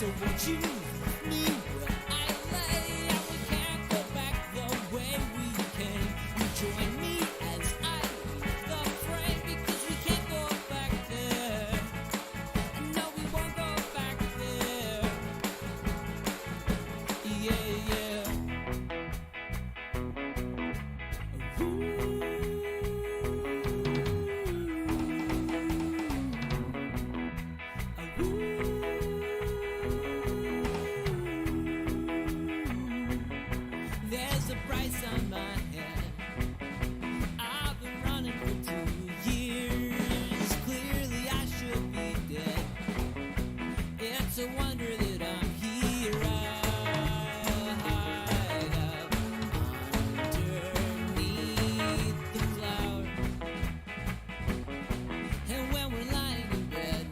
So won't you meet me where I lay? And we can't go back the way we came. You join me as I leave the frame, because we can't go back there. No, we won't go back there. Yeah, yeah. There's a price on my head. I've been running for 2 years. Clearly I should be dead. It's a wonder that I'm here. I hide up underneath the cloud. And when we're lying in bed,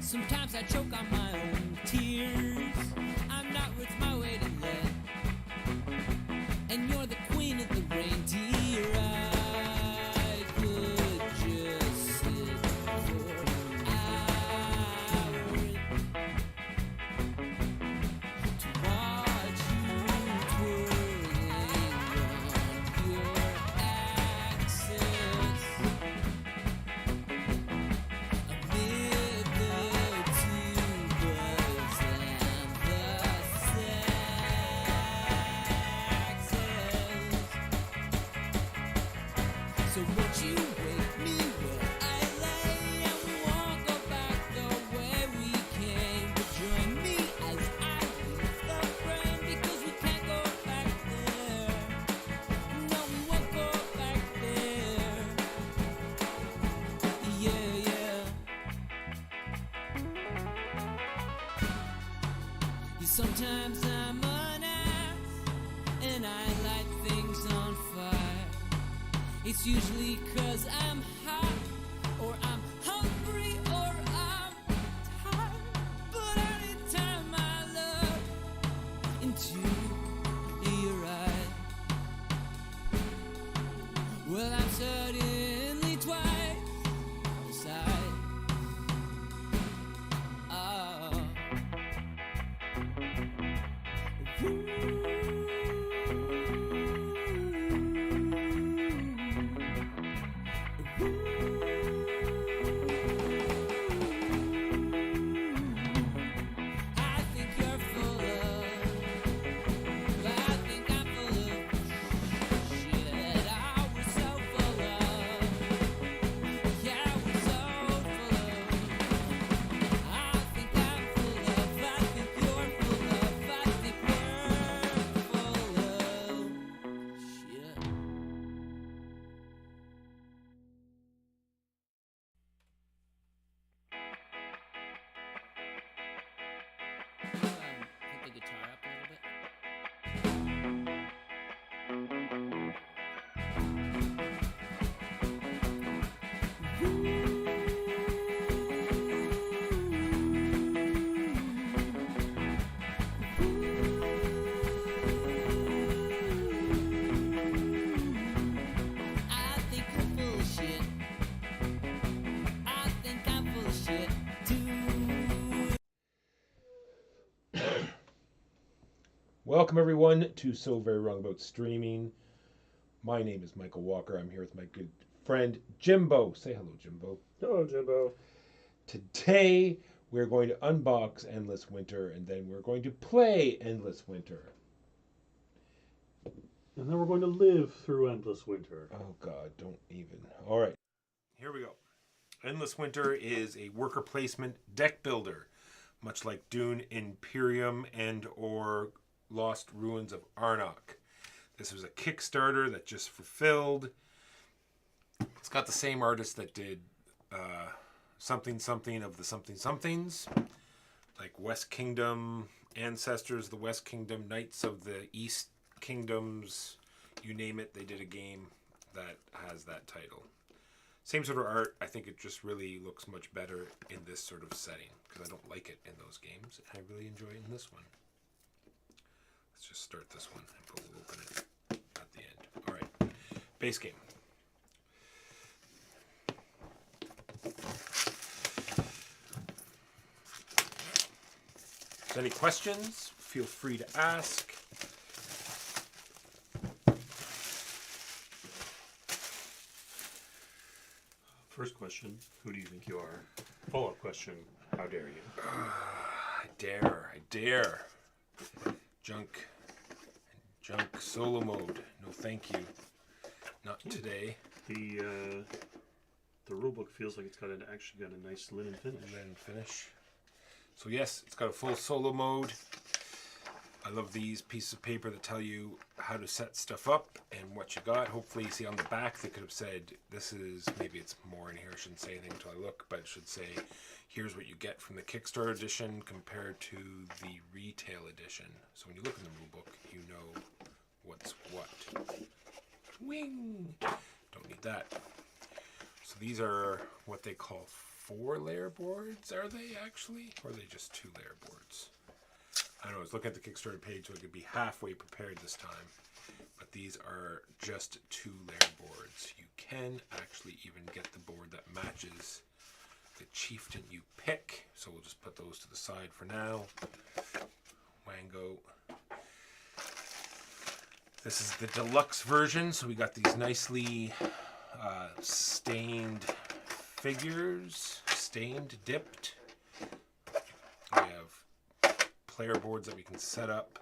sometimes I choke on my own tears. I'm not worth my weight in lead. And you're the queen of the reindeer. I could just sit for hours to watch you twirling on your axis amid the tubas and the saxes. So won't you wake me where I lay? And we won't go back the way we came. But join me as I leave the frame, because we can't go back there. No, we won't go back there. Yeah, yeah. Sometimes I'm an ass, and I light things on fire. It's usually 'cause I'm hot, or I'm hungry, or I'm tired. But anytime I look into your eyes, well, I'm suddenly twice the size. I think you're full of, I think I'm full of shit. I was so full of, yeah, we're so full of. I think I'm full of, I think you're full of, I think we're full of shit. Put the guitar up a little bit. I think I'm full of shit. I think I'm full of shit too. Welcome everyone to So Very Wrong About Streaming. My name is Michael Walker. I'm here with my good friend Jimbo. Say hello, Jimbo. Hello, Jimbo. Today we're going to unbox Endless Winter, and then we're going to play Endless Winter. And then we're going to live through Endless Winter. Oh God, don't even. All right, here we go. Endless Winter is a worker placement deck builder, much like Dune Imperium and or Lost Ruins of Arnok. This was a Kickstarter that just fulfilled. It's got the same artist that did something of the somethings, like West Kingdom, Ancestors, the West Kingdom, Knights of the East Kingdoms, you name it, they did a game that has that title. Same sort of art. I think it just really looks much better in this sort of setting, because I don't like it in those games. I really enjoy it in this one. Let's just start this one and we'll open it at the end. All right, base game. So any questions, feel free to ask. First question, who do you think you are? Follow-up question, how dare you? I dare. Junk solo mode. No thank you. Not today. The rulebook feels like it's actually got a nice linen finish. So yes, it's got a full solo mode. I love these pieces of paper that tell you how to set stuff up and what you got. Hopefully, you see on the back they could have said, this is, maybe it's more in here, I shouldn't say anything until I look, but it should say, here's what you get from the Kickstarter edition compared to the retail edition. So when you look in the rulebook, you know what's what. Wing! Don't need that. So these are what they call 4-layer boards, are they actually? Or are they just 2-layer boards? I don't know, I was looking at the Kickstarter page so it could be halfway prepared this time. But these are just 2-layer boards. You can actually even get the board that matches the chieftain you pick. So we'll just put those to the side for now. Wango. This is the deluxe version, so we got these nicely stained figures, dipped. We have player boards that we can set up,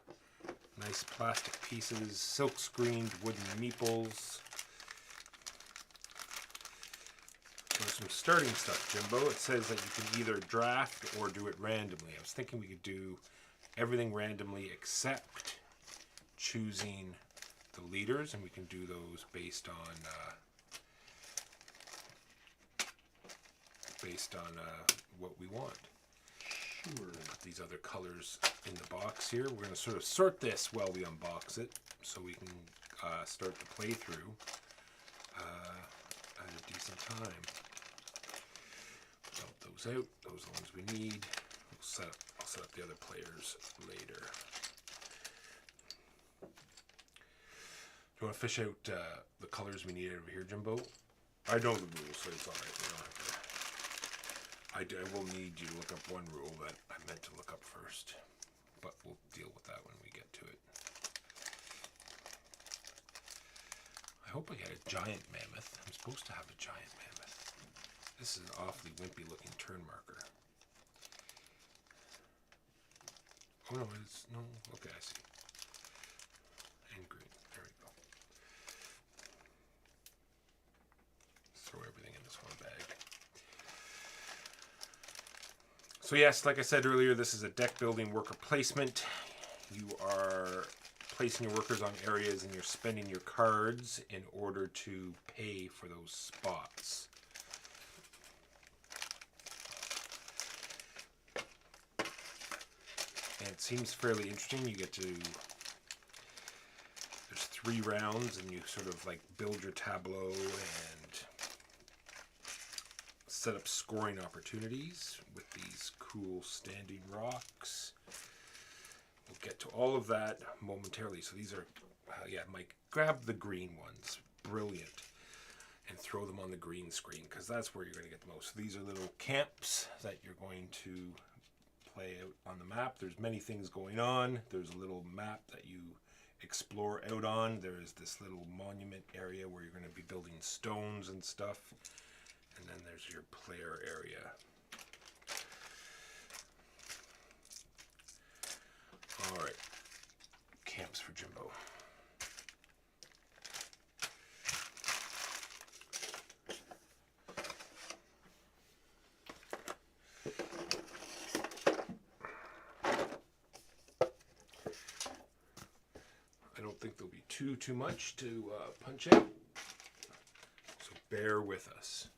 nice plastic pieces, silk screened wooden meeples. There's some starting stuff, Jimbo. It says that you can either draft or do it randomly. I was thinking we could do everything randomly except choosing the leaders, and we can do those based on what we want. Sure. Put these other colors in the box here. We're going to sort of sort this while we unbox it, so we can start the playthrough at a decent time. Belt those out. Those are the ones we need. I'll set up the other players later. You want to fish out the colors we need over here, Jimbo? I know the rules, so it's alright. We don't have to. I will need you to look up one rule that I meant to look up first, but we'll deal with that when we get to it. I hope I get a giant mammoth. I'm supposed to have a giant mammoth. This is an awfully wimpy looking turn marker. Oh no, it's no. Okay, I see. And green. There we go. Throw everything in this one bag. So yes, like I said earlier, this is a deck building worker placement. You are placing your workers on areas and you're spending your cards in order to pay for those spots. And it seems fairly interesting. You get to, there's 3 rounds and you sort of like build your tableau and set up scoring opportunities with these cool standing rocks. We'll get to all of that momentarily. So these are, yeah, Mike, grab the green ones. Brilliant. And throw them on the green screen because that's where you're going to get the most. So these are little camps that you're going to play out on the map. There's many things going on. There's a little map that you explore out on. There's this little monument area where you're going to be building stones and stuff. And then there's your player area. All right, camps for Jimbo. I don't think there'll be too much to punch out, so bear with us.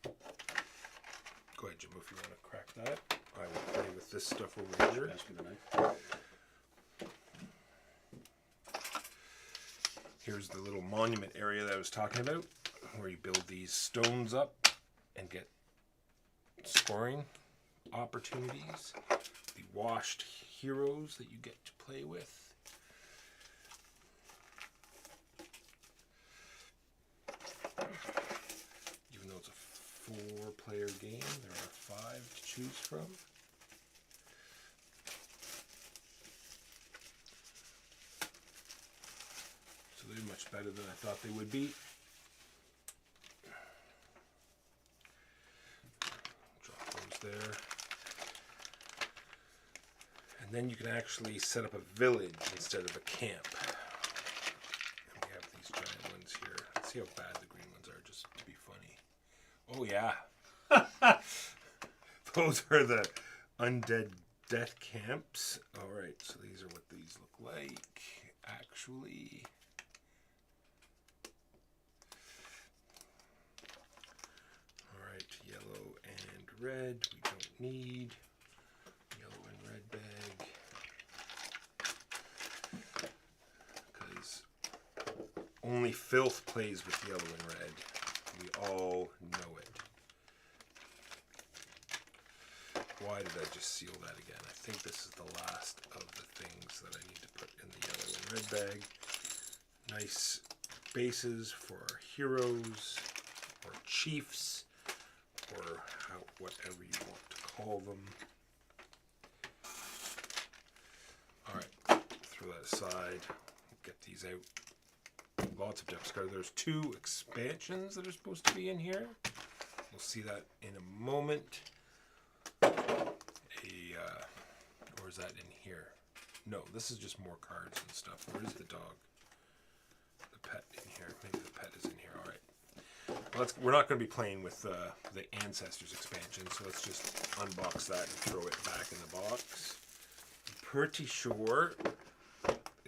Go ahead, Jimbo, if you want to crack that. I will play with this stuff over here. Pass me the knife. Here's the little monument area that I was talking about, where you build these stones up and get scoring opportunities. The washed heroes that you get to play with. Even though it's a 4-player game, there are 5 to choose from. they're much better than I thought they would be. Drop those there. And then you can actually set up a village instead of a camp. And we have these giant ones here. Let's see how bad the green ones are, just to be funny. Oh yeah. Those are the undead death camps. Alright, so these are what these look like. Actually. Alright, yellow and red. We don't need. Yellow and red bag. Because only filth plays with yellow and red. We all know it. Why did I just seal that again? I think this is the last of the things that I need to put in the yellow and red bag. Nice bases for our heroes, or chiefs, or whatever you want to call them. Alright, throw that aside. Get these out. Lots of depth cards. There's 2 expansions that are supposed to be in here. We'll see that in a moment. Or is that in here? No, this is just more cards and stuff. Where's the dog? The pet in here. Maybe the pet is in here. All right. Well, we're not going to be playing with the Ancestors expansion, so let's just unbox that and throw it back in the box. I'm pretty sure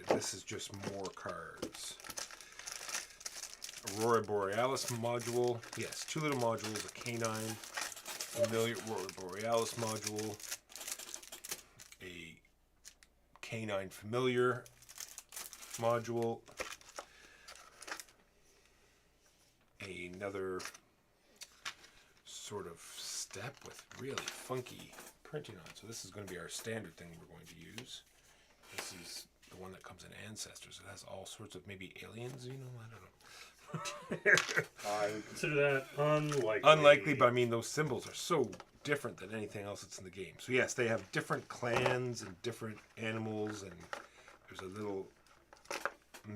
this is just more cards. Aurora Borealis module. Yes, 2 little modules, a canine familiar Aurora Borealis module, a canine familiar module, another sort of step with really funky printing on it. So this is going to be our standard thing we're going to use. This is the one that comes in Ancestors. It has all sorts of maybe aliens, you know, I don't know. I would consider that unlikely. Unlikely, but I mean, those symbols are so different than anything else that's in the game. So yes, they have different clans and different animals, and there's a little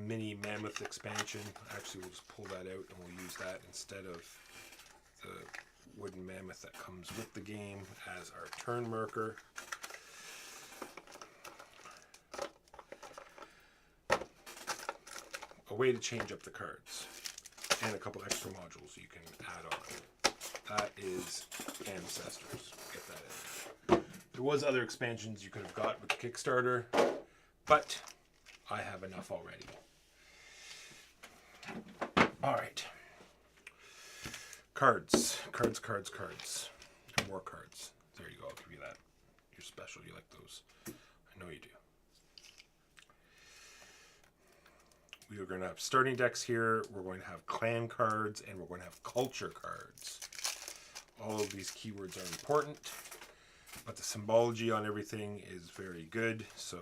mini mammoth expansion. Actually, we'll just pull that out and we'll use that instead of the wooden mammoth that comes with the game as our turn marker. A way to change up the cards. And a couple extra modules you can add on. That is Ancestors. Get that in. There was other expansions you could have got with the Kickstarter, but I have enough already. Alright. Cards. Cards. And more cards. There you go, I'll give you that. You're special, you like those. I know you do. We are going to have starting decks here, we're going to have clan cards, and we're going to have culture cards. All of these keywords are important, but the symbology on everything is very good, so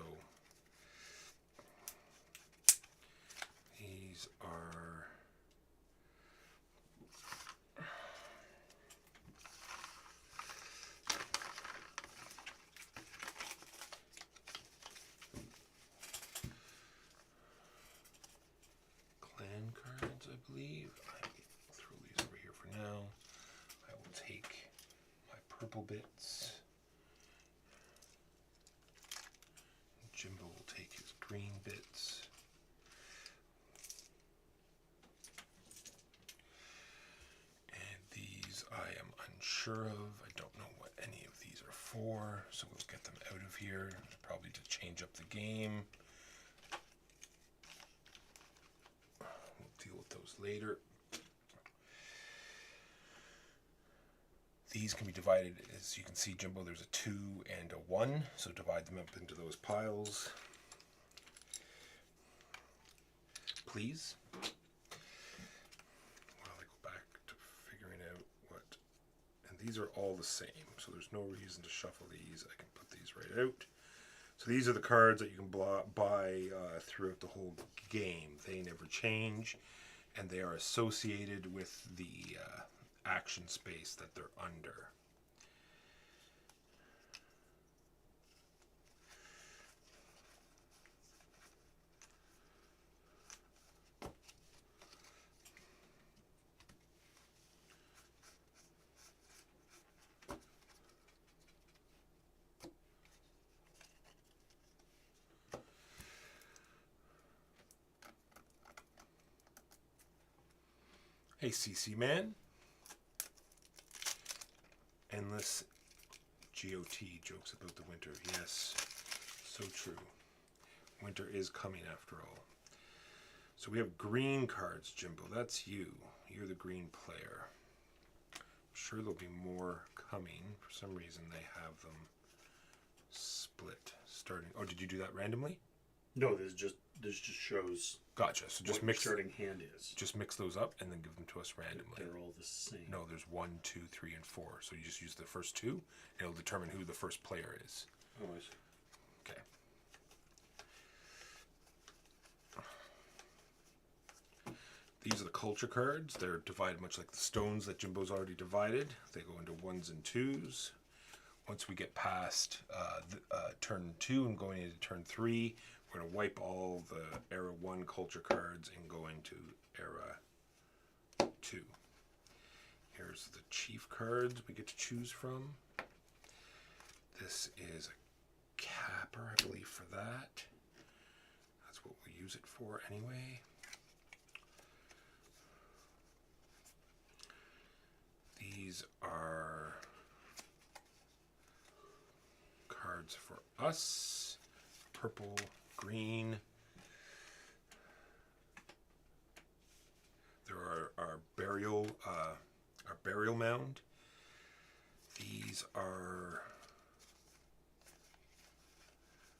these are clan cards, I believe. I will throw these over here for now. I will take my purple bits. Jimbo will take his green bits. And these I am unsure of. I don't know what any of these are for, so we'll get them out of here, probably to change up the game. We'll deal with those later. These can be divided, as you can see, Jimbo, there's a 2 and a 1, so divide them up into those piles, please. While I go back to figuring out what, and these are all the same, so there's no reason to shuffle these. I can put these right out. So these are the cards that you can buy throughout the whole game. They never change, and they are associated with the action space that they're under. Hey, CC Man. Endless GOT, jokes about the winter. Yes, so true. Winter is coming after all. So we have green cards, Jimbo. That's you. You're the green player. I'm sure there'll be more coming. For some reason, they have them split. Starting. Oh, did you do that randomly? No, this just shows. Gotcha. So just what mix. your starting hand is. Just mix those up and then give them to us randomly. They're all the same. No, there's 1, 2, 3, and 4. So you just use the first two, and it'll determine who the first player is. Oh, I see. Okay. These are the culture cards. They're divided much like the stones that Jimbo's already divided. They go into 1s and 2s. Once we get past turn 2 and going into turn 3, we're going to wipe all the Era 1 culture cards and go into Era 2. Here's the chief cards we get to choose from. This is a capper, I believe, for that. That's what we use it for anyway. These are cards for us. Purple, green. There are our burial mound. These are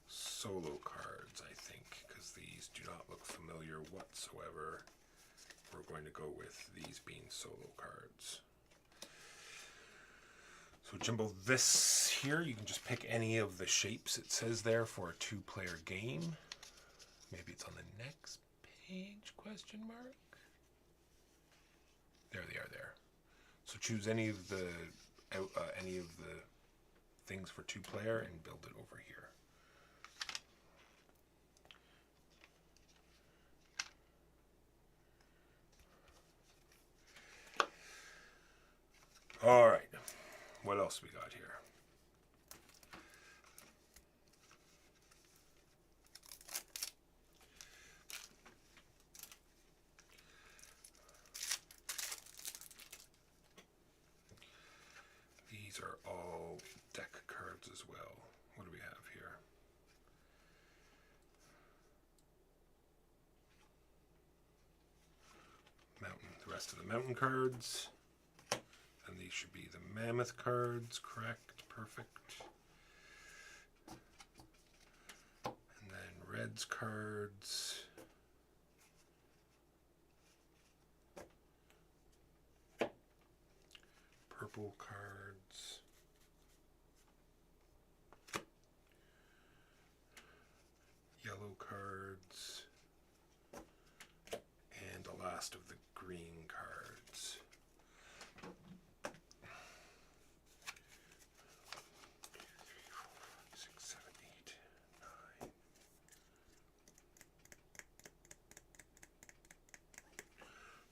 solo cards, I think, because these do not look familiar whatsoever. We're going to go with these being solo cards. So Jimbo, this here, you can just pick any of the shapes it says there for a 2-player game. Maybe it's on the next page, question mark? There they are there. So choose any of the things for 2-player and build it over here. All right. What else we got here? These are all deck cards as well. What do we have here? Mountain. The rest of the mountain cards. And these should be the mammoth cards, correct? Perfect. And then reds cards. Purple cards. Yellow cards. And the last of the green cards. 9.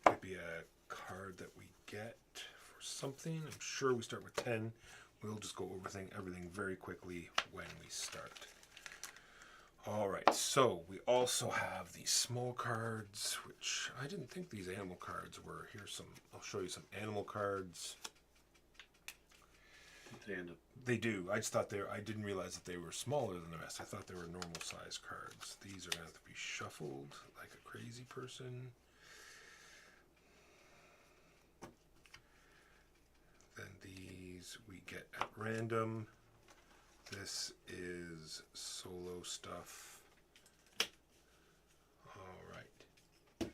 Might be a card that we get for something. I'm sure we start with 10. We'll just go over everything very quickly when we start. All right, so we also have these small cards, which I didn't think these animal cards were. Here's some, I'll show you some animal cards. They do. I just thought I didn't realize that they were smaller than the rest. I thought they were normal size cards. These are going to have to be shuffled like a crazy person. Then these we get at random. This is solo stuff. All right.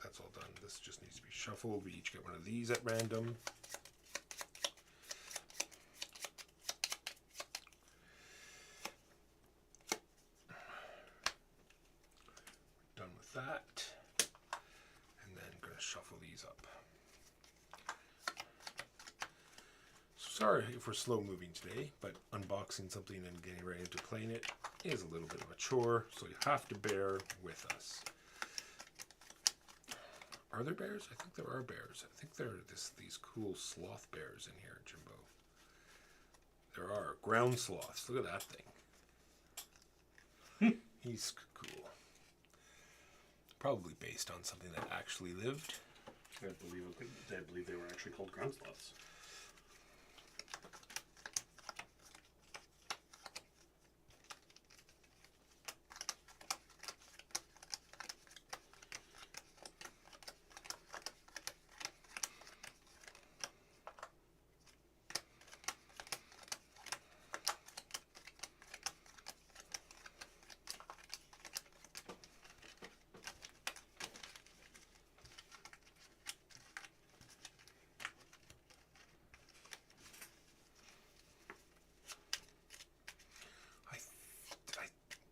That's all done. This just needs to be shuffled. We each get one of these at random. Done with that. And then I'm going to shuffle these up. Sorry if we're slow moving today, but unboxing something and getting ready to playing it is a little bit of a chore, so you have to bear with us. Are there bears? I think there are bears. I think there are these cool sloth bears in here, Jimbo. There are ground sloths. Look at that thing. He's cool. probably based on something that actually lived. I believe they were actually called ground sloths.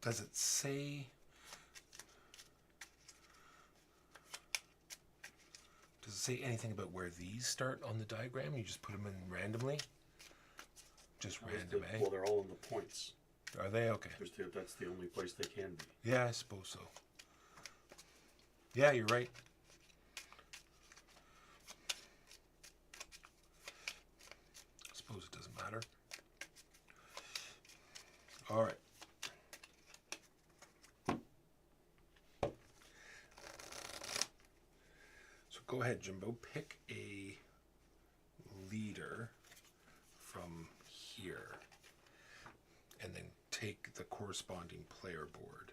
Does it say? Does it say anything about where these start on the diagram? You just put them in randomly? Just random, eh? Well, they're all in the points. Are they? Okay. That's the only place they can be. Yeah, I suppose so. Yeah, you're right. I suppose it doesn't matter. All right. Go ahead, Jimbo. Pick a leader from here and then take the corresponding player board.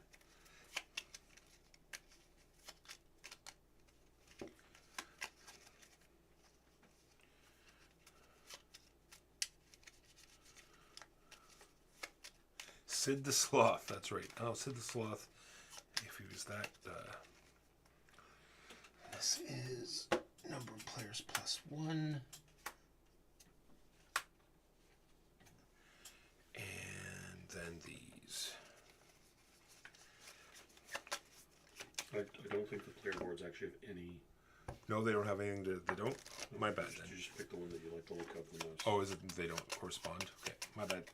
Sid the Sloth, that's right. Oh, Sid the Sloth, if he was that... This is number of players +1. And then these. I don't think the player boards actually have any... No, they don't have anything to... They don't? My bad then. You just pick the one that you like to look up the most. Oh, is it they don't correspond? Okay, my bad.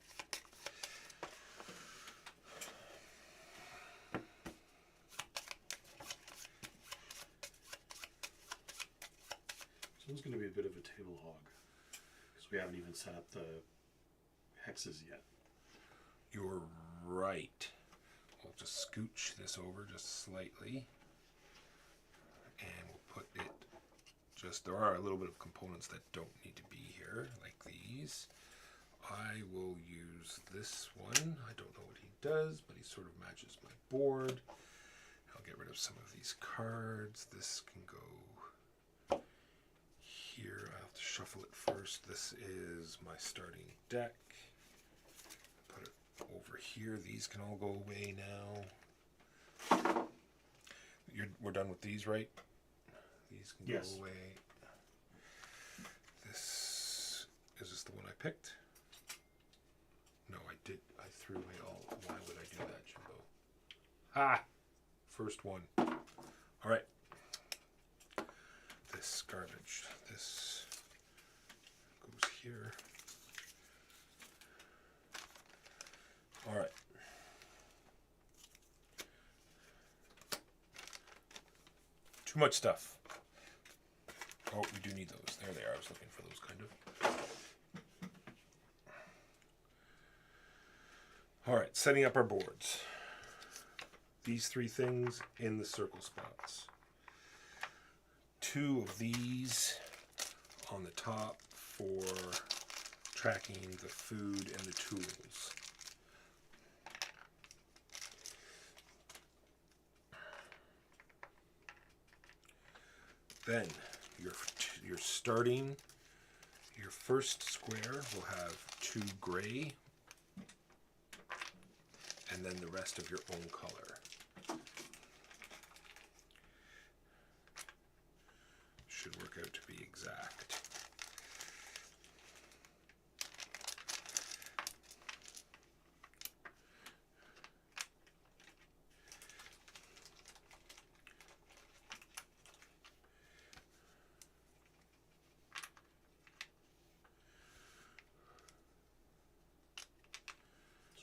This one's going to be a bit of a table hog because we haven't even set up the hexes yet. You're right. We'll just scooch this over just slightly. And we'll put it just... There are a little bit of components that don't need to be here, like these. I will use this one. I don't know what he does, but he sort of matches my board. I'll get rid of some of these cards. This can go... Here, I have to shuffle it first. This is my starting deck. Put it over here. These can all go away now. We're done with these, right? These can Yes. go away. Is this the one I picked? No, I did. I threw away all. Why would I do that, Jimbo? Ah! First one. All right. This garbage. This goes here. All right. Too much stuff. Oh, we do need those. There they are. I was looking for those, kind of. All right, setting up our boards. These three things in the circle spots. 2 of these on the top for tracking the food and the tools. Then you're starting, your first square will have 2 gray and then the rest of your own color. Should work out to be exact.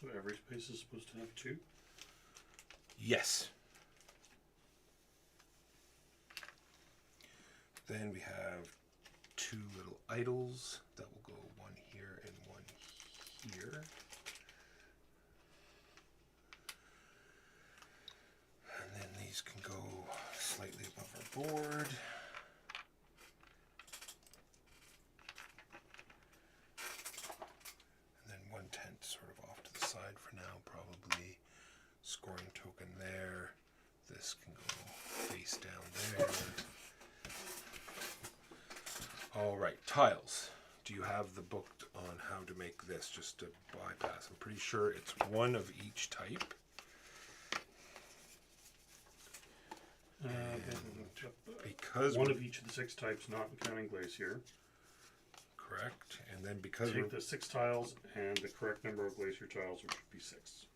So every space is supposed to have 2? Yes. Then we have 2 little idols that will go one here and one here. And then these can go board. And then 1/10 sort of off to the side for now, probably. Scoring token there. This can go face down there. All right, tiles. Do you have the book on how to make this, just to bypass? I'm pretty sure it's one of each type. Because one of each of the 6 types, not counting glacier. Correct. And then because take the 6 tiles and the correct number of glacier tiles, which would be 6.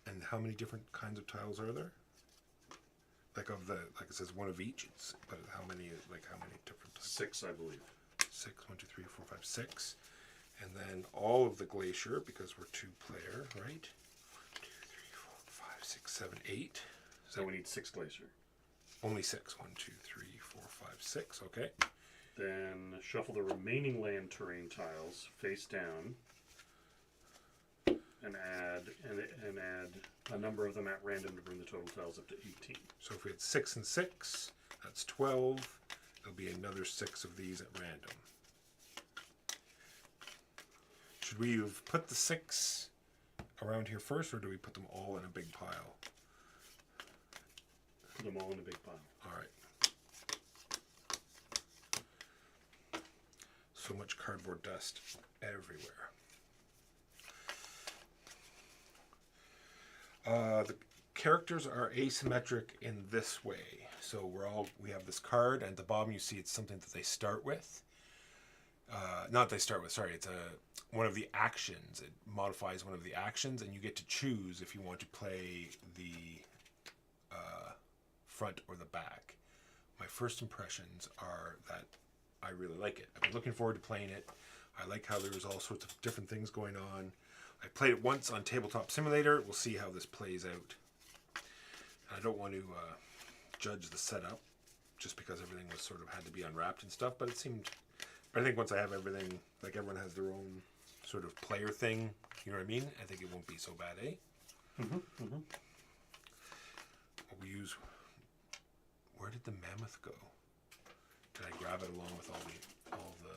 And how many different kinds of tiles are there? Like it says one of each. But how many different types? 6, I believe. 6. 1, 2, 3, 4, 5, 6. And then all of the glacier, because we're 2-player, right? 2, 3, 4, 5, 6, 7, 8. So we need 6 glacier. Only 6. 1, 2, 3, 4, 5, 6. Okay. Then shuffle the remaining land terrain tiles face down, and add a number of them at random to bring the total tiles up to 18. So if we had 6 and 6, that's 12. There'll be another 6 of these at random. Should we have put the 6 around here first, or do we put them all in a big pile? Put them all in a big pile. All right. So much cardboard dust everywhere. The characters are asymmetric in this way. So we have this card, and at the bottom you see it's something that they start with. Not they start with, sorry, it's one of the actions. It modifies one of the actions, and you get to choose if you want to play the front or the back. My first impressions are that I really like it. I've been looking forward to playing it. I like how there's all sorts of different things going on. I played it once on Tabletop Simulator. We'll see how this plays out. I don't want to judge the setup just because everything was sort of had to be unwrapped and stuff, but it seemed, I think once I have everything, like everyone has their own sort of player thing, you know what I mean? I think it won't be so bad, eh? What we use, where did the mammoth go? Did I grab it along with all the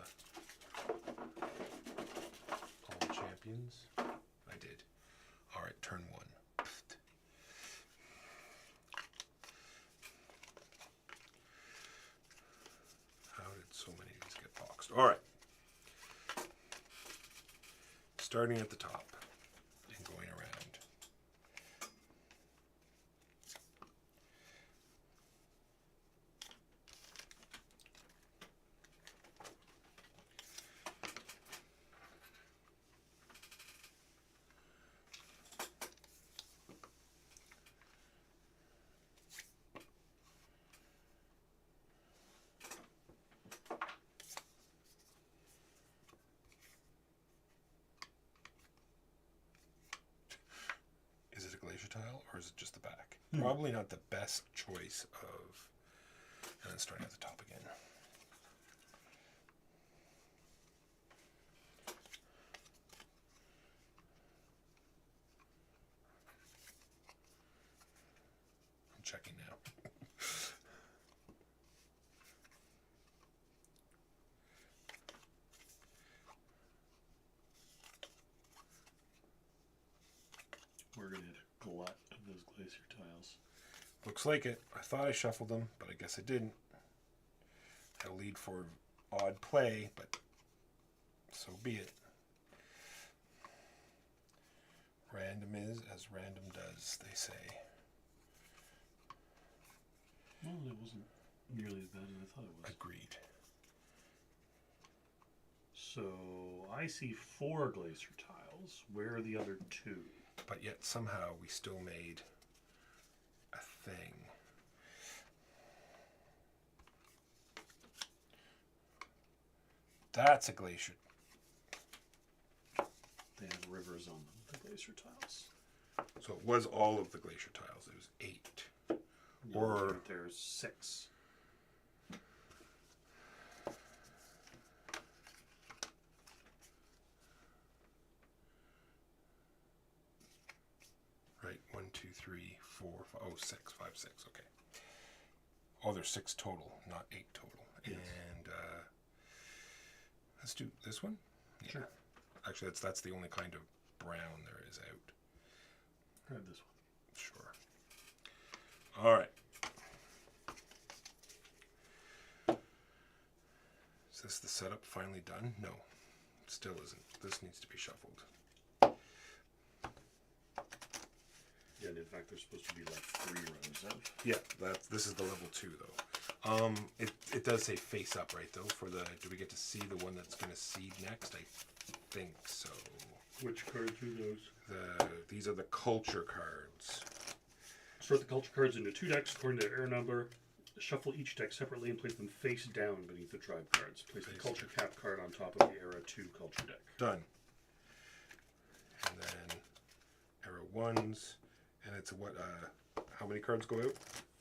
champions? I did. All right, turn 1. How did so many of these get boxed? All right. Starting at the top and going around. Is it a glacier tile or is it just the back? Probably not the best choice of, and then starting at the top again. I'm checking now. We're going to hit a glut of those glacier tiles. Looks like it. I thought I shuffled them, but I guess I didn't. Had a lead for odd play, but so be it. Random is as random does, they say. Well, it wasn't nearly as bad as I thought it was. Agreed. So I see 4 glacier tiles. Where are the other 2? But yet somehow we still made a thing. That's a glacier. They have rivers on them, the glacier tiles. So it was all of the glacier tiles. It was 8. No, Or there's 6. right, 1, 2, 3, 4, 5, oh, 6, 5, 6. Okay. Oh, there's 6 total, not 8 total. Yes. And let's do this one. Yeah. Sure. Actually, that's the only kind of brown there is out. Grab this one. Sure. All right. Is this the setup finally done? No, still isn't. This needs to be shuffled. Yeah, and in fact, there's supposed to be like 3 rows of. Yeah, this is the level 2 though. It does say face up, right? Though for the, do we get to see the one that's going to seed next? I think so. Which cards are those? These are the culture cards. Sort the culture cards into 2 decks according to their era number. Shuffle each deck separately and place them face down beneath the tribe cards. Place the culture cap card on top of the era 2 culture deck. Done. And then era 1s, and it's what? How many cards go out?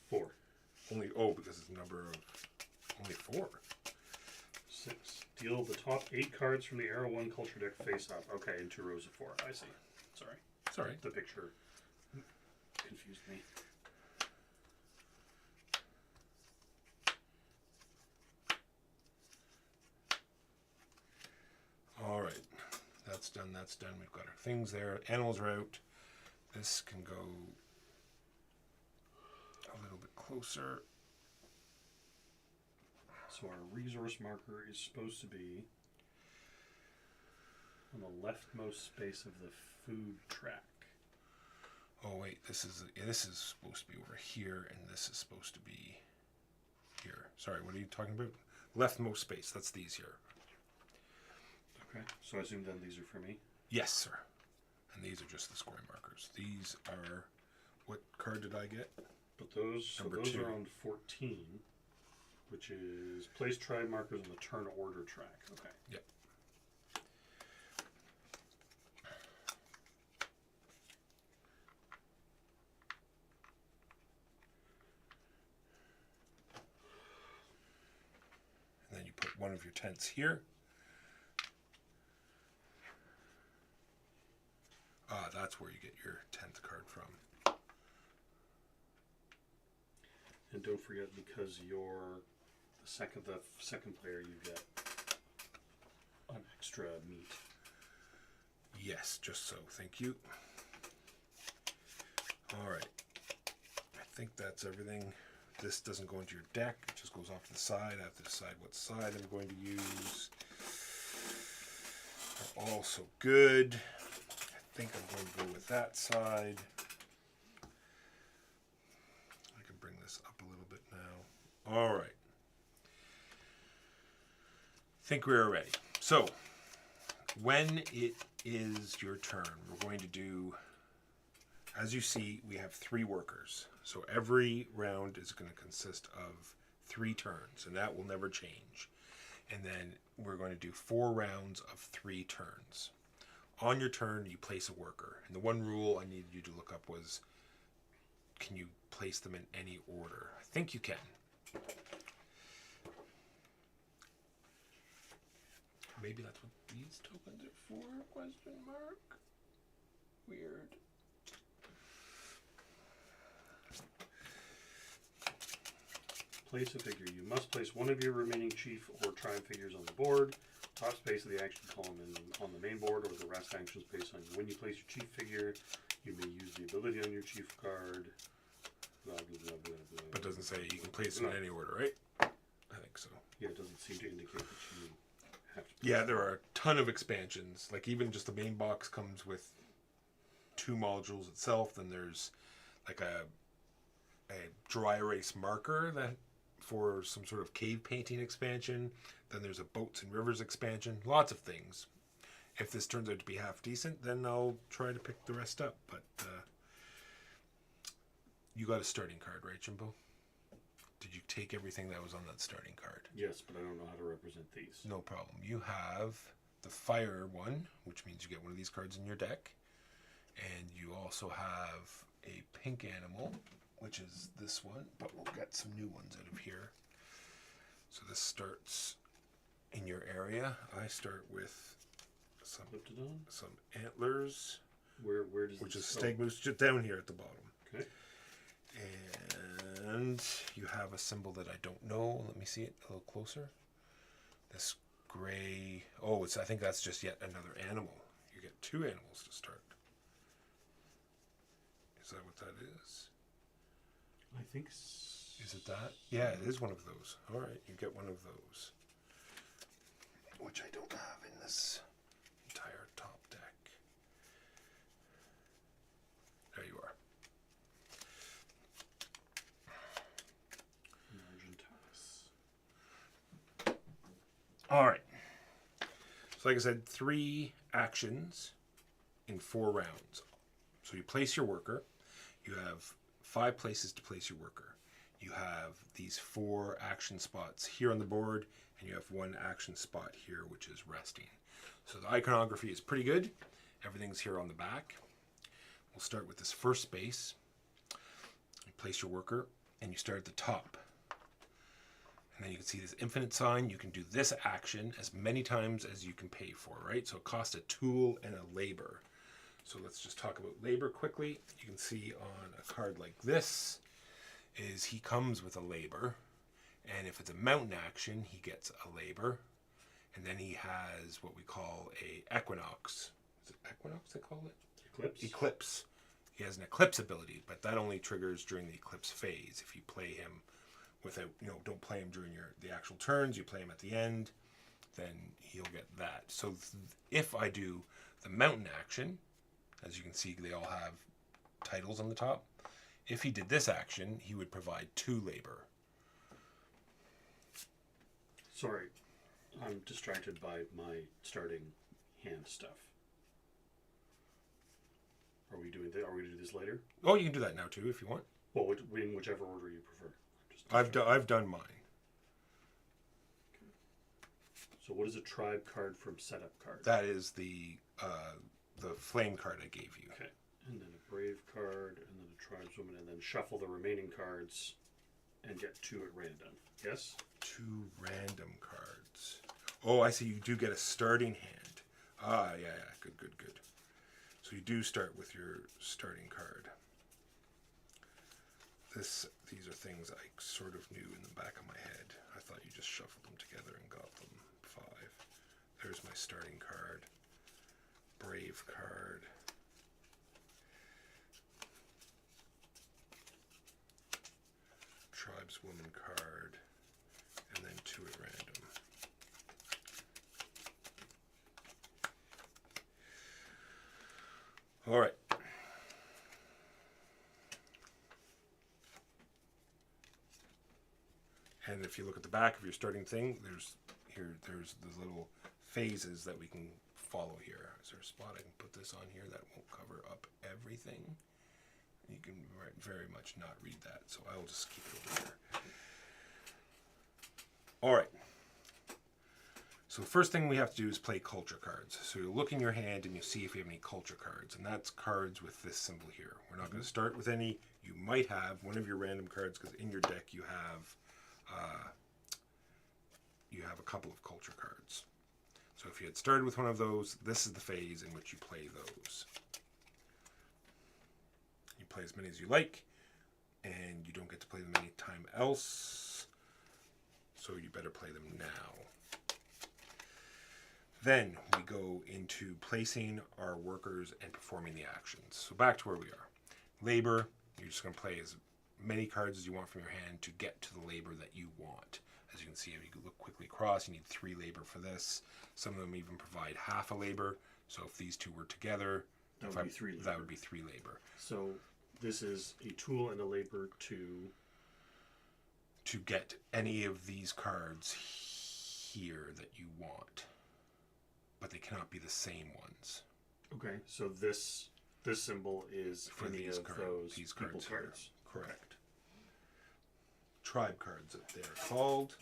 4. Only because it's a number of only 4. 6. Deal the top 8 cards from the era 1 culture deck face up. Okay, in 2 rows of 4. I see. Sorry. Sorry. The picture confused me. All right, that's done. That's done. We've got our things there. Animals are out. This can go a little bit closer. So our resource marker is supposed to be on the leftmost space of the food track. Oh wait, this is supposed to be over here, and this is supposed to be here. Sorry, what are you talking about? Leftmost space. That's these here. Okay, so I assume then these are for me? Yes, sir. And these are just the square markers. These are, what card did I get? But those Number 2. are on 14, which is place tribe markers on the turn order track. Okay. Yep. And then you put one of your tents here. That's where you get your 10th card from. And don't forget, because you're the second player, you get an extra meat. Yes, just so. Thank you. All right. I think that's everything. This doesn't go into your deck. It just goes off to the side. I have to decide what side I'm going to use. They're all so good. I think I'm going to go with that side. I can bring this up a little bit now. All right. I think we're ready. So, when it is your turn, we're going to do, as you see, we have 3 workers. So every round is going to consist of 3 turns, and that will never change. And then we're going to do 4 rounds of 3 turns. On your turn, you place a worker. And the one rule I needed you to look up was, can you place them in any order? I think you can. Maybe that's what these tokens are for? Question mark. Weird. Place a figure. You must place one of your remaining chief or tribe figures on the board. Top space of the action column on the main board, or the rest action space on you. When you place your chief figure, you may use the ability on your chief card. Blah, blah, blah, blah, blah. But it doesn't say you can place them in any order, right? I think so. Yeah, it doesn't seem to indicate that you have to. Yeah, there are a ton of expansions. Like even just the main box comes with 2 modules itself. Then there's like a dry erase marker that for some sort of cave painting expansion. Then there's a boats and rivers expansion. Lots of things. If this turns out to be half decent, then I'll try to pick the rest up. But you got a starting card, right, Jimbo? Did you take everything that was on that starting card? Yes, but I don't know how to represent these. No problem. You have the fire one, which means you get one of these cards in your deck. And you also have a pink animal, which is this one, but we'll get some new ones out of here. So this starts in your area. I start with some antlers. Where does which is this stag moose just down here at the bottom. Okay. And you have a symbol that I don't know. Let me see it a little closer. This gray. Oh, I think that's just yet another animal. You get 2 animals to start. Is that what that is? I think. Is it that? Yeah, it is one of those. All right, you get one of those, which I don't have in this entire top deck. There you are. Argentavis. All right. So like I said, 3 actions in 4 rounds. So you place your worker. You have 5 places to place your worker. You have these 4 action spots here on the board, and you have 1 action spot here, which is resting. So the iconography is pretty good. Everything's here on the back. We'll start with this first space. You place your worker, and you start at the top. And then you can see this infinite sign. You can do this action as many times as you can pay for, right? So it costs a tool and a labor. So let's just talk about labor quickly. You can see on a card like this is he comes with a labor. And if it's a mountain action, he gets a labor. And then he has what we call a equinox. Is it equinox they call it? Eclipse. Eclipse. He has an eclipse ability, but that only triggers during the eclipse phase. If you play him without, don't play him during the actual turns, you play him at the end, then he'll get that. So if I do the mountain action, as you can see, they all have titles on the top. If he did this action, he would provide 2 labor. Sorry, I'm distracted by my starting hand stuff. Are we going to do this later? Oh, you can do that now too if you want. Well, in whichever order you prefer. I've done mine. Okay. So what is a tribe card from setup card? That is the flame card I gave you. Okay. And then a brave card, and then a tribeswoman, and then shuffle the remaining cards and get 2 at random. Yes? 2 random cards. Oh, I see. You do get a starting hand. Ah, yeah. Good. So you do start with your starting card. These are things I sort of knew in the back of my head. I thought you just shuffled them together and got them 5. There's my starting card. Brave card. Tribeswoman card. And then 2 at random. All right. And if you look at the back of your starting thing, there's the little phases that we can follow here. Is there a spot I can put this on here that won't cover up everything? You can very much not read that, so I'll just keep it over here. All right. So the first thing we have to do is play culture cards. So you look in your hand and you see if you have any culture cards, and that's cards with this symbol here. We're not going to start with any. You might have one of your random cards because in your deck you have a couple of culture cards. So if you had started with one of those, this is the phase in which you play those. You play as many as you like, and you don't get to play them any time else, so you better play them now. Then we go into placing our workers and performing the actions. So back to where we are. Labor, you're just going to play as many cards as you want from your hand to get to the labor that you want. As you can see, if you look quickly across, you need 3 labor for this. Some of them even provide half a labor. So if these 2 were together, that would be 3 labor. That would be 3 labor. So this is a tool and a labor to get any of these cards here that you want. But they cannot be the same ones. Okay, so this symbol is for any these of cards, those cards. Correct. Tribe cards, they're called.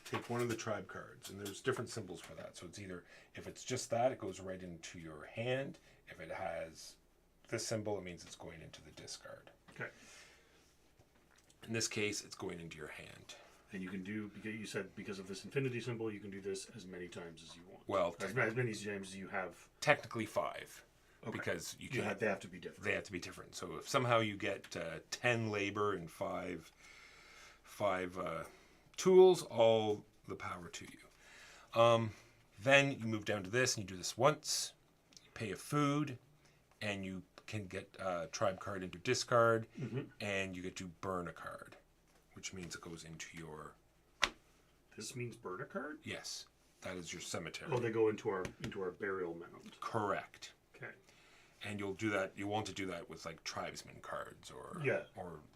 Take one of the tribe cards, and there's different symbols for that. So it's either, if it's just that, it goes right into your hand. If it has this symbol, it means it's going into the discard. Okay. In this case, it's going into your hand. And you can do, because you said because of this infinity symbol, you can do this as many times as you want. Well, as many times as you have. Technically 5. because you Yeah, can't. they have to be different. They have to be different. So if somehow you get 10 labor and five tools, all the power to you. Then you move down to this and you do this once. You pay a food, and you can get a tribe card into discard, and you get to burn a card, which means it goes into your. This means burn a card? Yes, that is your cemetery. Oh, they go into our burial mound. Correct. Okay. And you'll do that. You want to do that with like tribesman cards or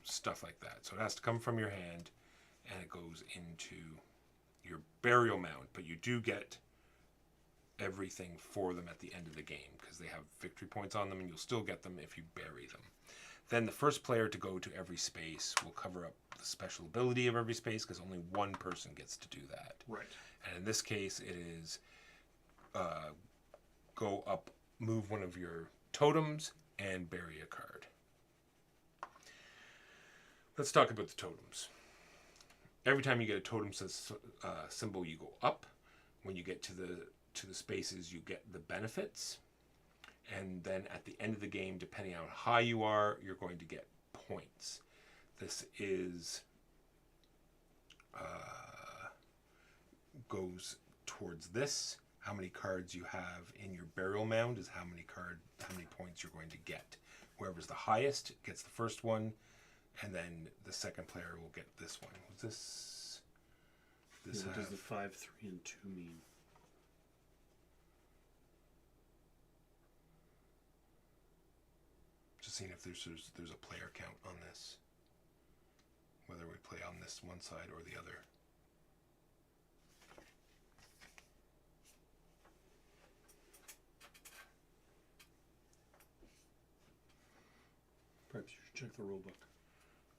stuff like that. So it has to come from your hand, and it goes into your burial mound. But you do get everything for them at the end of the game because they have victory points on them, and you'll still get them if you bury them. Then the first player to go to every space will cover up the special ability of every space because only one person gets to do that. Right. And in this case, it is go up, move one of your totems, and bury a card. Let's talk about the totems. Every time you get a totem symbol, you go up. When you get to the spaces, you get the benefits. And then at the end of the game, depending on how high you are, you're going to get points. This is goes towards this. How many cards you have in your burial mound is how many points you're going to get. Whoever's the highest gets the first one, and then the second player will get this one. Was this? What does the 5, 3, and 2 mean? Just seeing if there's a player count on this. Whether we play on this one side or the other. Perhaps you should check the rule book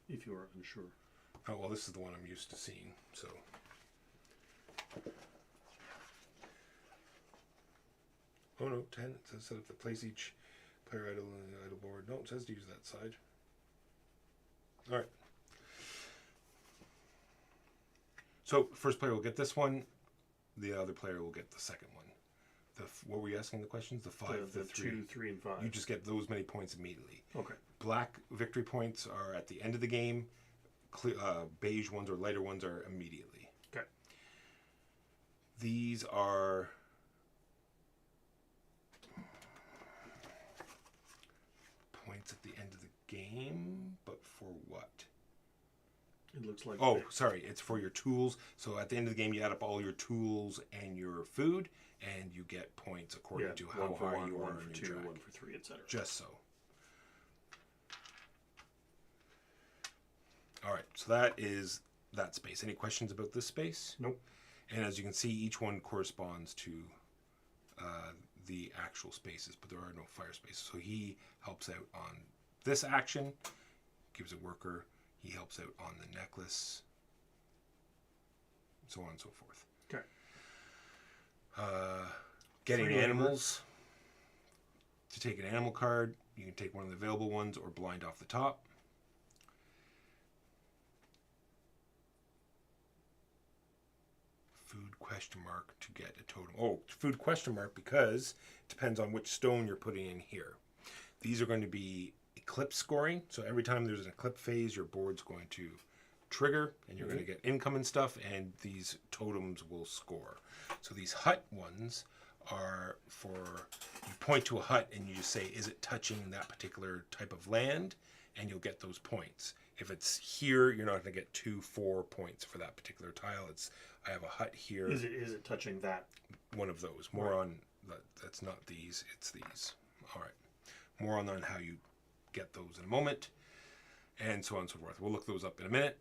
if you are unsure. Oh, well, this is the one I'm used to seeing, so. Oh, no, 10. It says set up the place each player idle on the idle board. No, it says to use that side. All right. So, first player will get this one. The other player will get the second one. What were you asking the questions? The 5, the 3. 2, 3, and 5. You just get those many points immediately. Okay. Black victory points are at the end of the game. Beige ones or lighter ones are immediately. Okay. These are points at the end of the game, but for what? It looks like. Oh, sorry. It's for your tools. So at the end of the game, you add up all your tools and your food, and you get points according to how high you are one for in 2, your track. 1 for 3, etc. Just so. All right. So that is that space. Any questions about this space? Nope. And as you can see, each one corresponds to the actual spaces, but there are no fire spaces. So he helps out on this action, gives a worker. He helps out on the necklace, so on and so forth. Okay. Getting 3 animals. To take an animal card, you can take one of the available ones or blind off the top. Food question mark to get a totem. Oh, food question mark because it depends on which stone you're putting in here. These are going to be eclipse scoring. So every time there's an eclipse phase, your board's going to trigger and you're going to get income and stuff, and these totems will score. So these hut ones are for, you point to a hut and you just say, is it touching that particular type of land? And you'll get those points. If it's here, you're not going to get 4 points for that particular tile. It's, I have a hut here. Is it touching that? One of those. More on, that's not these, it's these. All right. More on how you get those in a moment, and so on and so forth. We'll look those up in a minute.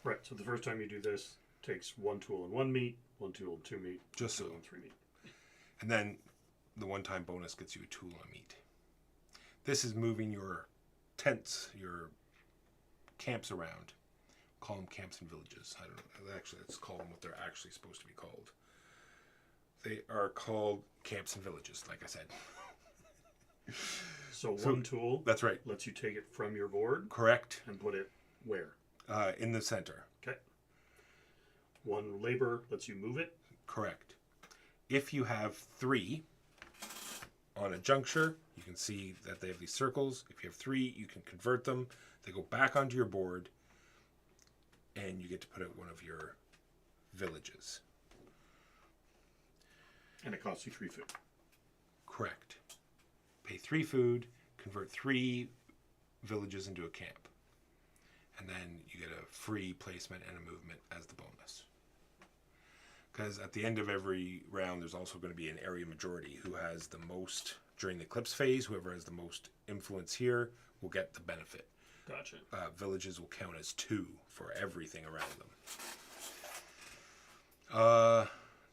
Right. So the first time you do this, takes 1 tool and 1 meat, 1 tool and 2 meat, Just 1 so. tool and 3 meat. And then the one-time bonus gets you a tool and a meat. This is moving your tents, your camps around. Call them camps and villages. I don't know. Actually, let's call them what they're actually supposed to be called. They are called camps and villages, like I said. So 1 tool. That's right. Lets you take it from your board. Correct. And put it where? In the center. Okay. 1 labor lets you move it. Correct. If you have 3 on a juncture. You can see that they have these circles. If you have 3, you can convert them. They go back onto your board, and you get to put out one of your villages. And it costs you 3 food. Correct. Pay 3 food, convert 3 villages into a camp. And then you get a free placement and a movement as the bonus. Because at the end of every round, there's also going to be an area majority who has the most during the eclipse phase. Whoever has the most influence here will get the benefit. Gotcha. Villages will count as 2 for everything around them.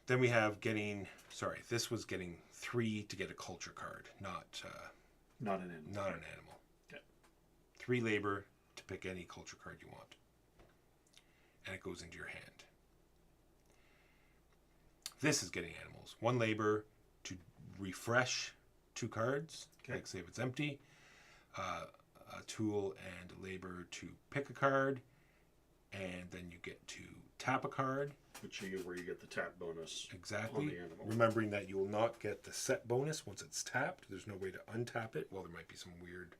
Then we have getting... Sorry, this was getting 3 to get a culture card, not an animal. Not an animal. Okay. 3 labor to pick any culture card you want. And it goes into your hand. This is getting animals. 1 labor to refresh 2 cards, okay. Like say if it's empty. A tool and a labor to pick a card. And then you get to tap a card. Where you get the tap bonus. Exactly. On the animal. Remembering that you will not get the set bonus once it's tapped. There's no way to untap it. Well, there might be some weird,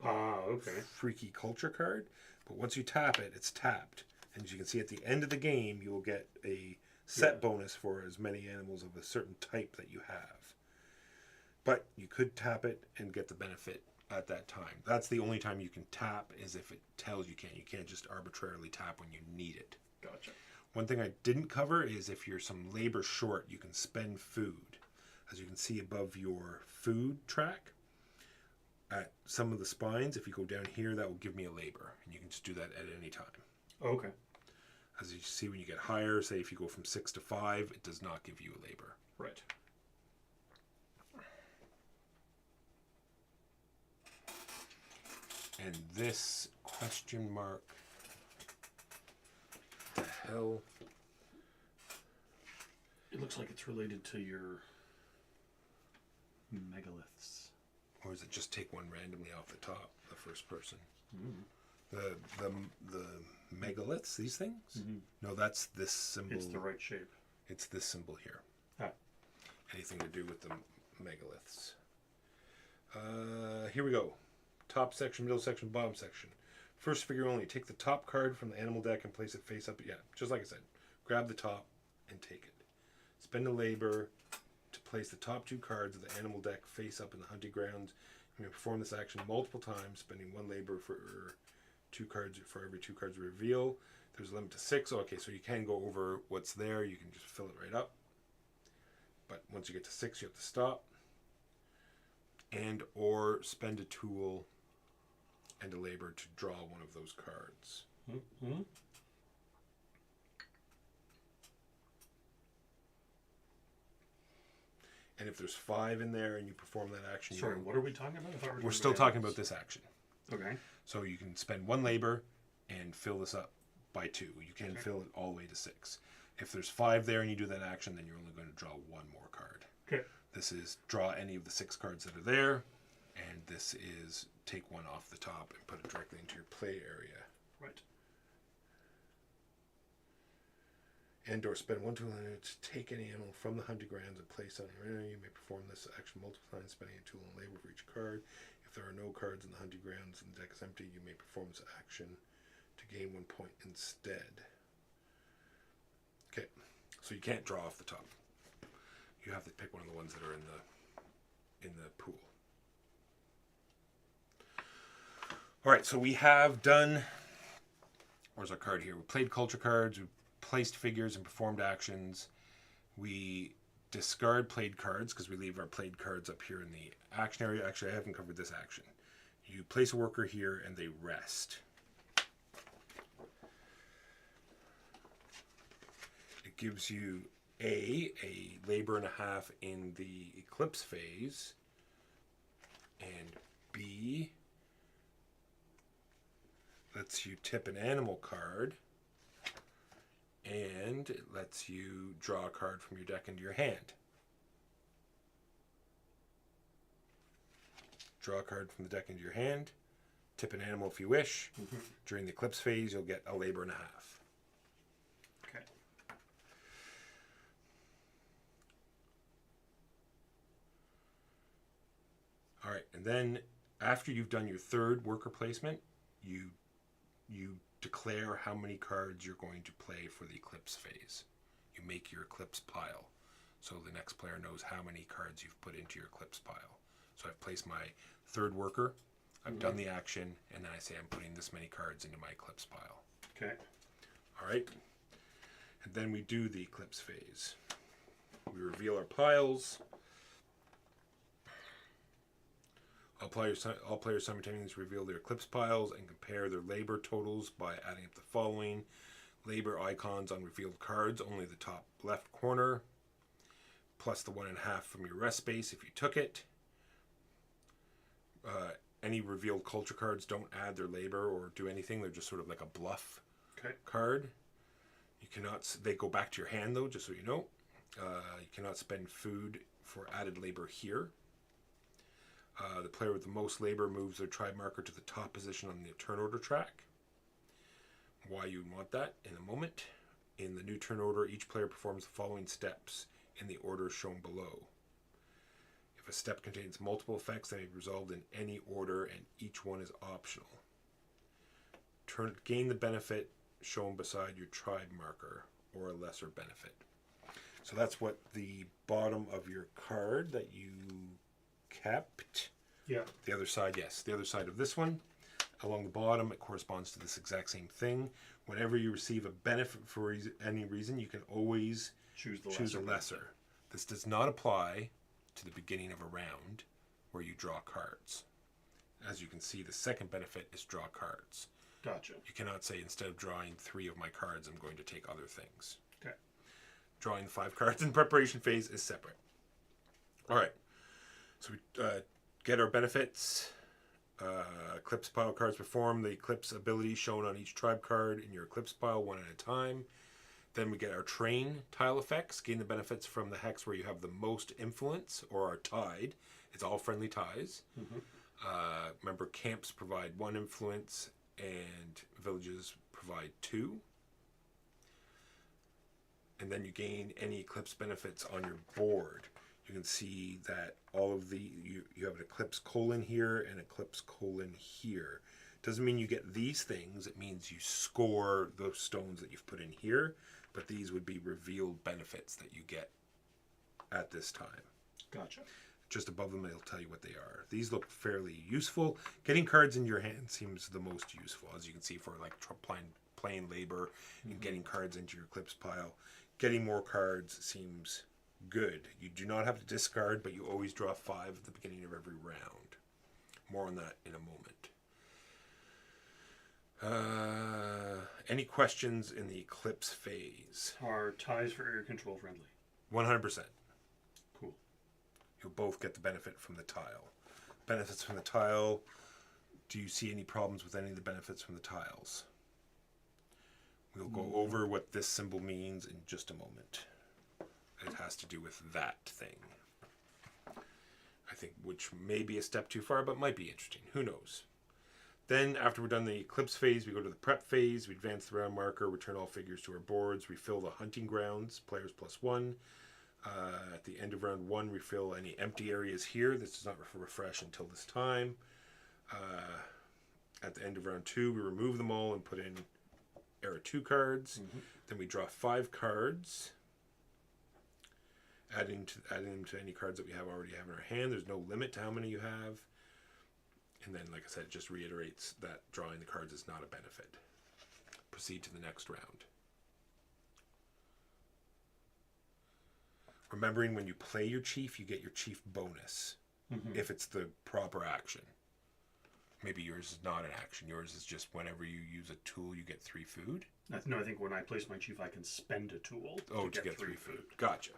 freaky culture card. But once you tap it, it's tapped. And as you can see at the end of the game, you will get a set bonus for as many animals of a certain type that you have. But you could tap it and get the benefit at that time. That's the only time you can tap, is if it tells you can. You can't just arbitrarily tap when you need it. Gotcha. One thing I didn't cover is if you're some labor short, you can spend food. As you can see above your food track, at some of the spines, if you go down here, that will give me a labor. And you can just do that at any time. Okay. As you see, when you get higher, say if you go from 6 to 5, it does not give you a labor. Right. And this question mark, what the hell? It looks like it's related to your megaliths. Or is it just take one randomly off the top, the first person? Mm. The megaliths, these things? Mm-hmm. No, that's this symbol. It's the right shape. It's this symbol here. Ah. Anything to do with the megaliths. Here we go. Top section, middle section, bottom section. First figure only. Take the top card from the animal deck and place it face up. Yeah, just like I said. Grab the top and take it. Spend a labor to place the top 2 cards of the animal deck face up in the hunting grounds. You may perform this action multiple times, spending 1 labor for 2 cards for every 2 cards reveal. There's a limit to 6. Okay, so you can go over what's there. You can just fill it right up. But once you get to 6, you have to stop. And or spend a tool and a labor to draw one of those cards. Mm-hmm. And if there's 5 in there and you perform that action... Sorry, what are we talking about? We're still talking about this action. Okay. So you can spend 1 labor and fill this up by 2. You can fill it all the way to 6. If there's 5 there and you do that action, then you're only going to draw 1 more card. Okay. This is draw any of the 6 cards that are there, and this is take 1 off the top and put it directly into your play area. Right. And or spend 1 tool to take any animal from the hunting grounds and place on your area. You may perform this action multiple times, spending a tool and labor for each card. If there are no cards in the hunting grounds and the deck is empty, you may perform this action to gain 1 point instead. Okay, so you can't draw off the top. You have to pick one of the ones that are in the pool. All right, so we have done. Where's our card here? We played culture cards. We placed figures and performed actions. We discard played cards because we leave our played cards up here in the action area. Actually, I haven't covered this action. You place a worker here and they rest. It gives you a labor and a half in the eclipse phase, and B, lets you tip an animal card, and it lets you draw a card from your deck into your hand. Draw a card from the deck into your hand, tip an animal if you wish. Mm-hmm. During the eclipse phase, you'll get a labor and a half. Okay. All right, and then after you've done your third worker placement, you declare how many cards you're going to play for the eclipse phase. You make your eclipse pile, so the next player knows how many cards you've put into your eclipse pile. So I've placed my third worker, I've done the action, and then I say I'm putting this many cards into my eclipse pile. Okay. All right, and then we do the eclipse phase. We reveal our piles. All players simultaneously reveal their eclipse piles and compare their labor totals by adding up the following. Labor icons on revealed cards, only the top left corner, plus the 1.5 from your rest space if you took it. Any revealed culture cards don't add their labor or do anything. They're just sort of like a bluff card. You cannot. They go back to your hand though, just so you know. You cannot spend food for added labor here. The player with the most labor moves their tribe marker to the top position on the turn order track. Why you would want that in a moment. In the new turn order, each player performs the following steps in the order shown below. If a step contains multiple effects, they may be resolved in any order, and each one is optional. Gain the benefit shown beside your tribe marker, or a lesser benefit. So that's what the bottom of your card that you kept. Yeah. The other side, yes. The other side of this one, along the bottom, it corresponds to this exact same thing. Whenever you receive a benefit for any reason, you can always choose a lesser. This does not apply to the beginning of a round where you draw cards. As you can see, the second benefit is draw cards. Gotcha. You cannot say, instead of drawing 3 of my cards, I'm going to take other things. Okay. Drawing 5 cards in preparation phase is separate. All right. So we get our benefits. Eclipse pile cards perform the eclipse ability shown on each tribe card in your eclipse pile one at a time. Then we get our train tile effects. Gain the benefits from the hex where you have the most influence or are tied. It's all friendly ties. Remember, camps provide 1 influence and villages provide 2. And then you gain any eclipse benefits on your board. You can see that all of you have an eclipse colon here and eclipse colon here. Doesn't mean you get these things. It means you score those stones that you've put in here, but these would be revealed benefits that you get at this time. Gotcha. Just above them, it'll tell you what they are. These look fairly useful. Getting cards in your hand seems the most useful, as you can see, for like playing labor and getting cards into your eclipse pile. Getting more cards seems good. You do not have to discard, but you always draw 5 at the beginning of every round. More on that in a moment. Any questions in the eclipse phase? Are ties for area control friendly? 100%. Cool. You'll both get the benefit from the tile. Benefits from the tile. Do you see any problems with any of the benefits from the tiles? We'll go over what this symbol means in just a moment. It has to do with that thing. I think, which may be a step too far, but might be interesting. Who knows? Then, after we're done the eclipse phase, we go to the prep phase. We advance the round marker, return all figures to our boards, refill the hunting grounds, players +1. At the end of round 1, refill any empty areas here. This does not refresh until this time. At the end of round 2, we remove them all and put in Era 2 cards. Then we draw 5 cards. Adding them to any cards that we already have in our hand. There's no limit to how many you have. And then, like I said, it just reiterates that drawing the cards is not a benefit. Proceed to the next round. Remembering, when you play your chief, you get your chief bonus. If it's the proper action. Maybe yours is not an action. Yours is just whenever you use a tool, you get 3 food. No, I think when I place my chief, I can spend a tool to get 3 food. Gotcha.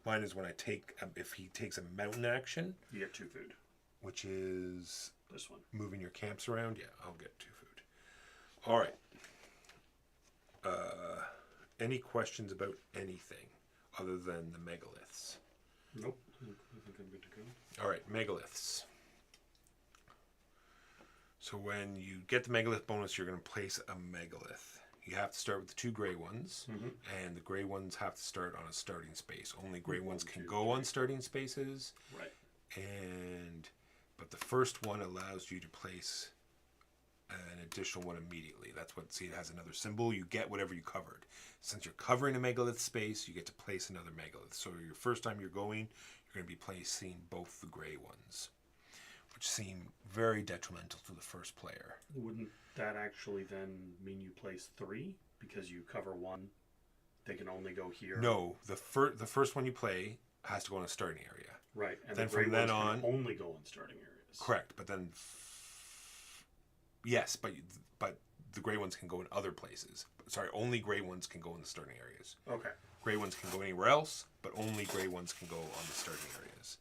Mine is when I take, if he takes a mountain action. You get 2 food. Which is? This one. Moving your camps around? Yeah, I'll get 2 food. All right. Any questions about anything other than the megaliths? Nope. I think I'm good to go. All right, megaliths. So when you get the megalith bonus, you're going to place a megalith. You have to start with the 2 gray ones, and the gray ones have to start on a starting space. Only gray ones can go on starting spaces. Right. But first one allows you to place an additional one immediately. That's what, see, it has another symbol. You get whatever you covered. Since you're covering a megalith space, you get to place another megalith. So your first time you're going, you're going to be placing both the gray ones, which seem very detrimental to the first player. Wouldn't that actually then mean you place 3? Because you cover 1, they can only go here? No, the first one you play has to go in a starting area. Right, and Then the gray from then ones can on, only go in starting areas. correct, but then yes, but the gray ones can go in other places. Sorry, only gray ones can go in the starting areas. Okay. Gray ones can go anywhere else, but only gray ones can go on the starting areas.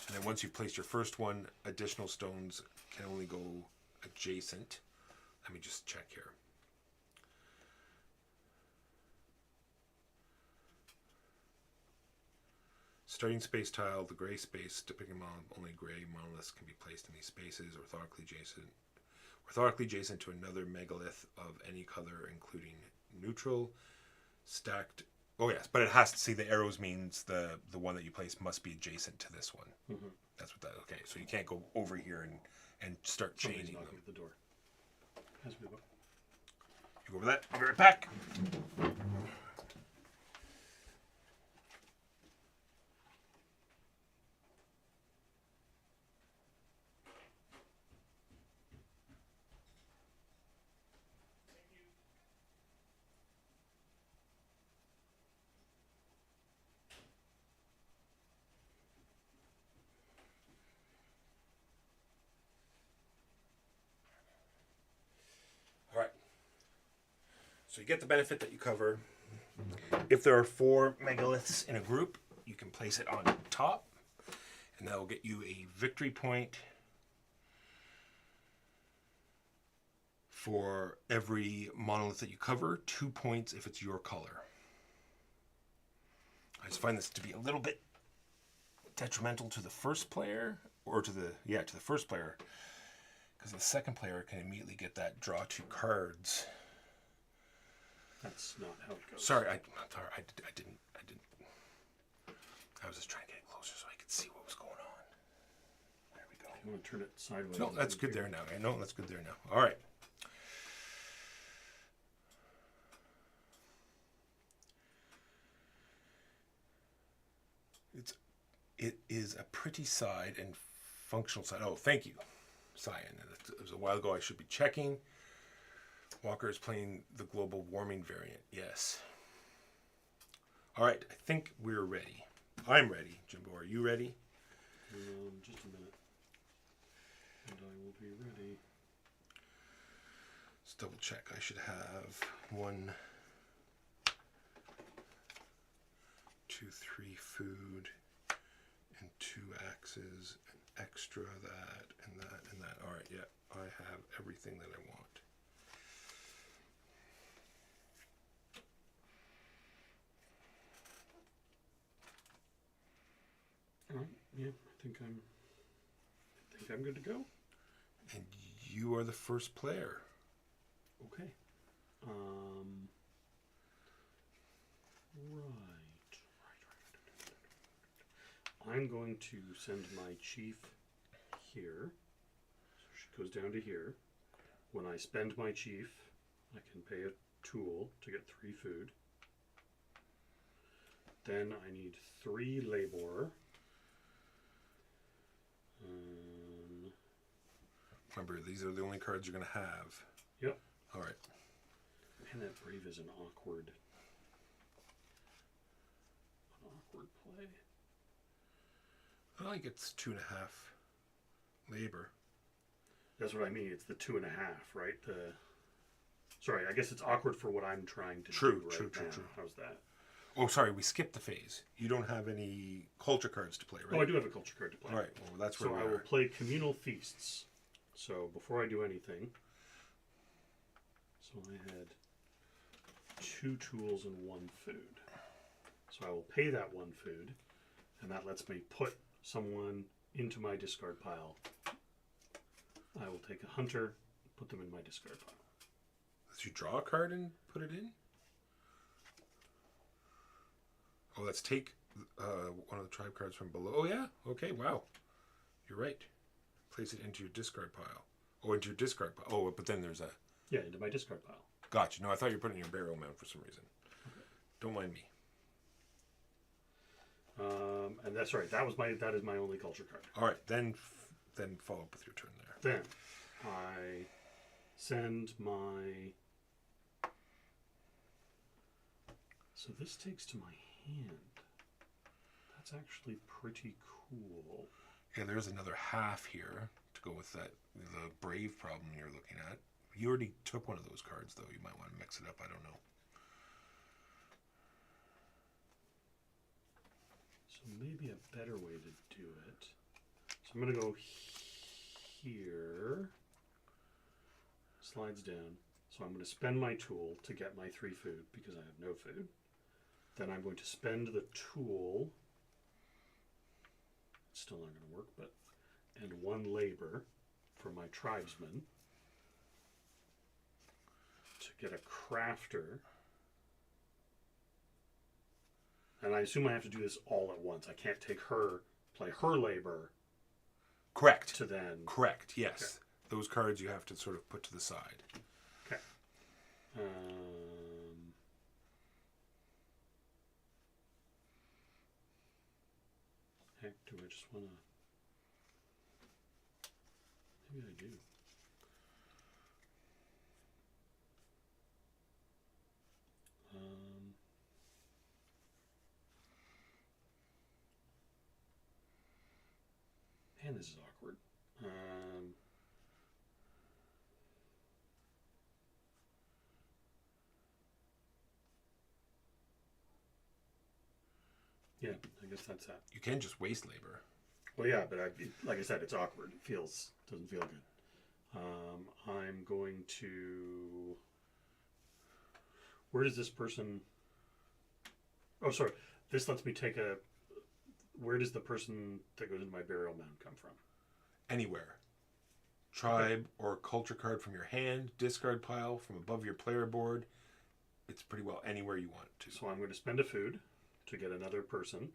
And then once you've placed your first one, additional stones can only go adjacent. Let me just check here. Starting space tile, the gray space depicting only gray monoliths can be placed in these spaces orthogonally adjacent to another megalith of any color, including neutral, stacked. Oh yes, but it has to see the arrows means the one that you place must be adjacent to this one. Mm-hmm. That's what that. Okay, so you can't go over here and start Somebody's changing them. knocking at the door. As we go. You go over that. I'll be right back. All right. So you get the benefit that you cover. If there are 4 megaliths in a group, you can place it on top, and that will get you a victory point for every monolith that you cover. 2 points if it's your color. I just find this to be a little bit detrimental to the first player, or to the first player, because the second player can immediately get that draw 2 cards. That's not how it goes. Sorry, I didn't. I was just trying to get closer so I could see what was going on. There we go. You want to turn it sideways? No, that's good there now. I know that's good there now. All right. It is a pretty side and functional side. Oh, thank you, Cyan. It was a while ago. I should be checking. Walker is playing the global warming variant. Yes. All right. I think we're ready. I'm ready. Jimbo, are you ready? Just a minute. And I will be ready. Let's double check. I should have 1, 2, 3 food and 2 axes, and extra that and that and that. All right. Yeah. I have everything that I want. All right. Yeah, I think I'm good to go. And you are the first player. Okay. Right. I'm going to send my chief here. So she goes down to here. When I spend my chief, I can pay a tool to get 3 food. Then I need 3 labor. Remember, these are the only cards you're going to have. Yep. All right. Man, that brave is an awkward play. I think it's 2.5 labor. That's what I mean. It's the 2.5, right? Sorry, I guess it's awkward for what I'm trying to do right now. True. How's that? Oh, sorry, we skipped the phase. You don't have any culture cards to play, right? Oh, I do have a culture card to play. All right, well, that's where so we I will are. play Communal Feasts. So before I do anything, so I had 2 tools and 1 food. So I will pay that 1 food, and that lets me put someone into my discard pile. I will take a hunter, put them in my discard pile. Did you draw a card and put it in? Oh, let's take one of the tribe cards from below. Oh, yeah. Okay, wow. You're right. Place it into your discard pile. Oh, into your discard pile. Oh, but then there's a... Yeah, into my discard pile. Gotcha. No, I thought you were putting it in your burial mound for some reason. Okay. Don't mind me. And that's right. That is my only culture card. All right, then follow up with your turn there. Then I send my. So this takes to my hand. That's actually pretty cool. Yeah, there's another half here to go with that the brave problem you're looking at. You already took one of those cards, though. You might want to mix it up. I don't know. So maybe a better way to do it. So I'm going to go here. Slides down. So I'm going to spend my tool to get my 3 food because I have no food. Then I'm going to spend the tool. It's still not going to work, but and 1 labor for my tribesman to get a crafter. And I assume I have to do this all at once. I can't take play her labor. Correct. To then. Correct, yes. Okay. Those cards you have to sort of put to the side. Okay. Heck, do I just want to... Maybe I do. Man, this is awkward. Yeah, I guess that's that. You can just waste labor. Well, yeah, but like I said, it's awkward. It doesn't feel good. I'm going to... Where does this person... Oh, sorry. This lets me take a... Where does the person that goes into my burial mound come from? Anywhere. Tribe or culture card from your hand, discard pile from above your player board. It's pretty well anywhere you want it to. So I'm going to spend a food to get another person.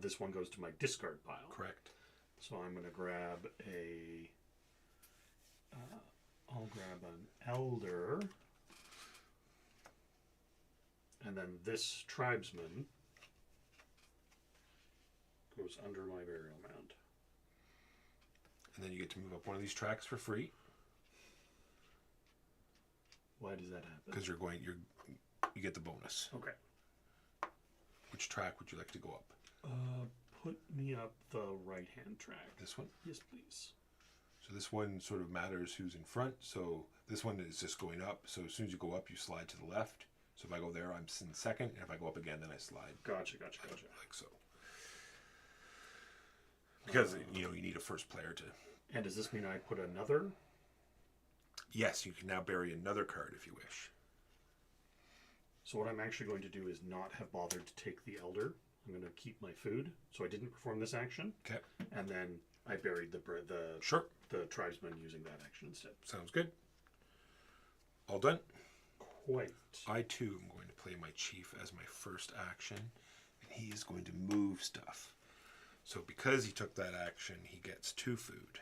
This one goes to my discard pile. Correct. So I'm going to grab a... I'll grab an elder. And then this tribesman goes under my burial mound. And then you get to move up one of these tracks for free. Why does that happen? Because you get the bonus. Okay. Which track would you like to go up? Put me up the right-hand track. This one? Yes, please. So this one sort of matters who's in front. So this one is just going up. So as soon as you go up, you slide to the left. So if I go there, I'm in second. And if I go up again, then I slide. Gotcha. Like so. Because, you need a first player to... And does this mean I put another? Yes, you can now bury another card if you wish. So what I'm actually going to do is not have bothered to take the elder. I'm going to keep my food. So I didn't perform this action. Okay. And then I buried the tribesman using that action instead. Sounds good. All done? Quite. I, too, am going to play my chief as my first action. And he is going to move stuff. So because he took that action, he gets 2 food.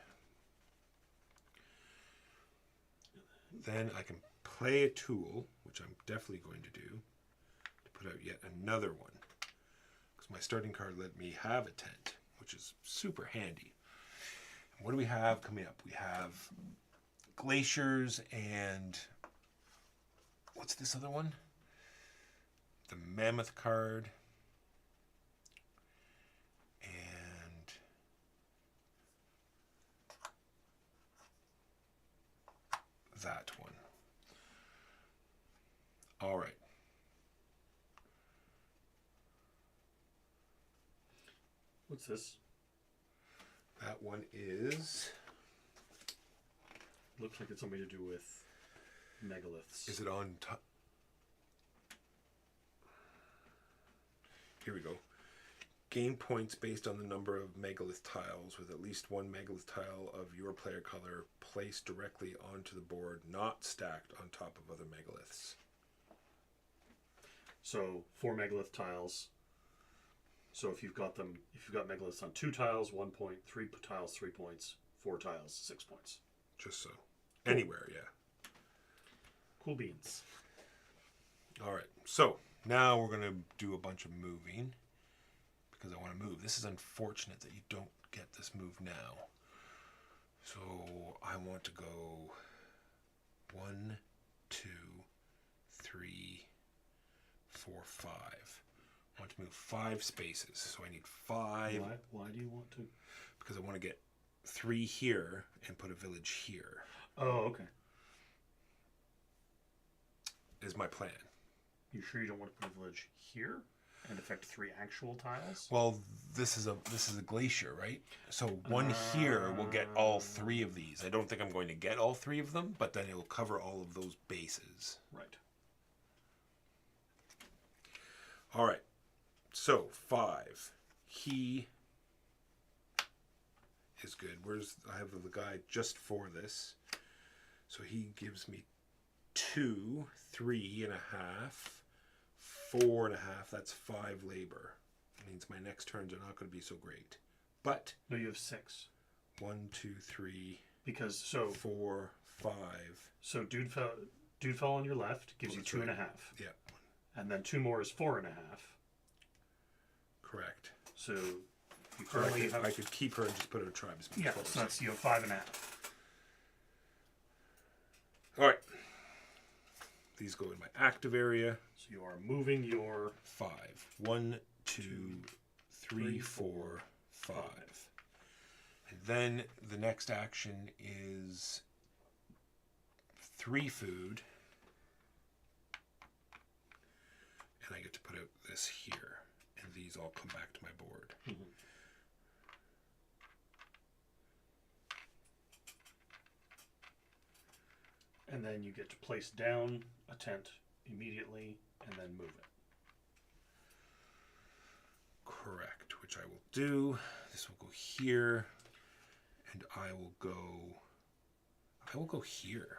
Then I can play a tool, which I'm definitely going to do, to put out yet another one. Because my starting card let me have a tent, which is super handy. And what do we have coming up? We have glaciers and... What's this other one? The mammoth card. And... that one. All right. What's this? That one is... Looks like it's something to do with megaliths. Is it on top? Here we go. Gain points based on the number of megalith tiles with at least 1 megalith tile of your player color placed directly onto the board, not stacked on top of other megaliths. So 4 megalith tiles. So if you've got megaliths on 2 tiles, 1 point, 3 tiles, 3 points, 4 tiles, 6 points. Just so. Anywhere, yeah. Cool beans. All right. So now we're going to do a bunch of moving because I want to move. This is unfortunate that you don't get this move now. So I want to go 1, 2, 3, 4, 5. I want to move 5 spaces. So I need 5. Why do you want to? Because I want to get 3 here and put a village here. Oh, okay. Is my plan. You sure you don't want to put a village here and affect 3 actual tiles? Well, this is a glacier, right? So one here will get all 3 of these. I don't think I'm going to get all 3 of them, but then it'll cover all of those bases. Right. All right. So 5. He is good. I have the guy just for this. So he gives me 2, 3.5, 4.5. That's 5 labor. It means my next turns are not going to be so great. But No, you have 6. 1, 2, 3, Because 4, 5. So dude fell on your left gives you 2.5. Yeah, And then 2 more is 4.5. correct. So you So currently have I could keep her and just put her tribesman yeah. close. So that's you have 5.5. All right. These go in my active area. So you are moving your 5. 1, 2, 3, 4, 5. And then the next action is 3 food. And I get to put out this here. And these all come back to my board. Mm-hmm. And then you get to place down a tent immediately and then move it. Correct, which I will do. This will go here. And I will go here.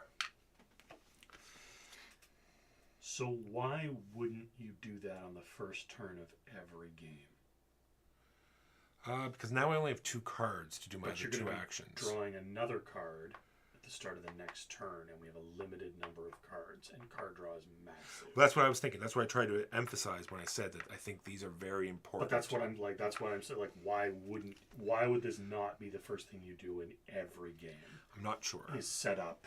So why wouldn't you do that on the first turn of every game? Because now I only have 2 cards to do my But other you're 2 going to be actions. drawing another card at the start of the next turn, and we have a limited number of cards, and card draw is massive. Well, that's what I was thinking. That's what I tried to emphasize when I said that I think these are very important. But that's what I'm like. That's why I'm saying, like, why would this not be the first thing you do in every game? I'm not sure. Is set up.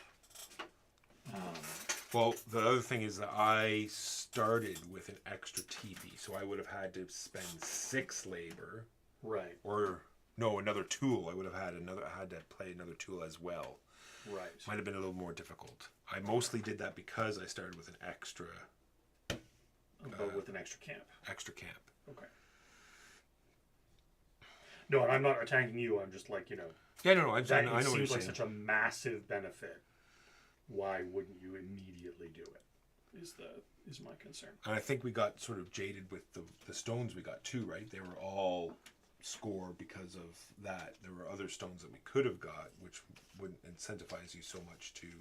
Well, the other thing is that I started with an extra teepee, so I would have had to spend 6 labor. Right. Or no, another tool. I would have had to play another tool as well. Right. Might have been a little more difficult. I mostly did that because I started with an extra. But with an extra camp. Extra camp. Okay. No, and I'm not attacking you. I'm just like, Yeah, no, I that know what you're seems like saying. such a massive benefit. Why wouldn't you immediately do it? Is my concern. And I think we got sort of jaded with the stones we got too, right? They were all score because of that. There were other stones that we could have got, which wouldn't incentivize you so much to.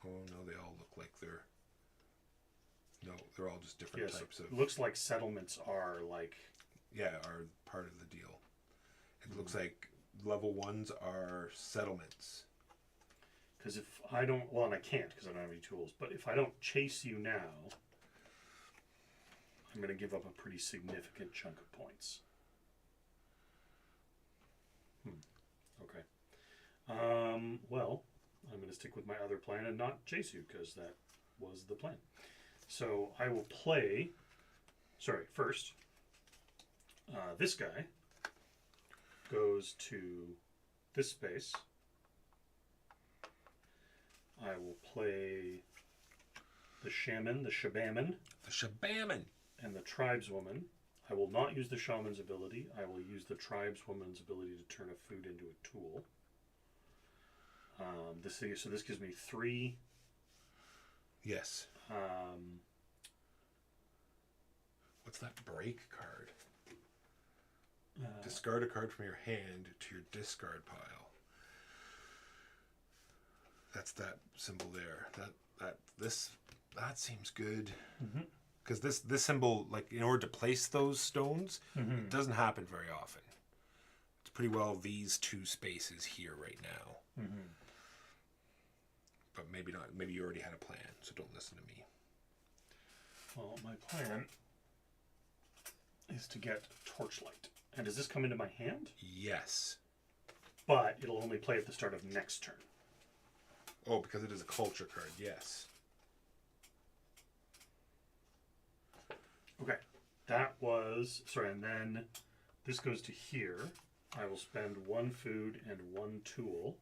Oh no, they all look like they're all just different types of. It looks like settlements are like. Yeah, are part of the deal. It looks like level 1s are settlements. Because if I don't, well, and I can't because I don't have any tools. But if I don't chase you now, I'm going to give up a pretty significant chunk of points. Okay. Well, I'm going to stick with my other plan and not chase you because that was the plan. So I will play. Sorry, first, this guy goes to this space. I will play the shaman, the shabaman. The shabaman. And the tribeswoman. I will not use the shaman's ability. I will use the tribeswoman's ability to turn a food into a tool. So this gives me 3. Yes. What's that break card? Discard a card from your hand to your discard pile. That's that symbol there. That seems good. Because this symbol, like in order to place those stones, it doesn't happen very often. To pretty well these two spaces here right now. Mm-hmm. But maybe not. Maybe you already had a plan, so don't listen to me. Well, my plan is to get Torchlight. And does this come into my hand? Yes. But it'll only play at the start of next turn. Oh, because it is a culture card, yes. Okay. That was... Sorry, and then this goes to here. I will spend 1 food and 1 tool.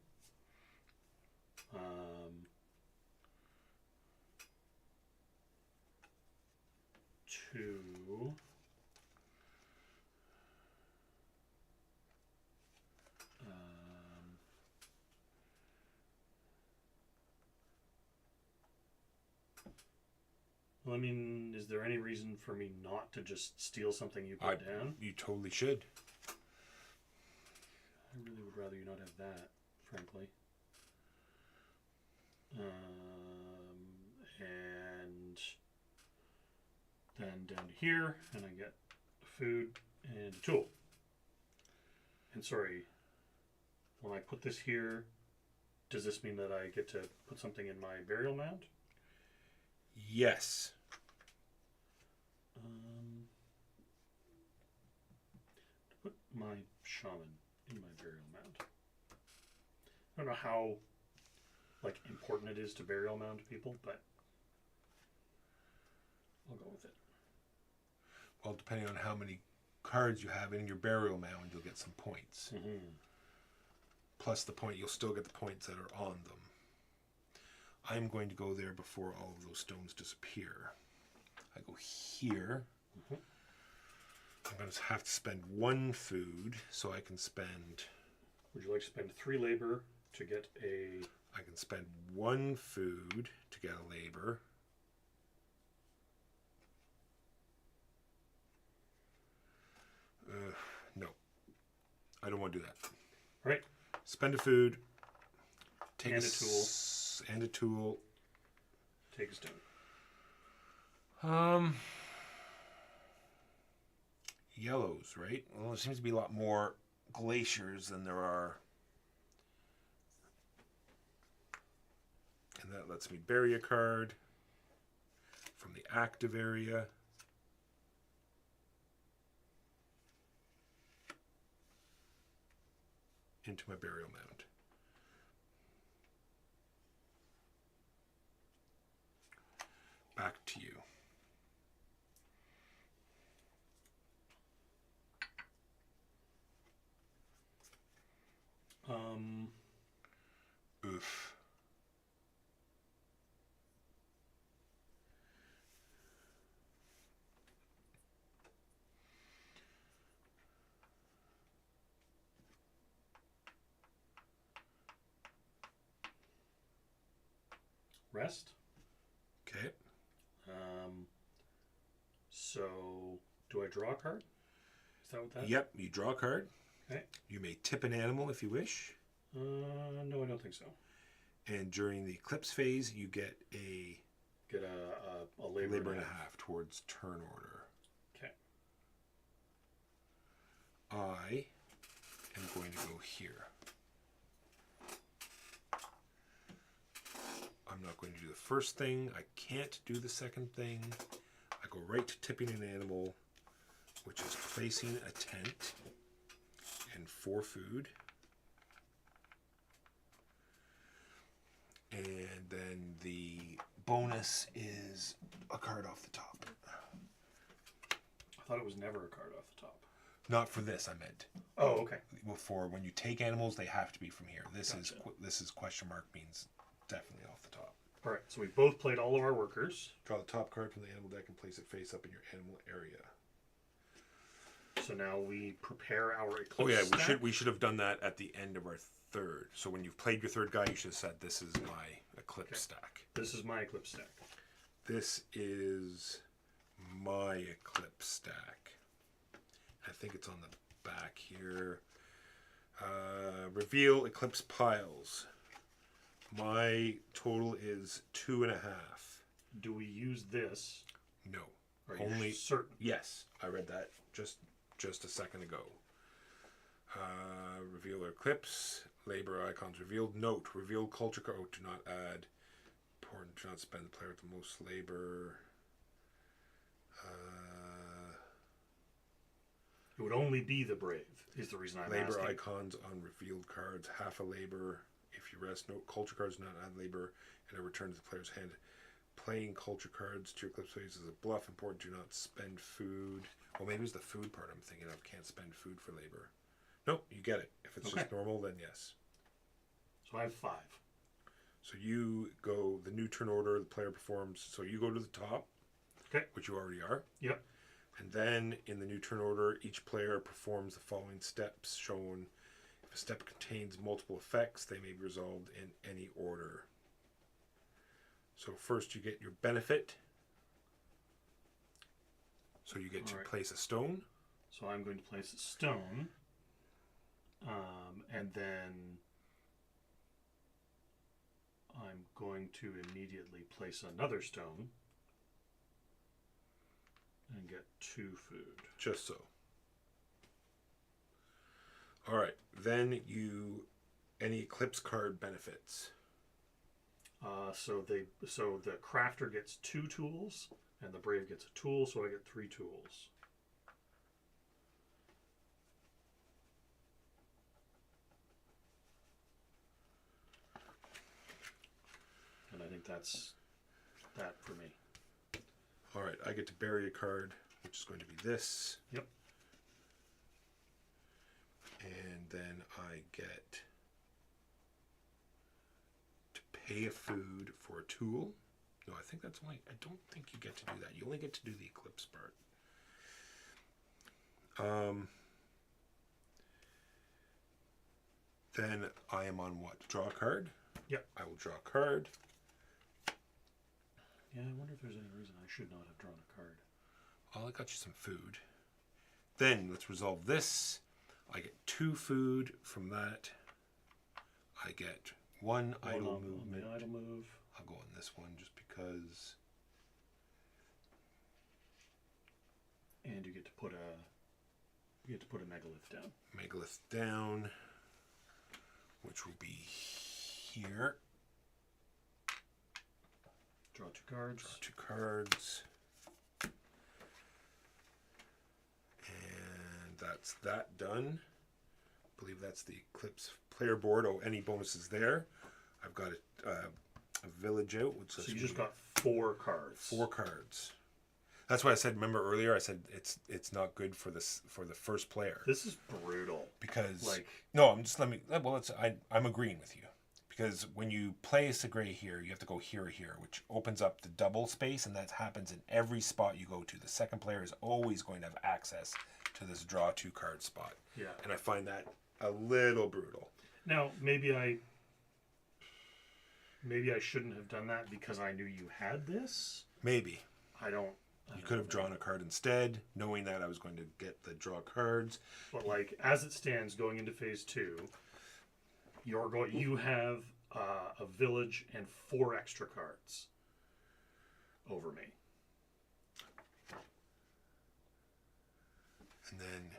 To... Well, I mean, is there any reason for me not to just steal something you put down? You totally should. I really would rather you not have that, frankly. And then down to here, and I get food and a tool. And sorry, when I put this here, does this mean that I get to put something in my burial mound? Yes. Put my shaman in my burial mound. I don't know how important it is to burial mound people, but I'll go with it. Well, depending on how many cards you have in your burial mound, you'll get some points. Mm-hmm. Plus the point, you'll still get the points that are on them. I'm going to go there before all of those stones disappear. I go here. Mm-hmm. I'm going to have to spend 1 food, so I can spend... Would you like to spend 3 labor to get a... I can spend 1 food to get a labor. No. I don't want to do that. All right. Spend a food. Take and a tool. And a tool. Take a stone. Yellows, right? Well, there seems to be a lot more glaciers than there are. And that lets me bury a card from the active area. Into my burial mound. Back to you. Oof. Rest. Okay. So, do I draw a card? Is that what that is? Yep, you draw a card. Okay. You may tip an animal if you wish. No, I don't think so. And during the eclipse phase, you get a labor and a half towards turn order. Okay. I am going to go here. I'm not going to do the first thing. I can't do the second thing. I go right to tipping an animal, which is placing a tent and 4 food. And then the bonus is a card off the top. I thought it was never a card off the top. Not for this, I meant. Oh, okay. Well, for when you take animals, they have to be from here. This Gotcha. is question mark means definitely off the top. All right, so we both played all of our workers. Draw the top card from the animal deck and place it face up in your animal area. So now we prepare our eclipse. Oh yeah, stack. we should have done that at the end of our third. So when you've played your third guy, you should have said, "This is my eclipse stack." This is my eclipse stack. This is my eclipse stack. I think it's on the back here. Reveal eclipse piles. My total is 2.5. Do we use this? No. Are you certain? Yes, I read that just a second ago. Reveal or eclipse. Labor icons revealed. Note. Revealed culture card. Oh, do not add. Important. Do not spend the player with the most labor. It would only be the brave, is the reason I'm Labor asking. icons on revealed cards. Half a labor. If you rest, note. Culture cards do not add labor and are returned to the player's hand. Playing culture cards to your eclipse phase is a bluff. Important. Do not spend food. Well, maybe it's the food part I'm thinking of. Can't spend food for labor. Nope, you get it. If it's just normal, then yes. So I have 5. So you go, the new turn order, the player performs. So you go to the top, which you already are. Yep. And then in the new turn order, each player performs the following steps shown. If a step contains multiple effects, they may be resolved in any order. So first you get your benefit. So you get to place a stone. So I'm going to place a stone. And then I'm going to immediately place another stone and get 2 food. Just so. All right. Then any eclipse card benefits. So the crafter gets 2 tools and the brave gets a tool, so I get 3 tools. And I think that's that for me. All right, I get to bury a card, which is going to be this. Yep. And then I get to pay a food for a tool. No, I think that's only, I don't think you get to do that. You only get to do the eclipse part. Then I am on what? Draw a card? Yep. I will draw a card. Yeah, I wonder if there's any reason I should not have drawn a card. Well, I got you some food. Then let's resolve this. I get 2 food from that. I get 1 idle movement. Idle move. I'll go on this one just because. And you get to put a megalith down. Megalith down, which will be here. Draw 2 cards. Draw 2 cards. And that's that done. I believe that's the Eclipse player board. Oh, any bonuses there. I've got a village out. Which so you just got 4 cards. 4 cards. That's why I said. Remember earlier, I said it's not good for the first player. This is brutal. Because like no, I'm agreeing with you. Because when you place a gray here, you have to go here or here, which opens up the double space, and that happens in every spot you go to. The second player is always going to have access to this draw 2 card spot. Yeah. And I find that a little brutal. Now, maybe I shouldn't have done that because I knew you had this. Maybe. You could have drawn a card instead, knowing that I was going to get the draw cards. But like as it stands, going into phase 2, you have a village and 4 extra cards over me. And then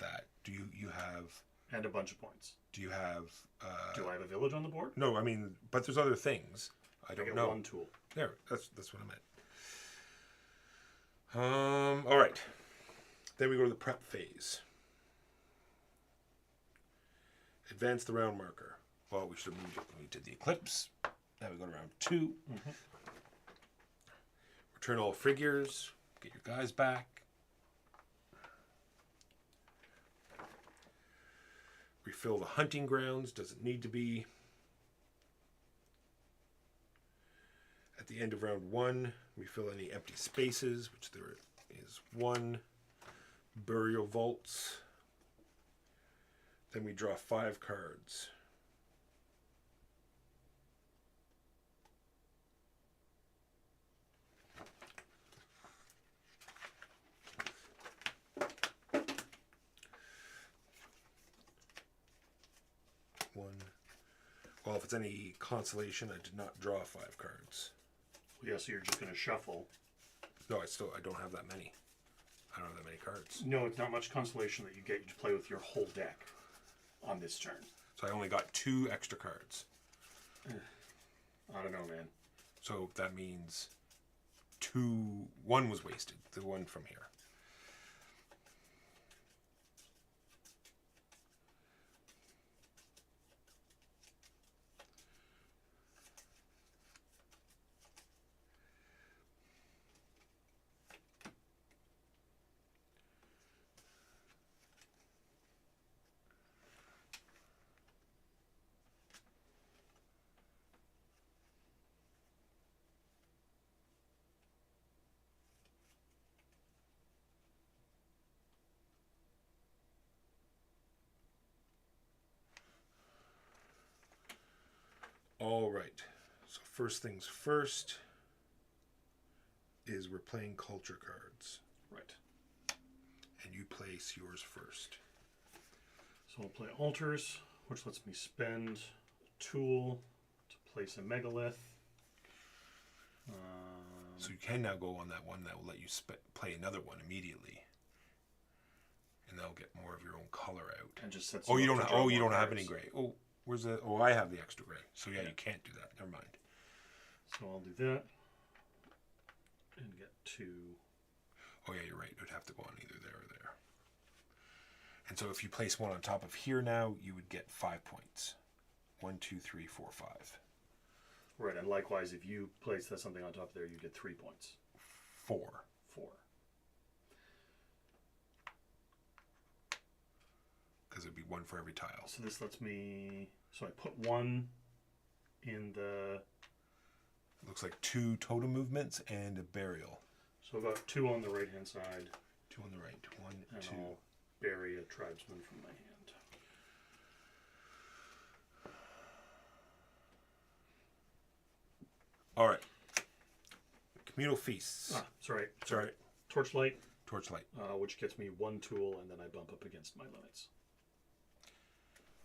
that you have and a bunch of points. Do you have? Do I have a village on the board? No, I mean, but there's other things. I don't know. 1 tool. There, that's what I meant. All right. Then we go to the prep phase. Advance the round marker. Well, we should have moved it when we did the eclipse. Now we go to round 2. Mm-hmm. Return all figures. Get your guys back. Refill the hunting grounds. Doesn't need to be. At the end of round 1, refill any empty spaces, which there is 1. Burial vaults. Then we draw 5 cards. Well, if it's any consolation, I did not draw 5 cards. Yeah, so you're just going to shuffle. No, I don't have that many. I don't have that many cards. No, it's not much consolation that you get to play with your whole deck on this turn. So I only got 2 extra cards. I don't know, man. So that means 1 was wasted. The one from here. All right. So first things first is we're playing culture cards. Right. And you place yours first. So I'll play altars, which lets me spend a tool to place a megalith. So you can now go on that one that will let you play another one immediately, and that'll get more of your own color out. And just sets You up don't. to draw You more don't have cards. any gray. Oh, where's the? Oh, I have the extra gray. So yeah, you can't do that. Never mind. So I'll do that and get 2. Oh yeah, you're right. It would have to go on either there or there. And so if you place one on top of here now, you would get 5 points. 1, 2, 3, 4, 5. Right, and likewise, if you place something on top there, you get 3 points. 4. 4. Because it'd be 1 for every tile. So this lets me... So I put 1 in the... Looks like 2 totem movements and a burial. So I've got 2 on the right-hand side. 2 on the right. 1, And 2. I'll bury a tribesman from my hand. All right. Communal feasts. Sorry. Sorry. Torchlight, Torchlight. which gets me 1 tool, and then I bump up against my limits.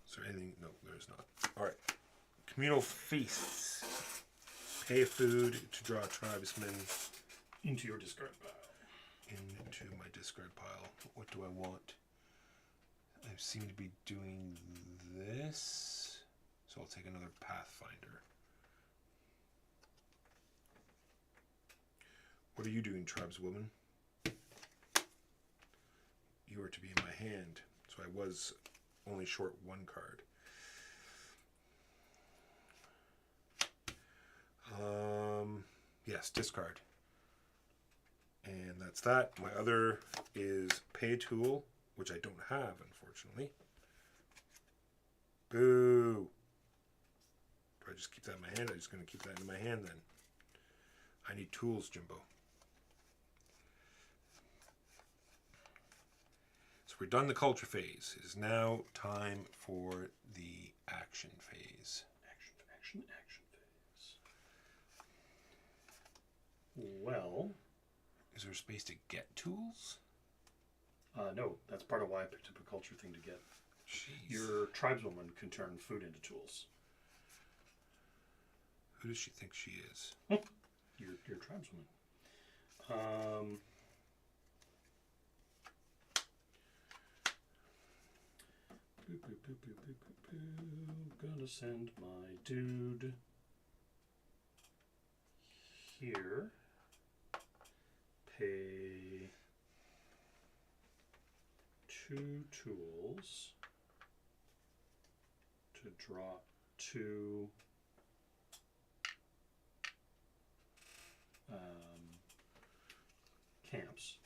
Is there anything? No, there's not. All right. Communal feasts. Pay food to draw a tribesman Into your discard pile. into my discard pile. What do I want? I seem to be doing this. So I'll take another Pathfinder. What are you doing, tribeswoman? You are to be in my hand. So I was only short 1 card. Yes, discard. And that's that. My other is pay tool, which I don't have, unfortunately. Boo. Do I just keep that in my hand? I'm just going to keep that in my hand then. I need tools, Jimbo. So we're done the culture phase. It is now time for the action phase. Action phase. Well... Is there a space to get tools? No, that's part of why I picked up a culture thing to get. Jeez. Your tribeswoman can turn food into tools. Who does she think she is? Your tribeswoman. Gonna send my dude here. Pay 2 tools to draw 2 camps.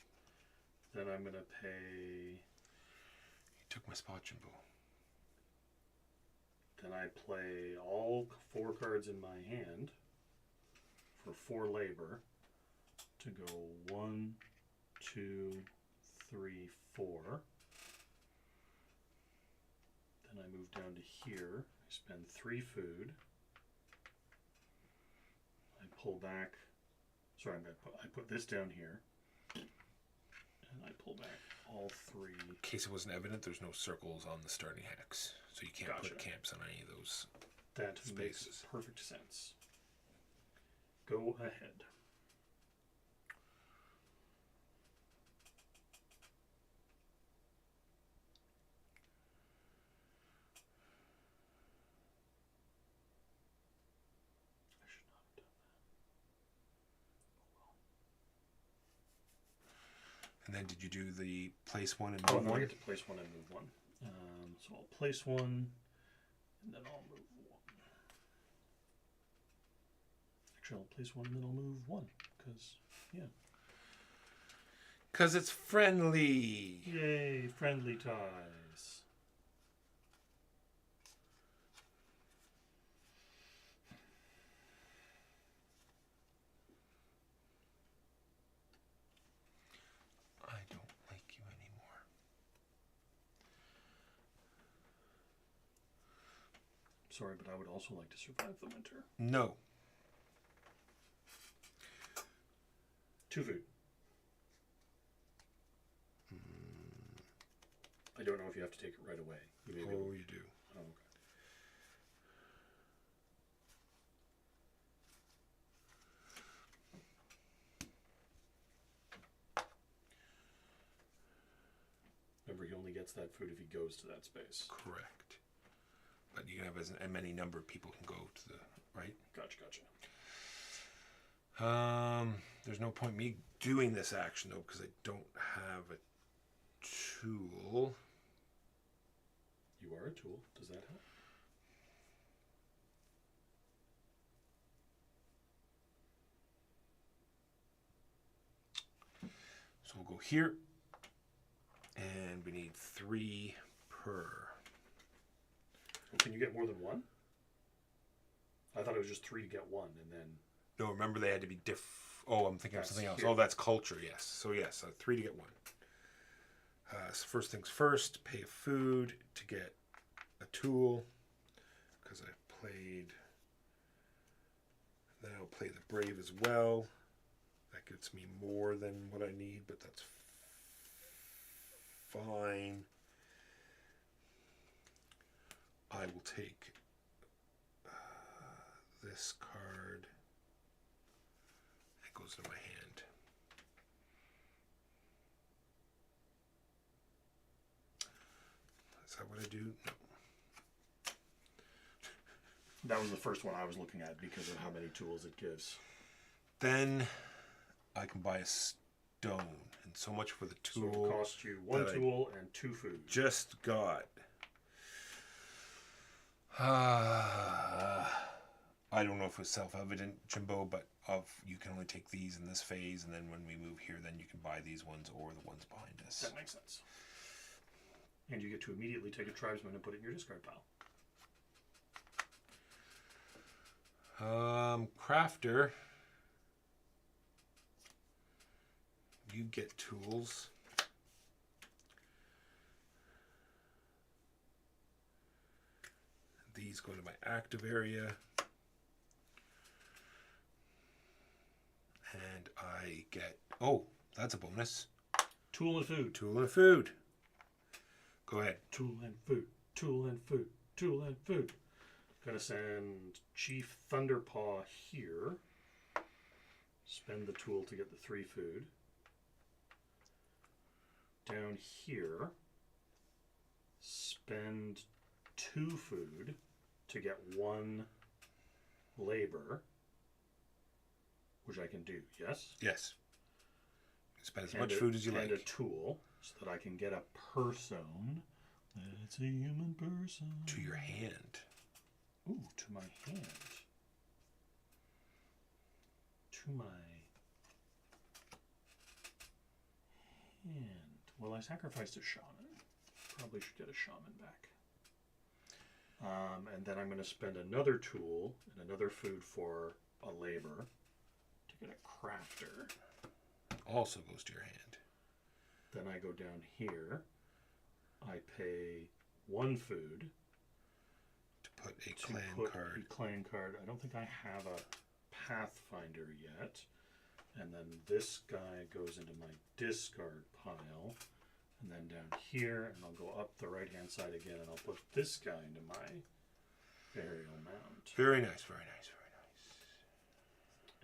Then I'm going to pay... You took my spot, Jimbo. Then I play all 4 cards in my hand for 4 labor to go 1, 2, 3, 4. Then I move down to here. I spend 3 food. I pull back. Sorry, I put this down here. And I pull back all 3. In case it wasn't evident, there's no circles on the starting hex. So you can't Gotcha. put camps on any of those That spaces. makes perfect sense. Go ahead. And then did you do the place one and Oh, move no, I one? get to place one and move one. So I'll place one, and then I'll move one. Actually, I'll place one and then I'll move one, because, yeah. Because it's friendly. Yay, friendly ties. I don't like you anymore. Sorry, but I would also like to survive the winter. No. 2 food. I don't know if you have to take it right away. You may be able- You do. Oh, okay. Remember, he only gets that food if he goes to that space. Correct. But you can have as many number of people can go to the right. Gotcha. There's no point me doing this action though because I don't have a tool. You are a tool. Does that help? So we'll go here, and we need 3 per. Well, can you get more than one? I thought it was just 3 to get one, and then... No, remember they had to be Oh, I'm thinking of That's something else. here. Oh, that's culture, yes. So yes, 3 to get 1. So first things first, pay a food to get a tool, because I played... Then I'll play the brave as well. That gets me more than what I need, but that's fine. I will take this card. It goes into my hand. Is that what I do? No. That was the first one I was looking at because of how many tools it gives. Then I can buy a stone, and so much for the So tool. it costs you 1 that I tool and 2 food. just got. I don't know if it was self-evident, Jimbo, but you can only take these in this phase, and then when we move here, then you can buy these ones or the ones behind us. That makes sense. And you get to immediately take a tribesman and put it in your discard pile. Crafter. You get tools. These go to my active area. And I get... Oh, that's a bonus. Tool and food. Tool and food. Go ahead. Tool and food. Tool and food. Tool and food. Gonna send Chief Thunderpaw here. Spend the tool to get the 3 food. Down here, spend 2 food to get 1 labor, which I can do, yes? Yes. Spend as And much food as you and like. a tool, so that I can get a person. It's a human person. To your hand. Ooh, to my hand. To my hand. Well, I sacrificed a shaman. Probably should get a shaman back. And then I'm going to spend another tool and another food for a labor to get a crafter. Also goes to your hand. Then I go down here. I pay 1 food To put a to clan put card. a clan card. I don't think I have a Pathfinder yet. And then this guy goes into my discard pile. And then down here, and I'll go up the right-hand side again, and I'll put this guy into my burial mound. Very nice, very nice, very nice.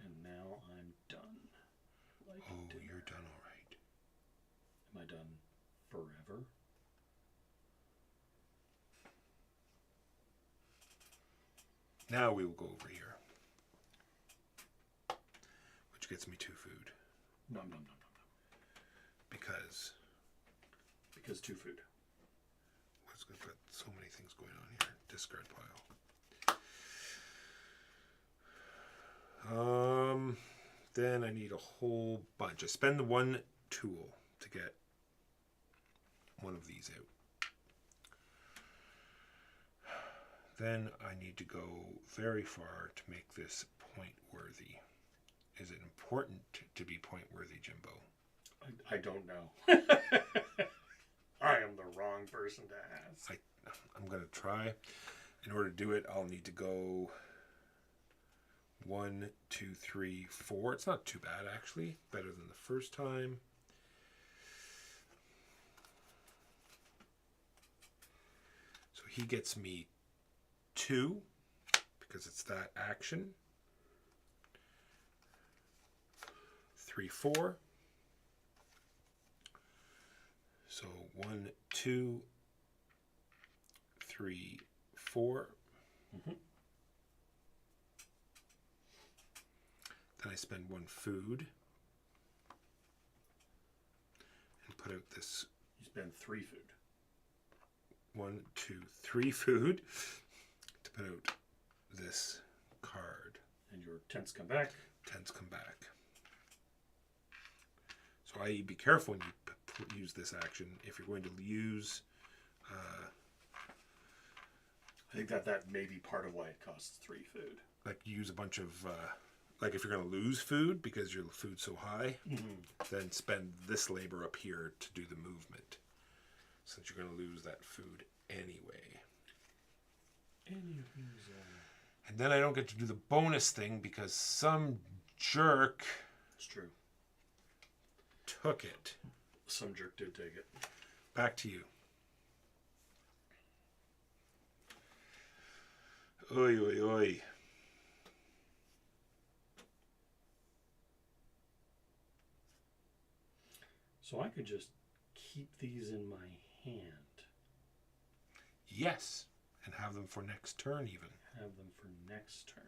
And now I'm done. Like Oh, dinner. you're done all right. Am I done forever? Now we will go over here. Which gets me 2 food. Nom nom nom nom nom. Because Because 2 food. I've got so many things going on here. Discard pile. Then I need a whole bunch. I spend the 1 tool to get one of these out. Then I need to go very far to make this point worthy. Is it important to be point worthy, Jimbo? I don't know. I am the wrong person to ask. I'm going to try. In order to do it, I'll need to go 1, 2, 3, 4. It's not too bad, actually. Better than the first time. So he gets me 2 because it's that action. 3, 4. So 1, 2, 3, 4. Mm-hmm. Then I spend 1 food and put out this. You spend 3 food. 1, 2, 3 food to put out this card. And your tents come back. Tents come back. So i.e. be careful when you use this action. If you're going to use... I think that may be part of why it costs 3 food. like use a bunch of... like if you're going to lose food because your food's so high, then spend this labor up here to do the movement. Since you're going to lose that food anyway. And then I don't get to do the bonus thing because some jerk... It's true. took it. Some jerk did take it. Back to you. Oi, oi, oi. So I could just keep these in my hand. Yes. And have them for next turn even. Have them for next turn.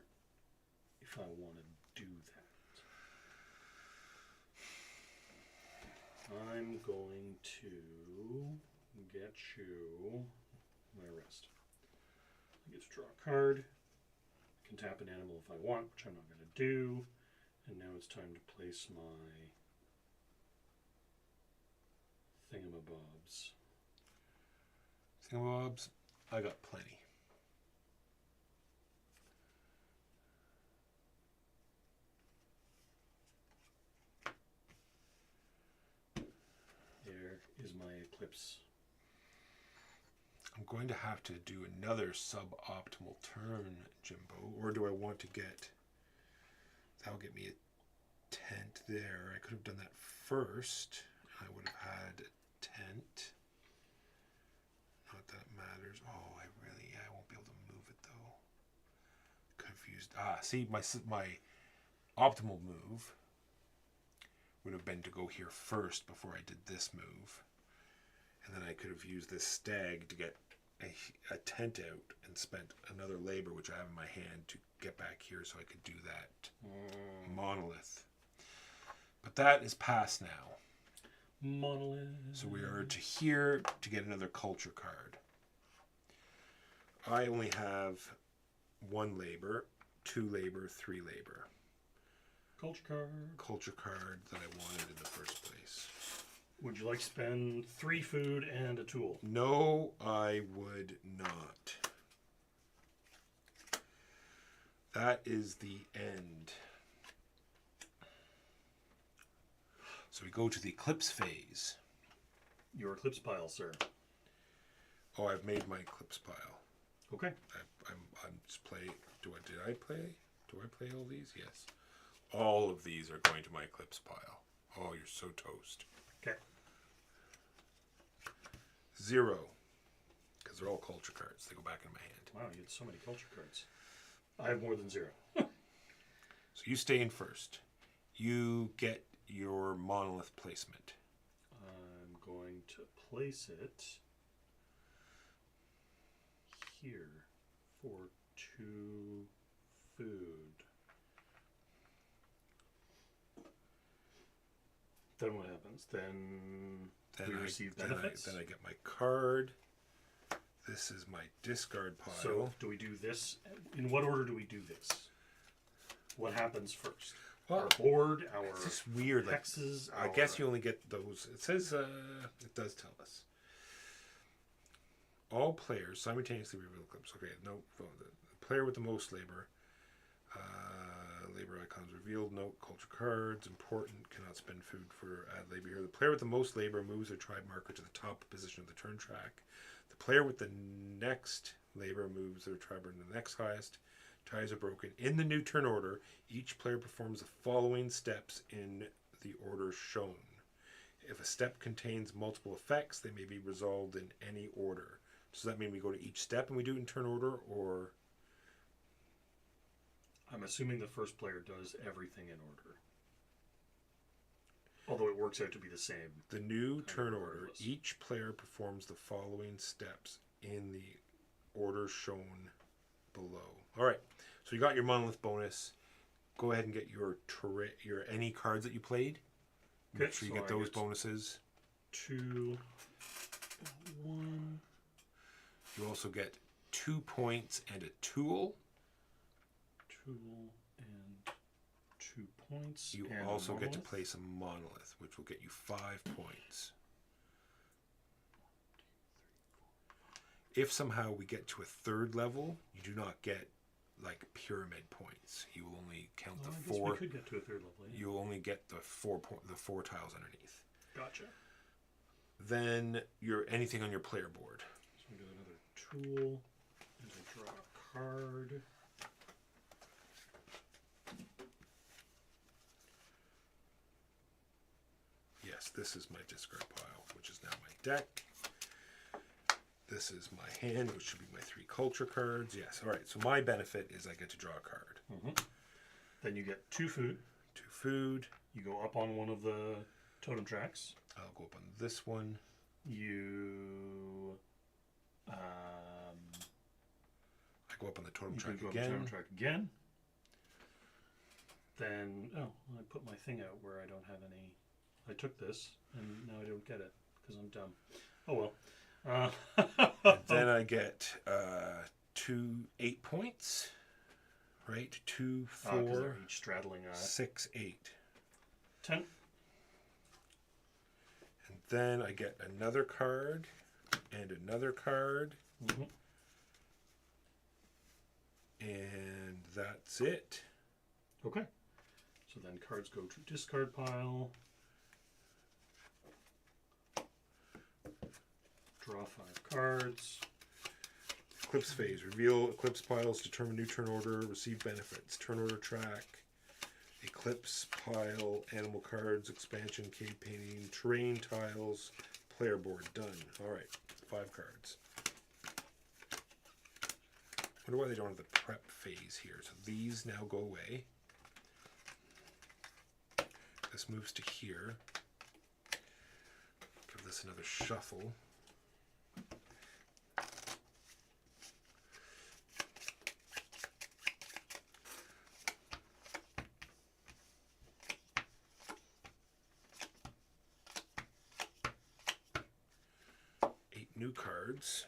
If I want to do that. I'm going to get you my rest. I get to draw a card. I can tap an animal if I want, which I'm not going to do. And now it's time to place my thingamabobs. Thingamabobs, I got plenty. There is my eclipse. I'm going to have to do another suboptimal turn, Jimbo. Or do I want to get... That'll get me a tent there. I could have done that first. I would have had a tent. Not that it matters. Oh, I won't be able to move it though. Confused. See, my optimal move would have been to go here first before I did this move. And then I could have used this stag to get a tent out and spent another labor, which I have in my hand, to get back here so I could do that monolith. But that is past now. Monolith. So we are to here to get another culture card. I only have 1 labor, 2 labor, 3 labor. Culture card. Culture card that I wanted in the first place. Would you like to spend 3 food and a tool? No, I would not. That is the end. So we go to the eclipse phase. Your eclipse pile, sir. Oh, I've made my eclipse pile. Okay. I'm just playing. Did I play? Do I play all these? Yes. All of these are going to my eclipse pile. Oh, you're so toast. Okay. 0. Because they're all culture cards. They go back in my hand. Wow, you had so many culture cards. I have more than 0. So you stay in first. You get your monolith placement. I'm going to place it here for 2 food. Then what happens? actions. Then Then we I receive then benefits. then I get my card. This is my discard pile. So do we do this? In what order do we do this? What happens first? Well, Our board, our it's just weird. Like, hexes. I guess you only get those. It says it does tell us. All players simultaneously reveal clips. Okay, no. The player with the most labor. Labor icons revealed. Note culture cards. Important. Cannot spend food for add labor here. The player with the most labor moves their tribe marker to the top position of the turn track. The player with the next labor moves their tribe to the next highest. Ties are broken. In the new turn order, each player performs the following steps in the order shown. If a step contains multiple effects, they may be resolved in any order. Does that mean we go to each step and we do it in turn order, or? I'm assuming the first player does everything in order. Although it works out to be the same. The new turn order, regardless. each player performs the following steps in the order shown below. All right, so you got your monolith bonus. Go ahead and get your any cards that you played. Make sure you so get those bonuses. 2, 1. You also get 2 points and a tool. Tool and 2 points. You and also a get to monolith. place a monolith, which will get you 5 points. If somehow we get to a third level, you do not get like pyramid points. You will only count Well, the I guess 4. we could get to a third level. Yeah. You will only get the 4 tiles underneath. Gotcha. Then anything on your player board. So we get another tool and I draw a card. Yes, this is my discard pile, which is now my deck. This is my hand, which should be my 3 culture cards. Yes, all right. So my benefit is I get to draw a card. Mm-hmm. Then you get 2 food. 2 food. You go up on one of the totem tracks. I'll go up on this one. You I go up on the totem you track can go up the again. totem track again. Then I put my thing out where I don't have any. I took this and now I don't get it because I'm dumb. Oh well. And then I get 8 points. Right? 2, 4, They're each straddling 6, 8. 10. And then I get another card and another card. Mm-hmm. And that's it. Okay. So then cards go to discard pile. Draw 5 cards. Eclipse phase. Reveal eclipse piles. Determine new turn order. Receive benefits. Turn order track. Eclipse pile. Animal cards. Expansion. Cave painting. Terrain tiles. Player board. Done. All right. 5 cards. Wonder why they don't have the prep phase here. So these now go away. This moves to here. Give this another shuffle. New cards.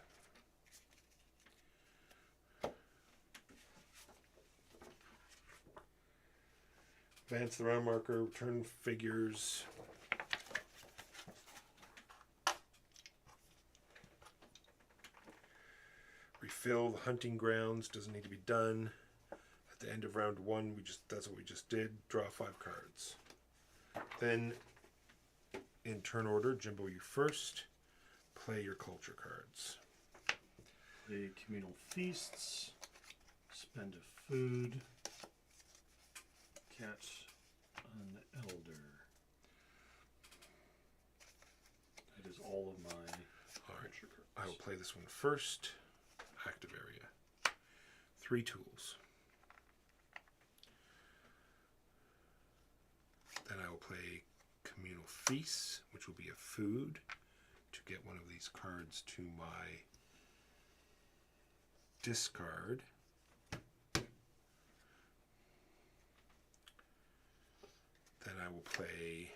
Advance the round marker, return figures. Refill the hunting grounds, doesn't need to be done. At the end of round 1, that's what we just did. Draw 5 cards. Then in turn order, Jimbo, you first. Play your culture cards. Play communal feasts. Spend a food. Catch an elder. That is all of my culture cards. I will play this one first. Active area. 3 tools. Then I will play communal feasts, which will be a food. To get one of these cards to my discard. Then I will play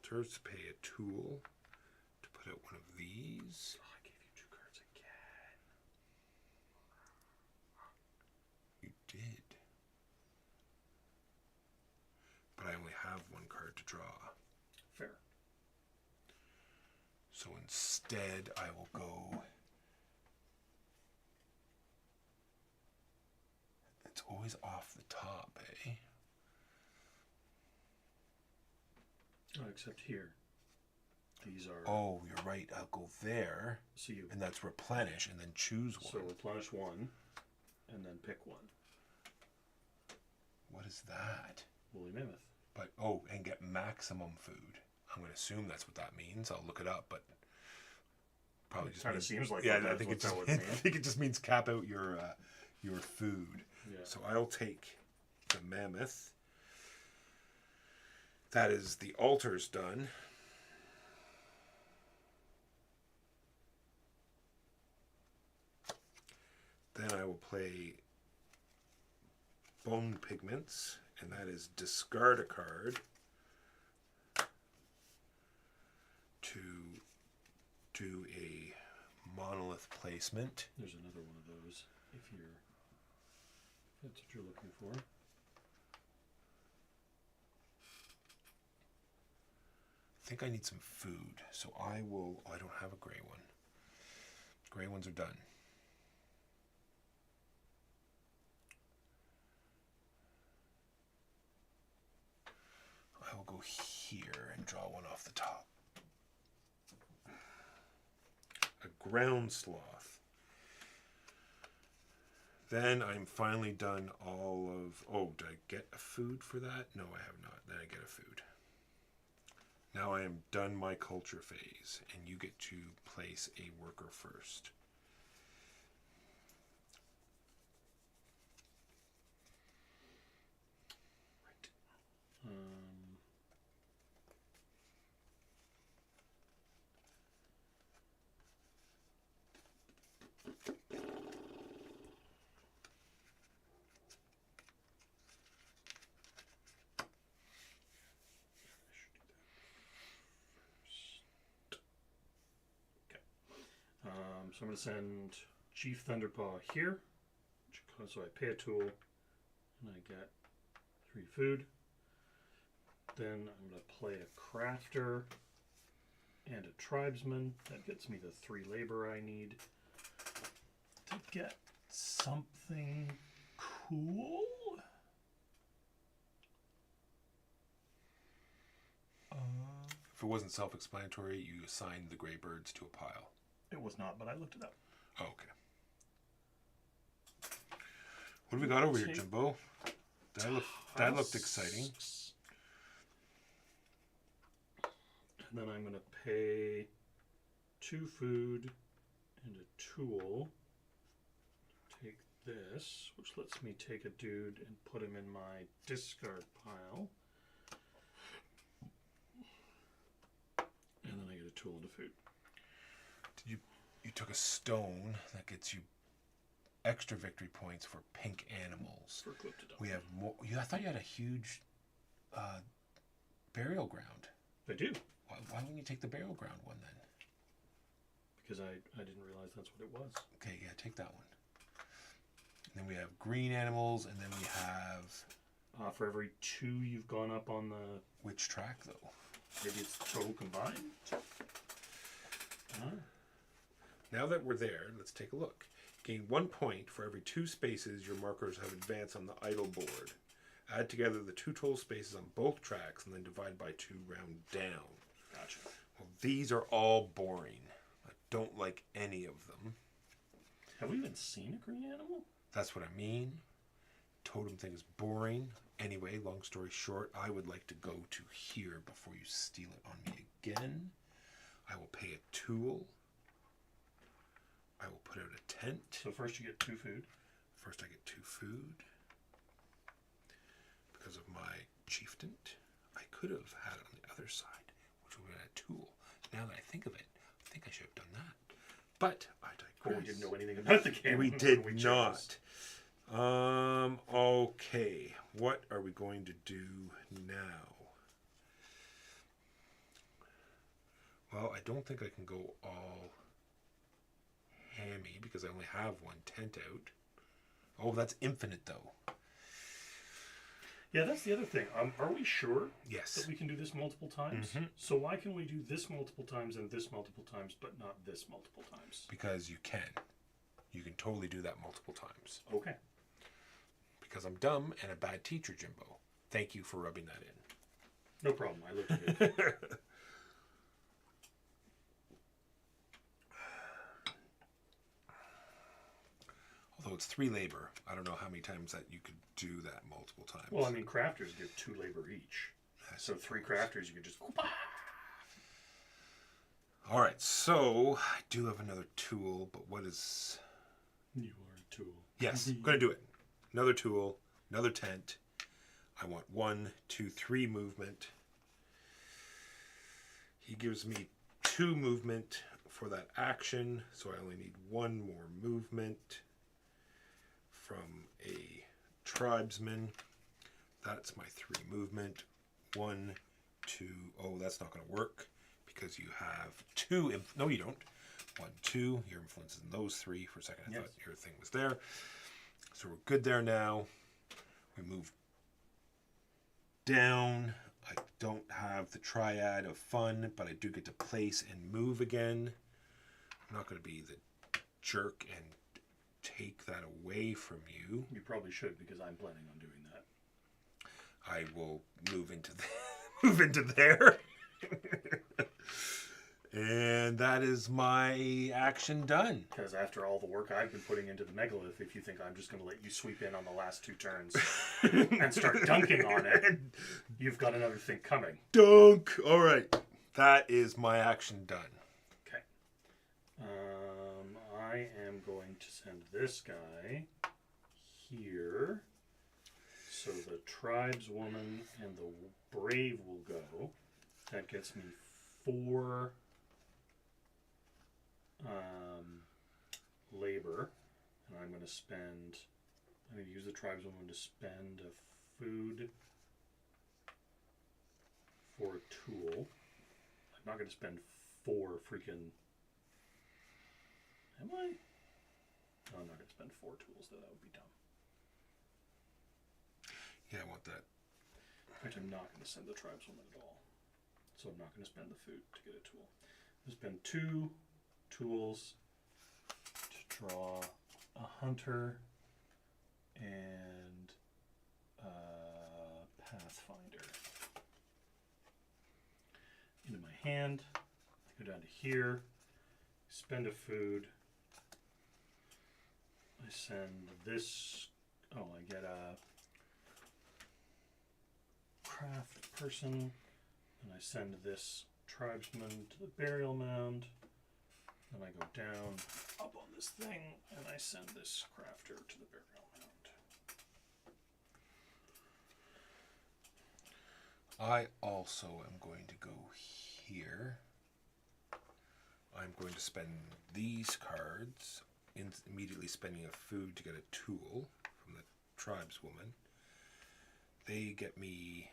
altars, pay a tool to put out one of these. Oh, I gave you 2 cards again. You did. But I only have 1 card to draw. Fair. So instead, I will go... It's always off the top, eh? Oh, except here. These are... Oh, you're right. I'll go there. So you... And that's replenish, and then choose one. So replenish 1, and then pick 1. What is that? Woolly mammoth. But, oh, and get maximum food. I'm going to assume that's what that means. I'll look it up, but probably just kind of means, seems like yeah. that, I think it that's just what it I means. think it just means cap out your food. Yeah. So I'll take the mammoth. That is the altars done. Then I will play bone pigments, and that is discard a card to do a monolith placement. There's another one of those if that's what you're looking for. I think I need some food, so I will... Oh, I don't have a gray one. Gray ones are done. I will go here and draw one off the top. A ground sloth. Then I'm finally done all of... Oh, did I get a food for that? No, I have not. Then I get a food. Now I am done my culture phase, and you get to place a worker first. Right. So I'm going to send Chief Thunderpaw here. So I pay a tool and I get 3 food. Then I'm going to play a crafter and a tribesman. That gets me the 3 labor I need to get something cool. If it wasn't self-explanatory, you assigned the gray birds to a pile. It was not, but I looked it up. Oh, okay. What do we got over here, Jimbo? That looked exciting. And then I'm going to pay 2 food and a tool. Take this, which lets me take a dude and put him in my discard pile. And then I get a tool and a food. You took a stone that gets you extra victory points for pink animals. For Glyptodon. We have more. I thought you had a huge burial ground. I do. Why wouldn't you take the burial ground one then? Because I didn't realize that's what it was. Okay, yeah, take that one. And then we have green animals, and then we have... For every 2 you've gone up on the... Which track, though? Maybe it's total combined? Now that we're there, let's take a look. Gain 1 point for every 2 spaces your markers have advanced on the idle board. Add together the 2 total spaces on both tracks and then divide by 2 round down. Gotcha. Well, these are all boring. I don't like any of them. Have we even seen a green animal? That's what I mean. Totem thing is boring. Anyway, long story short, I would like to go to here before you steal it on me again. I will pay a tool. I will put out a tent. So first you get 2 food. First I get 2 food. Because of my chieftain. I could have had it on the other side, which would have been a tool. Now that I think of it, I think I should have done that. But I digress. Or we didn't know anything about the game. We did not. Okay. What are we going to do now? Well, I don't think I can go all hammy because I only have one tent out. Oh, that's infinite though. Yeah, that's the other thing. Are we sure Yes. that we can do this multiple times? Mhm. So why can we do this multiple times and this multiple times, but not this multiple times? Because you can. You can totally do that multiple times. Okay. Because I'm dumb and a bad teacher, Jimbo. Thank you for rubbing that in. No problem. I looked at it. Although it's 3 labor, I don't know how many times that you could do that multiple times. Well, I mean, crafters give 2 labor each. So 3 crafters, you could just... All right, so I do have another tool, but what is... You are a tool. Yes, I'm going to do it. Another tool, another tent. I want 1, 2, 3 movement. He gives me 2 movement for that action, so I only need 1 more movement from a tribesman. That's my 3 movement. 1, 2. Oh, that's not going to work because you have 2. No, you don't. 1, 2. Your influence is in those 3. For a second, I thought your thing was there. So we're good there now. We move down. I don't have the triad of fun, but I do get to place and move again. I'm not going to be the jerk and take that away from you. You probably should, because I'm planning on doing that. I will move into move into there. And that is my action done. Because after all the work I've been putting into the megalith, if you think I'm just going to let you sweep in on the last 2 turns and start dunking on it, you've got another thing coming. Dunk! All right. That is my action done. Okay. I am going to send this guy here. So the tribeswoman and the brave will go. That gets me 4 labor. And I'm going to use the tribeswoman to spend a food for a tool. I'm not going to spend 4 freaking... Am I? No, I'm not going to spend 4 tools, though. That would be dumb. Yeah, I want that. In fact, I'm not going to send the tribeswoman at all. So I'm not going to spend the food to get a tool. I'm going to spend 2 tools to draw a hunter and a pathfinder into my hand. I go down to here, spend a food. I send this. Oh, I get a craft person, and I send this tribesman to the burial mound. Then I go down up on this thing, and I send this crafter to the burial mound. I also am going to go here. I'm going to spend these cards, immediately spending a food to get a tool from the tribeswoman. They get me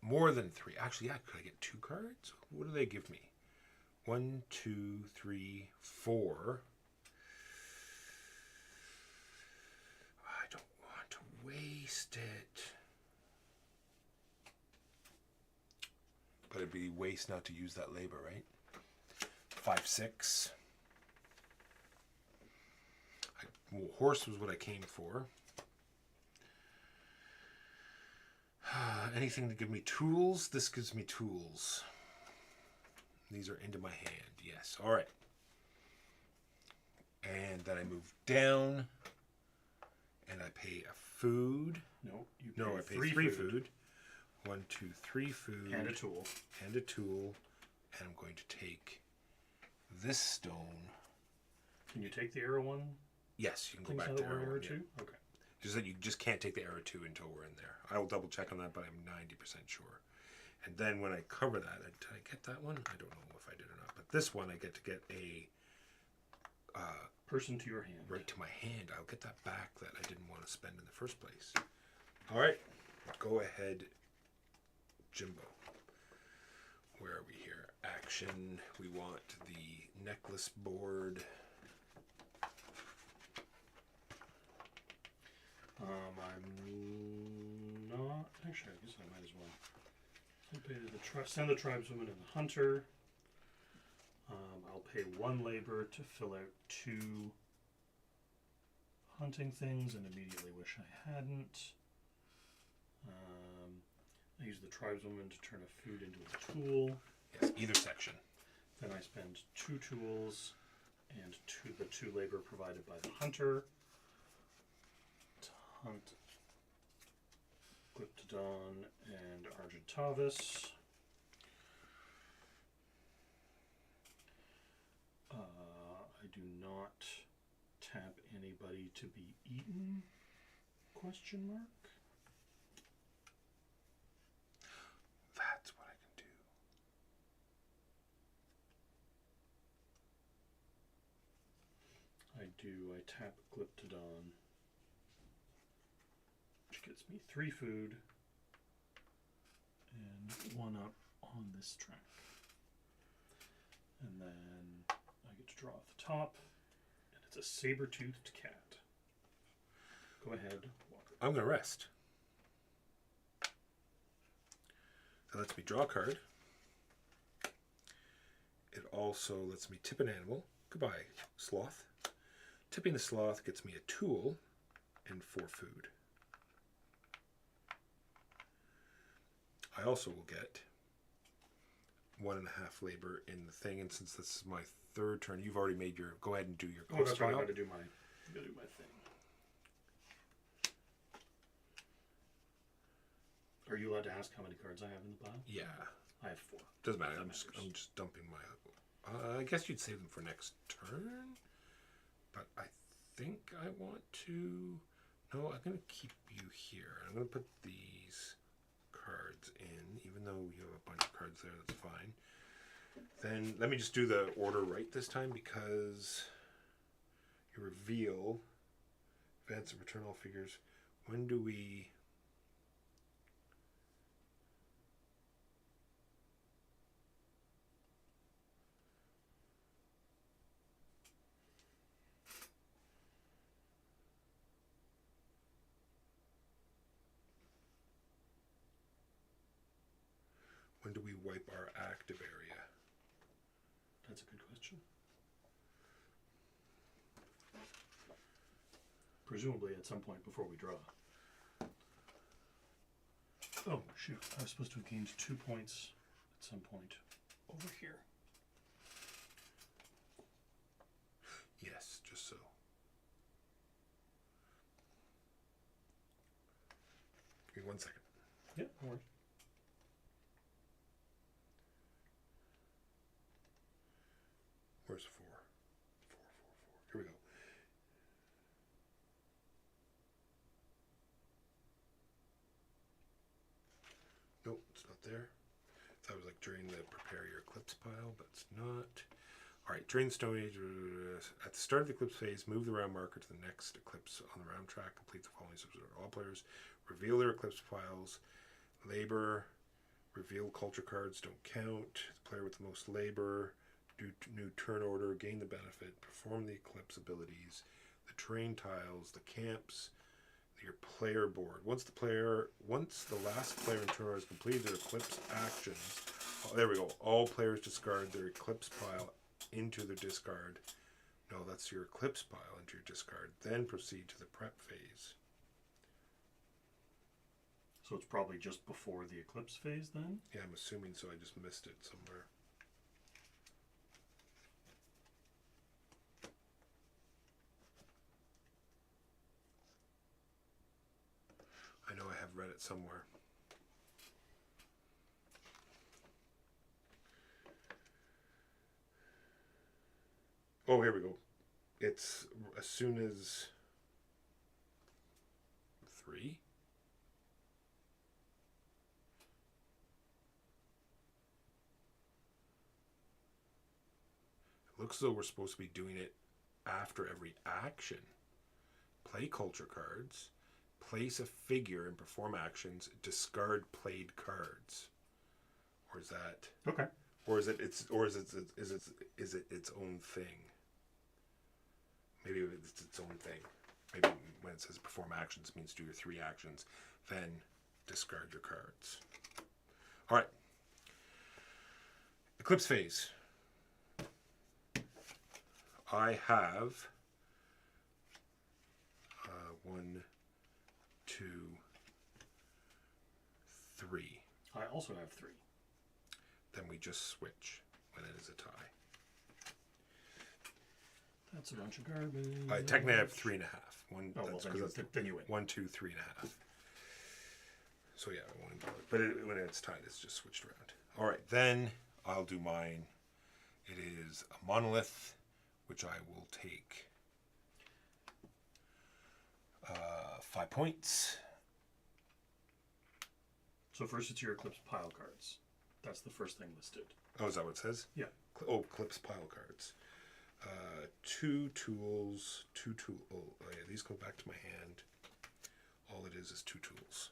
more than 3. Actually, yeah, could I get 2 cards? What do they give me? 1, 2, 3, 4. I don't want to waste it. But it'd be waste not to use that labor, right? 5, 6. Horse was what I came for. Anything to give me tools? This gives me tools. These are into my hand. Yes. All right. And then I move down, and I pay a food. No, you No, I pay 3 food. 1, 2, 3 food. And a tool. And a tool. And I'm going to take this stone. Can you take the arrow one? Yes, you can go back to arrow 2? Yeah. Okay. Just that you just can't take the arrow 2 until we're in there. I will double check on that, but I'm 90% sure. And then when I cover that, did I get that one? I don't know if I did or not. But this one, I get to get a... person to your hand. Right to my hand. I'll get that back that I didn't want to spend in the first place. All right. Go ahead, Jimbo. Where are we here? action, we want the necklace board. I'm not. Actually, I guess I might as well. Send the tribeswoman and the hunter. I'll pay 1 labor to fill out 2 hunting things and immediately wish I hadn't. I use the tribeswoman to turn a food into a tool. Yes, either section. Then I spend 2 tools and the 2 labor provided by the hunter to hunt Glyptodon and Argentavis. I do not tap anybody to be eaten? Question mark. That's what I can do. I tap Glyptodon, which gets me 3 food and 1 up on this track. And then I get to draw off the top, and it's a saber-toothed cat. Go ahead, Walker. I'm going to rest. That lets me draw a card. It also lets me tip an animal. Goodbye, sloth. Tipping the sloth gets me a tool and 4 food. I also will get 1.5 labor in the thing, and since this is my 3rd turn, you've already made your. Go ahead and do your. Oh, that's right. I got to do my thing. Are you allowed to ask how many cards I have in the pile? Yeah. I have 4. Doesn't matter. I'm just dumping my. I guess you'd save them for next turn, but I think I want to. No, I'm going to keep you here. I'm going to put these cards in, even though you have a bunch of cards there. That's fine. Then let me just do the order right this time, because you reveal advance and return all figures. When do we? When do we wipe our active area? That's a good question. Presumably at some point before we draw. Oh, shoot. I was supposed to have gained 2 points at some point over here. Yes, just so. Give me 1 second. Yeah, no worries. Where's 4? 4. Here we go. Nope, it's not there. That was like drain the prepare your eclipse pile, but it's not. Alright, drain the Stone Age. At the start of the eclipse phase, move the round marker to the next eclipse on the round track. Complete the following steps. All players reveal their eclipse piles. Labor. Reveal culture cards don't count. The player with the most labor. Do new turn order. Gain the benefit. Perform the eclipse abilities. The terrain tiles. The camps. Your player board. Once the last player in turn order has completed their eclipse actions. Oh, there we go. All players discard their eclipse pile into their discard. No, that's your eclipse pile into your discard. Then proceed to the prep phase. So it's probably just before the eclipse phase then? Yeah, I'm assuming so. I just missed it somewhere. I know I have read it somewhere. Oh, here we go. It's as soon as 3. It looks as though we're supposed to be doing it after every action. Play culture cards. Place a figure and perform actions. Discard played cards. Or is that... Okay. Or is it its own thing? Maybe it's its own thing. Maybe when it says perform actions, it means do your 3 actions, then discard your cards. All right. Eclipse phase. I have 1, 2, 3. I also have 3. Then we just switch when it is a tie. That's a bunch of garbage. Technically, I have 3.5. Then you win. 1, 2, 3.5. So yeah, I won. But when it's tied, it's just switched around. All right, then I'll do mine. It is a monolith, which I will take 5 points. So first it's your Eclipse pile cards. That's the first thing listed. Oh, is that what it says? Yeah. Eclipse pile cards. 2 tools, 2 tool. Oh yeah, these go back to my hand. All it is 2 tools.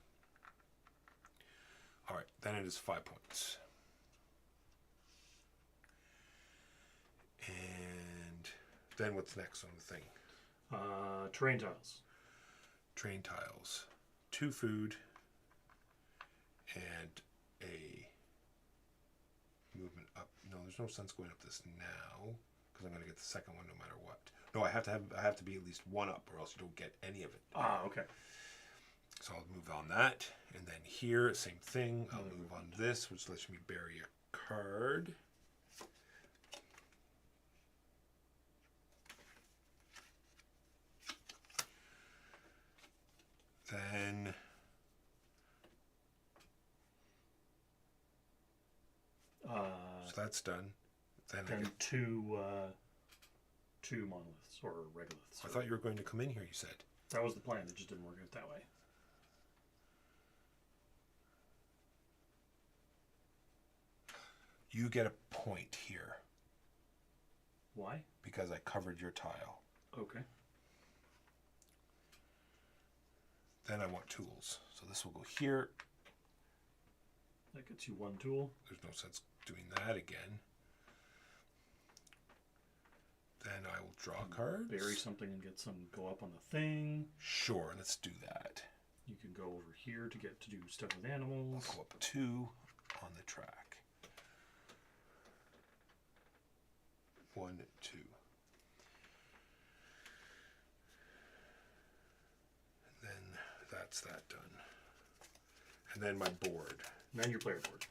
All right, then it is 5 points. And then what's next on the thing? Terrain tiles. Terrain tiles. 2 food and a movement up. No, there's no sense going up this now because I'm going to get the second one no matter what. No, I have to be at least 1 up, or else you don't get any of it. Ah, okay. So I'll move on that, and then here, same thing. I'll move on this, which lets me bury a card. Then so that's done. Then I get, two monoliths or regoliths. I thought you were going to come in here, you said. That was the plan. It just didn't work out that way. You get a point here. Why? Because I covered your tile. Okay. Then I want tools. So this will go here. That gets you 1 tool. There's no sense doing that again. Then I will draw cards. Bury something and get some go up on the thing. Sure, let's do that. You can go over here to get to do stuff with animals. I'll go up 2 on the track. 1, 2. And then that's that done. And then my board. And then your player board.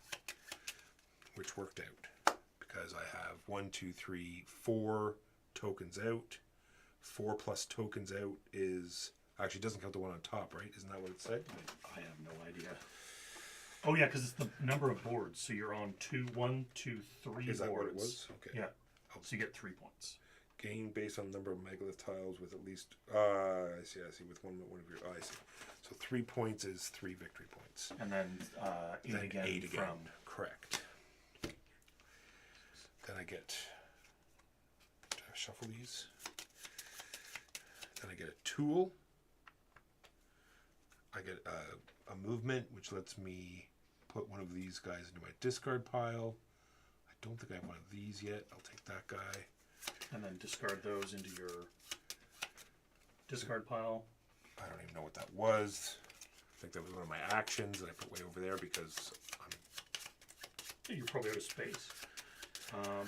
Which worked out. Because I have 1, 2, 3, 4 tokens out. 4 plus tokens out is... Actually, it doesn't count the one on top, right? Isn't that what it said? I have no idea. Oh, yeah, because it's the number of boards. So you're on 1, 2, 3 boards. Is that what it was? Okay. Yeah. So you get 3 points. Gain based on the number of megalith tiles with at least... I see. With one of your... I see. So 3 points is 3 victory points. And then 8 then again 8 again. from... Correct. Then I get... Do I shuffle these? Then I get a tool. I get a movement, which lets me put one of these guys into my discard pile. I don't think I have one of these yet. I'll take that guy. And then discard those into your discard pile. I don't even know what that was. I think that was one of my actions that I put way over there because I'm... You're probably out of space.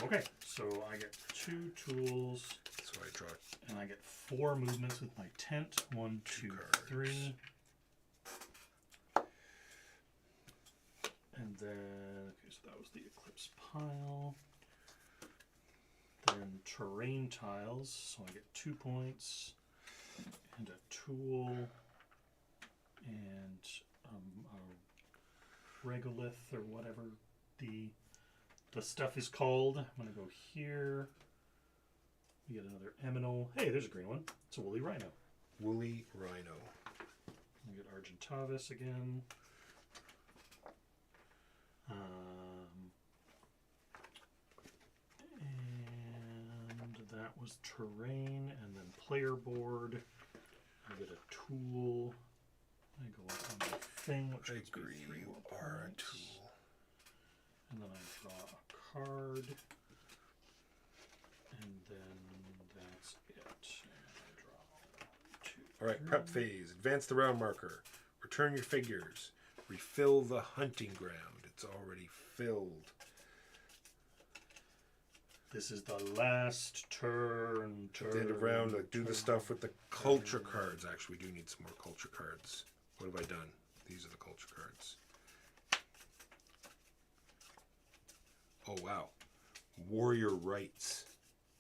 Okay, so I get 2 tools. So I draw... And I get 4 movements with my tent. 1, 2, cards. 3. And then, okay, so that was the Eclipse pile. Then terrain tiles, so I get 2 points, and a tool, and a regolith or whatever the stuff is called. I'm gonna go here. We get another Eminal. Hey, there's a green one. It's a woolly rhino. Woolly Rhino. We get Argentavis again. And that was terrain, and then player board. I get a tool. I go up on the thing, which I gives me agree. 3 You more are a points. tool. And then I draw a card. And then that's it. And I draw 2. All right, prep phase. Advance the round marker. Return your figures. Refill the hunting ground. It's already filled. This is the last turn. At the end of round, I do the stuff with the culture cards. Actually, we do need some more culture cards. What have I done? These are the culture cards. Oh, wow. Warrior rights.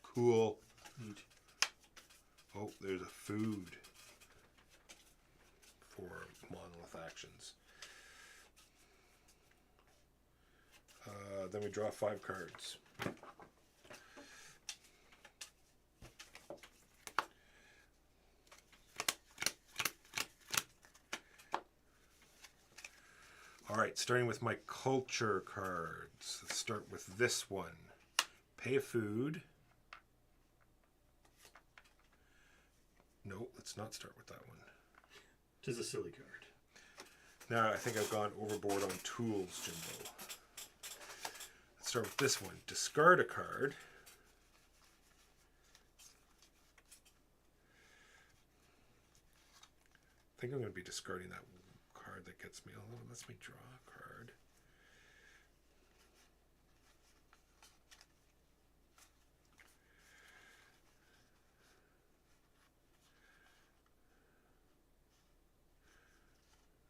Cool. Neat. Oh, there's a food for monolith actions. Then we draw 5 cards. All right, starting with my culture cards. Let's start with this one. Pay a food. No, let's not start with that one. Tis a silly card. Now I think I've gone overboard on tools, Jimbo. Let's start with this one. Discard a card. I think I'm going to be discarding that card that gets me. Oh, lets me draw a card.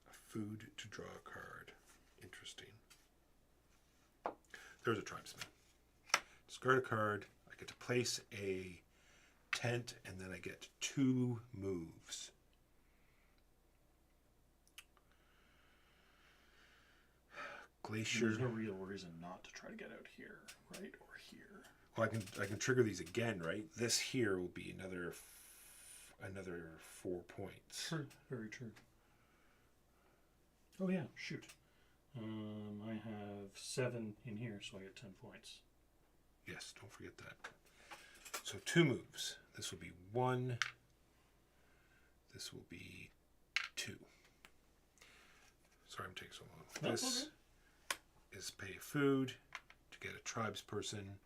A food to draw a card. Interesting. There's a tribesman. Discard a card. I get to place a tent, and then I get 2 moves. Glacier. There's no real reason not to try to get out here, right? Or here. Well, I can trigger these again, right? This here will be another 4 points. True. Very true. Oh yeah, shoot. I have 7 in here, so I get 10 points. Yes, don't forget that. So 2 moves. This will be 1. This will be 2. Sorry I'm taking so long. That's This okay. is pay food to get a tribesperson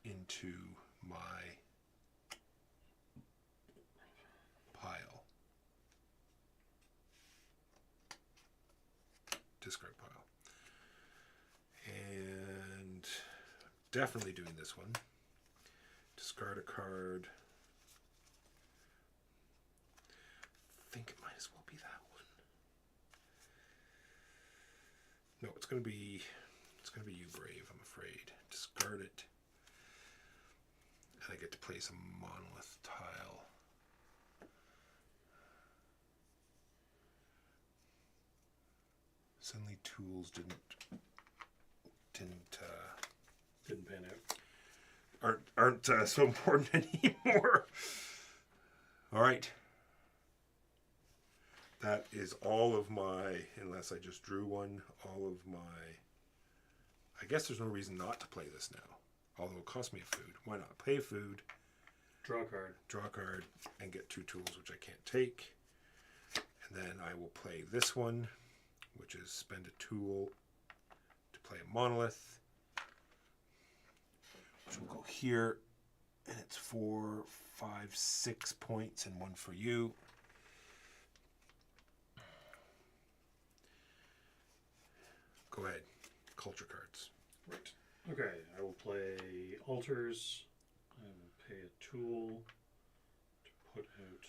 into my pile. Discard pile. And definitely doing this one. Discard a card. I think it might as well be that one. No, it's gonna be you, Brave, I'm afraid. Discard it. And I get to place a monolith tile. Suddenly tools didn't Didn't pan out. aren't so important anymore. All right. That is all of my, unless I just drew one, all of my, I guess there's no reason not to play this now. Although it cost me a food. Why not? Play food, Draw a card. draw a card, and get 2 tools, which I can't take. And then I will play this one, which is spend a tool to play a monolith. Which will go here. And it's 4, 5, 6 points, and 1 for you. Go ahead. Culture cards. Right. Okay, I will play altars. I will pay a tool to put out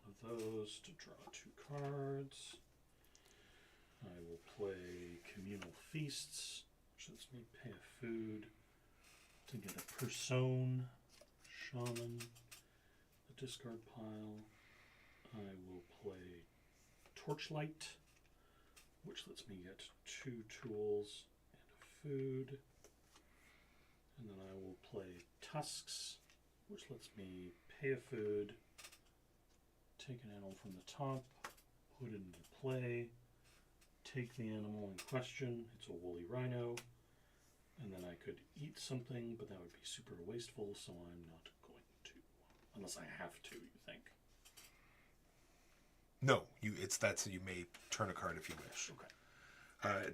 one of those to draw 2 cards. I will play communal feasts, which lets me pay a food to get a person, shaman, a discard pile. I will play torchlight, which lets me get 2 tools and a food. And then I will play tusks, which lets me pay a food, take an animal from the top, put it into play, take the animal in question. It's a woolly rhino. And then I could eat something, but that would be super wasteful, so I'm not going to. Unless I have to, you think? No, you may turn a card if you wish. Okay.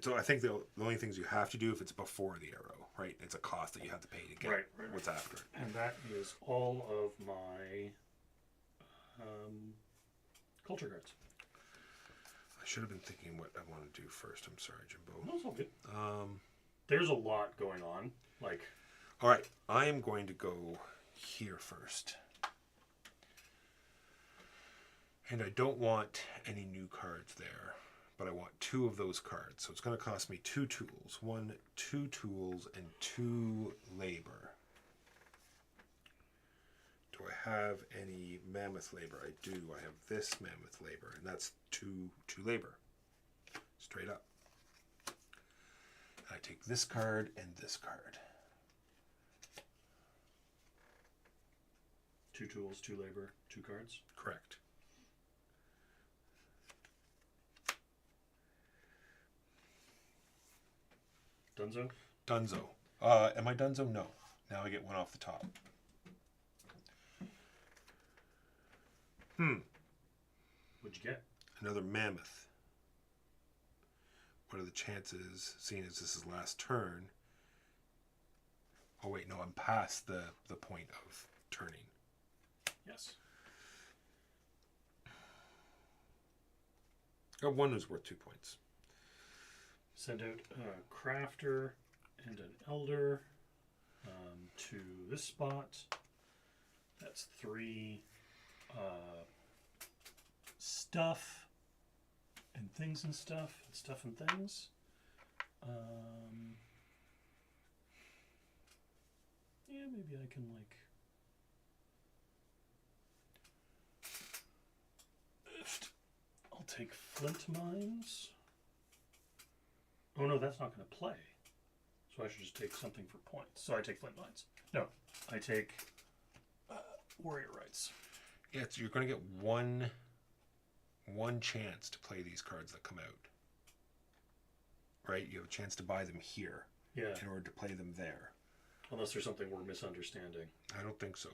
So I think the only things you have to do if it's before the arrow, right? It's a cost that you have to pay to get Right. what's after it. And that is all of my culture cards. I should have been thinking what I want to do first. I'm sorry, Jimbo. No, it's all good. There's a lot going on. Like, all right, I am going to go here first. And I don't want any new cards there, but I want 2 of those cards. So it's going to cost me 2 tools. 2 tools, and 2 labor. Do I have any mammoth labor? I do. I have this mammoth labor, and that's 2 labor. Straight up. I take this card and this card. 2 tools, 2 labor, 2 cards. Correct. Dunzo? Dunzo. Am I Dunzo? No. Now I get 1 off the top. What'd you get? Another mammoth. What are the chances, seeing as this is last turn? Oh wait, no, I'm past the point of turning. Yes. 1 is worth 2 points. Send out a crafter and an elder to this spot. That's 3 stuff and things and stuff and things. Yeah, maybe I can like. I'll take flint mines. Oh no, that's not going to play. So I should just take something for points. So I take flint mines. No, I take warrior rights. Yeah, so you're going to get one chance to play these cards that come out. Right? You have a chance to buy them here. Yeah. In order to play them there. Unless there's something we're misunderstanding. I don't think so.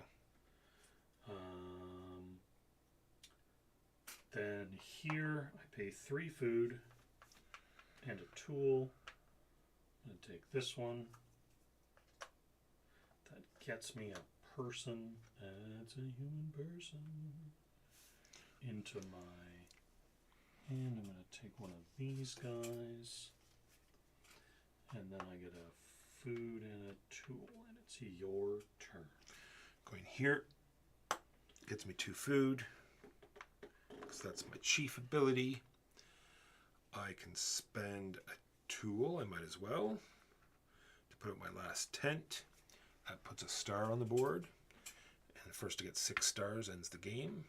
Then here I pay 3 food and a tool. I'm going to take this one. That gets me a person. That's a human person. Into my... And I'm going to take one of these guys. And then I get a food and a tool. And it's your turn. Going here. Gets me 2 food. Because that's my chief ability. I can spend a tool, I might as well, to put up my last tent. That puts a star on the board. And the first to get 6 stars ends the game.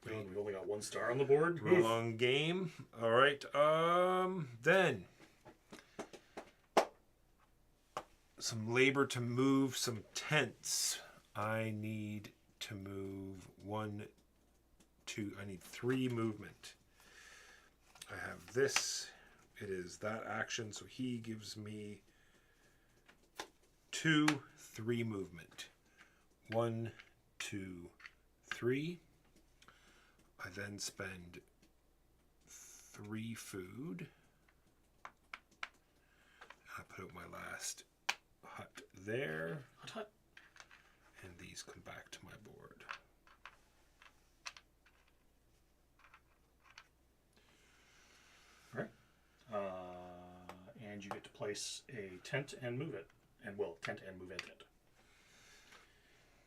Great. We've only got 1 star on the board. Real long game. All right. Then some labor to move some tents. I need to move 1, 2. I need 3 movement. I have this. It is that action, so he gives me 2, 3 movement. 1, 2, 3. I then spend 3 food. I put out my last hut there. Hut. And these come back to my board. All right. And you get to place a tent and move it. And, well, tent and move it.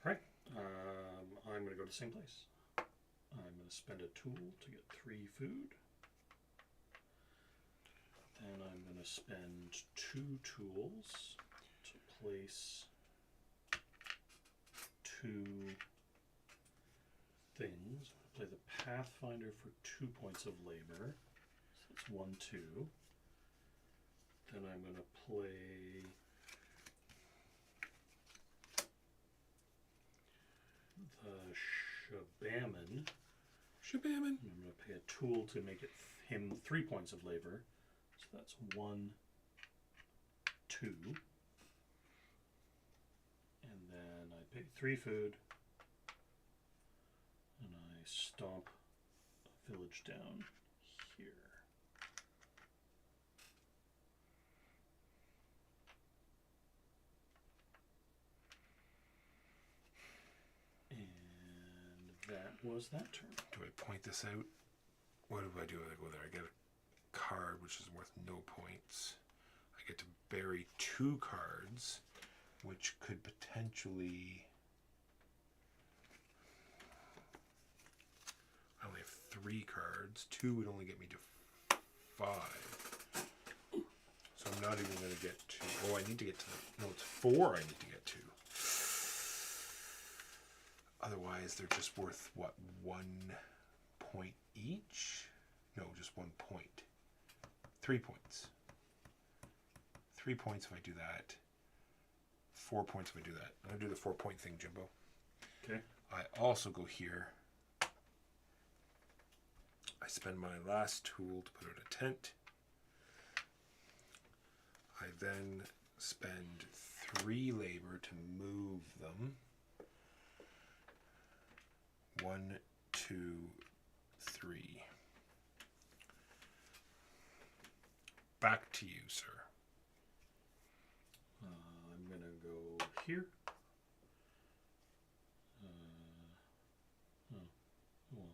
All right. I'm going to go to the same place. I'm going to spend a tool to get 3 food. Then I'm going to spend 2 tools to place 2 things. I'm going to play the Pathfinder for 2 points of labor. So that's 1, 2. Then I'm going to play the Shabaman. Shabaman. I'm going to pay a tool to make it him 3 points of labor. So that's 1, 2. And then I pay 3 food. And I stomp a village down here. was that turn. Do I point this out? What do? I go there. I get a card which is worth no points. I get to bury 2 cards, which could potentially... I only have 3 cards. 2 would only get me to 5. So I'm not even going to get to... Oh, I need to get to... No, it's 4 I need to get to. Otherwise, they're just worth, what, 1 point each? No, just 1 point. 3 points. 3 points if I do that. 4 points if I do that. I'm going to do the 4-point thing, Jimbo. Okay. I also go here. I spend my last tool to put out a tent. I then spend 3 labor to move them. 1, 2, 3. Back to you, sir. I'm going to go here. Well.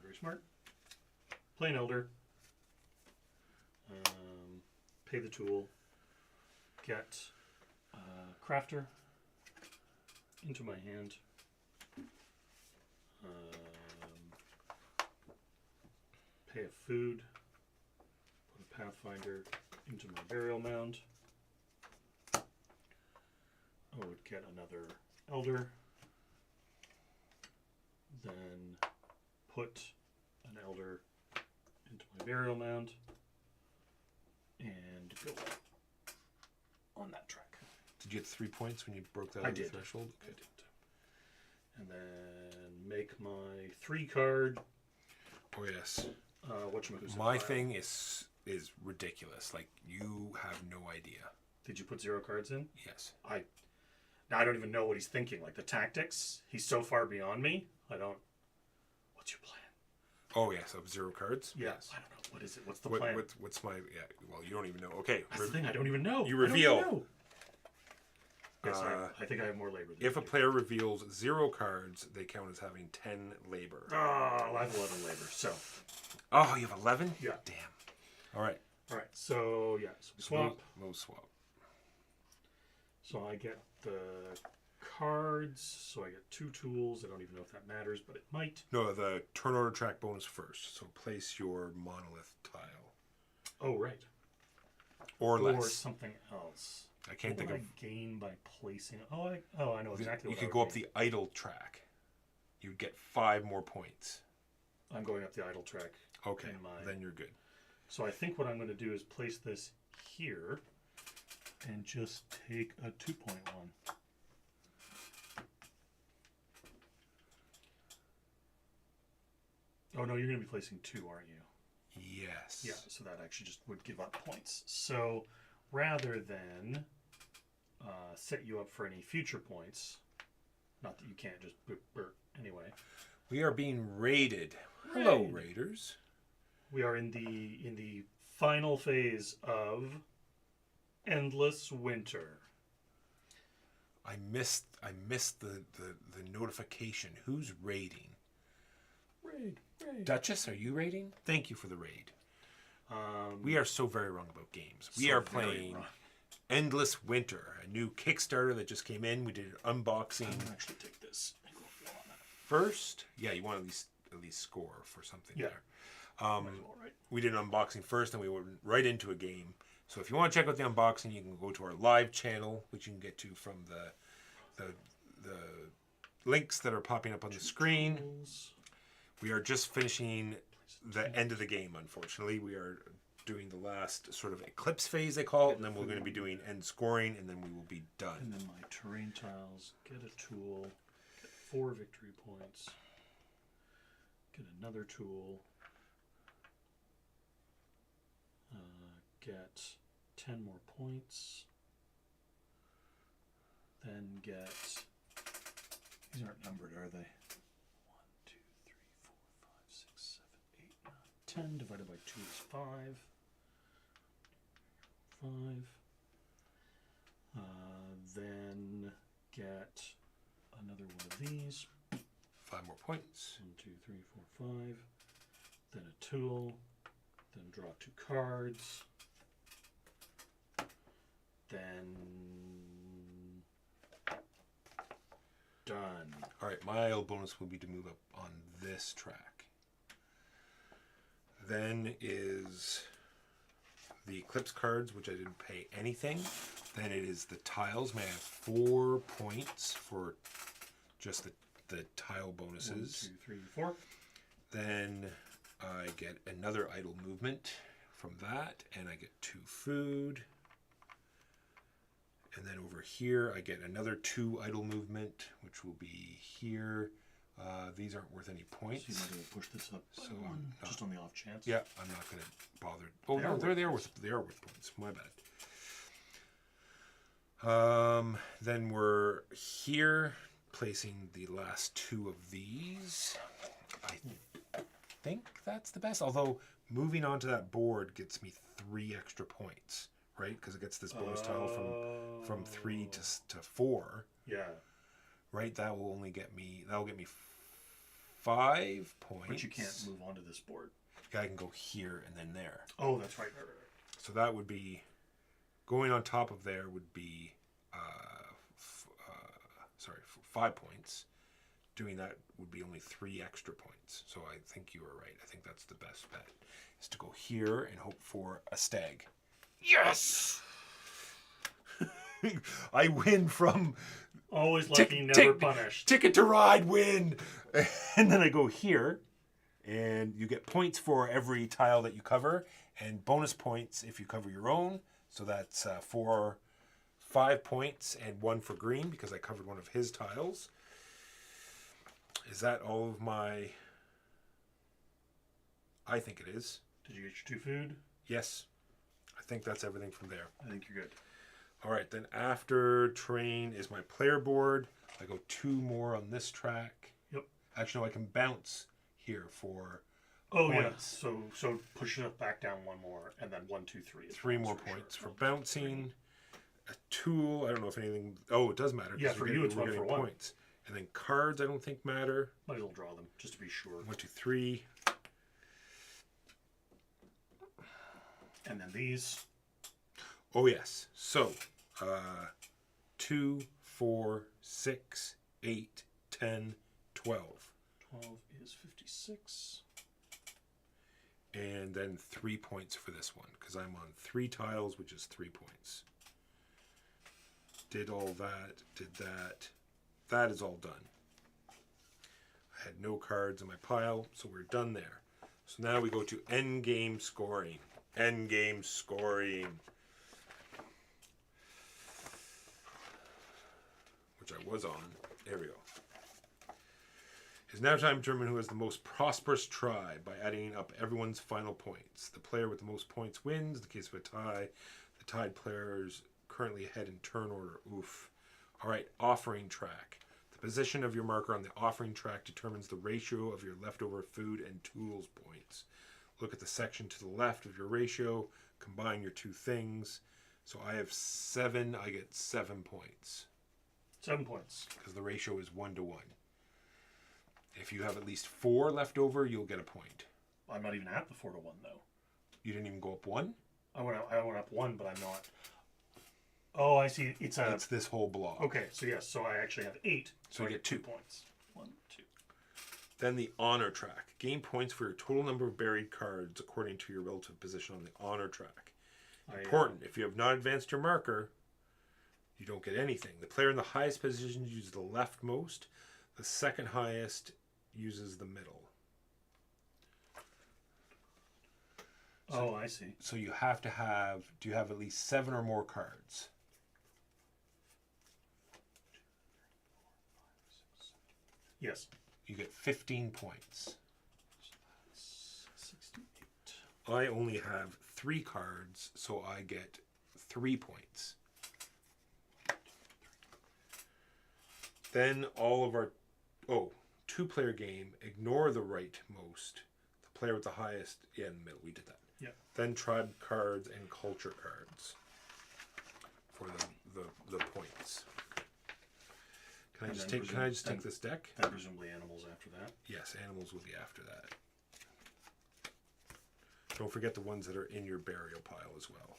Very smart. Play an elder. Pay the tool. Get crafter into my hand. Pay a food. Put a pathfinder into my burial mound. I would get another elder. Then put an elder into my burial mound and go on that track. Did you get 3 points when you broke that threshold? Okay. I did. And then make my 3 card. Oh yes. My thing is ridiculous. Like, you have no idea. Did you put 0 cards in? Yes. I don't even know what he's thinking. Like the tactics, he's so far beyond me. I don't. What's your plan? Oh yes, of 0 cards. Yeah. Yes. I don't know. What is it? What's the plan? What's my? Yeah. Well, you don't even know. Okay. That's the thing. I don't even know. You reveal. I don't even know. Yes, I think I have more labor. If a player reveals 0 cards, they count as having 10 labor. Oh, I have 11 labor. So. Oh, you have 11? Yeah. Damn. All right. All right. So yeah. So we swap. We'll swap. So I get the cards. So I get 2 tools. I don't even know if that matters, but it might. No, the turn order track bonus first. So place your monolith tile. Oh right. Or less. Or something else. I can't think of. of. I gain by placing. I know exactly. You what could I go would up gain. the idle track. You'd get 5 more points. I'm going up the idle track. Okay, then you're good. So I think what I'm going to do is place this here and just take a 2-point one. Oh no, you're going to be placing 2, aren't you? Yes. Yeah, so that actually just would give up points. So rather than set you up for any future points, not that you can't just anyway. We are being raided. Hello, raiders. We are in the final phase of Endless Winter. I missed the notification. Who's raiding? Raid. Duchess, are you raiding? Thank you for the raid. We are so very wrong about games. We are playing Endless Winter, a new Kickstarter that just came in. We did an unboxing. I'm gonna actually take this. First, yeah, you want to at least score for something there. Right. We did an unboxing first, and we went right into a game. So if you want to check out the unboxing, you can go to our live channel, which you can get to from the links that are popping up on the screen. We are just finishing the end of the game, unfortunately. We are doing the last sort of eclipse phase, they call it, and then we're going to be doing end scoring, and then we will be done. And then my terrain tiles, get a tool, get 4 victory points, get another tool, get 10 more points, then get, these aren't numbered, are they? 1, 2, 3, 4, 5, 6, 7, 8, 9, 10 divided by 2 is 5. 5. Then get another one of these. 5 more points. 1, 2, 3, 4, 5. Then a tool. Then draw 2 cards. Then done. All right, my idle bonus will be to move up on this track. Then is the Eclipse cards, which I didn't pay anything. Then it is the tiles. May I have 4 points for just the tile bonuses. 1, 2, 3, 4. Then I get another idle movement from that, and I get 2 food. And then over here, I get another 2 idle movement, which will be here. These aren't worth any points. So you might have to push this up by So one, I'm not- just on the off chance. Yeah, I'm not going to bother. Oh, They no, are they are worth worth points. My bad. Then we're here, placing the last 2 of these. I think that's the best. Although moving onto that board gets me 3 extra points, right? Because it gets this bonus tile from 3 to 4. Yeah. Right, that'll get me 5 points. But you can't move onto this board. Yeah, I can go here and then there. Oh, that's right. So that would be going on top of there would be 5 points. Doing that would be only 3 extra points. So I think you were right. I think that's the best bet, is to go here and hope for a stag. Yes! I win from Always lucky, never punished. Ticket to ride, win. And then I go here, and you get points for every tile that you cover, and bonus points if you cover your own. So that's 5 points and 1 for green because I covered one of his tiles. Is that all of my... I think it is. Did you get your 2 food? Yes. I think that's everything from there. I think you're good. All right, then after terrain is my player board. I go 2 more on this track. Yep. Actually, no, I can bounce here for points. Yeah. So push it back down 1 more, and then 1, 2, 3. 3 more points for bouncing. A tool. I don't know if anything. Oh, it does matter. Yeah, for you it's 1 for 1. Points. And then cards, I don't think matter. Might as well draw them just to be sure. 1, 2, 3. And then these. Oh yes. So, 2, 4, 6, 8, 10, 12. 12 is 56. And then 3 points for this one, because I'm on 3 tiles, which is 3 points. Did all that, did that. That is all done. I had no cards in my pile, so we're done there. So now we go to end game scoring. End game scoring. Which I was on. There we go. It is now time to determine who has the most prosperous tribe by adding up everyone's final points. The player with the most points wins. In the case of a tie, the tied players currently ahead in turn order. Oof. All right, offering track. The position of your marker on the offering track determines the ratio of your leftover food and tools points. Look at the section to the left of your ratio. Combine your 2 things. So I have 7. I get 7 points. 7 points. Because the ratio is 1 to 1. If you have at least 4 left over, you'll get a point. I'm not even at the 4 to 1 though. You didn't even go up 1? I went up 1, but I'm not. Oh, I see. It's this whole block. Okay, so yes, so I actually have 8. So you get 2 points. 1, 2. Then the honor track. Gain points for your total number of buried cards according to your relative position on the honor track. Important. If you have not advanced your marker, you don't get anything. The player in the highest position uses the leftmost. The second highest uses the middle. So, I see. So you have to have, do you have at least 7 or more cards? Yes. You get 15 points. 68. I only have 3 cards, so I get 3 points. Then all of our, 2-player game, ignore the rightmost. The player with the highest, in the middle, we did that. Yeah. Then tribe cards and culture cards for the points. Can I just then take this deck? Then presumably animals after that. Yes, animals will be after that. Don't forget the ones that are in your burial pile as well.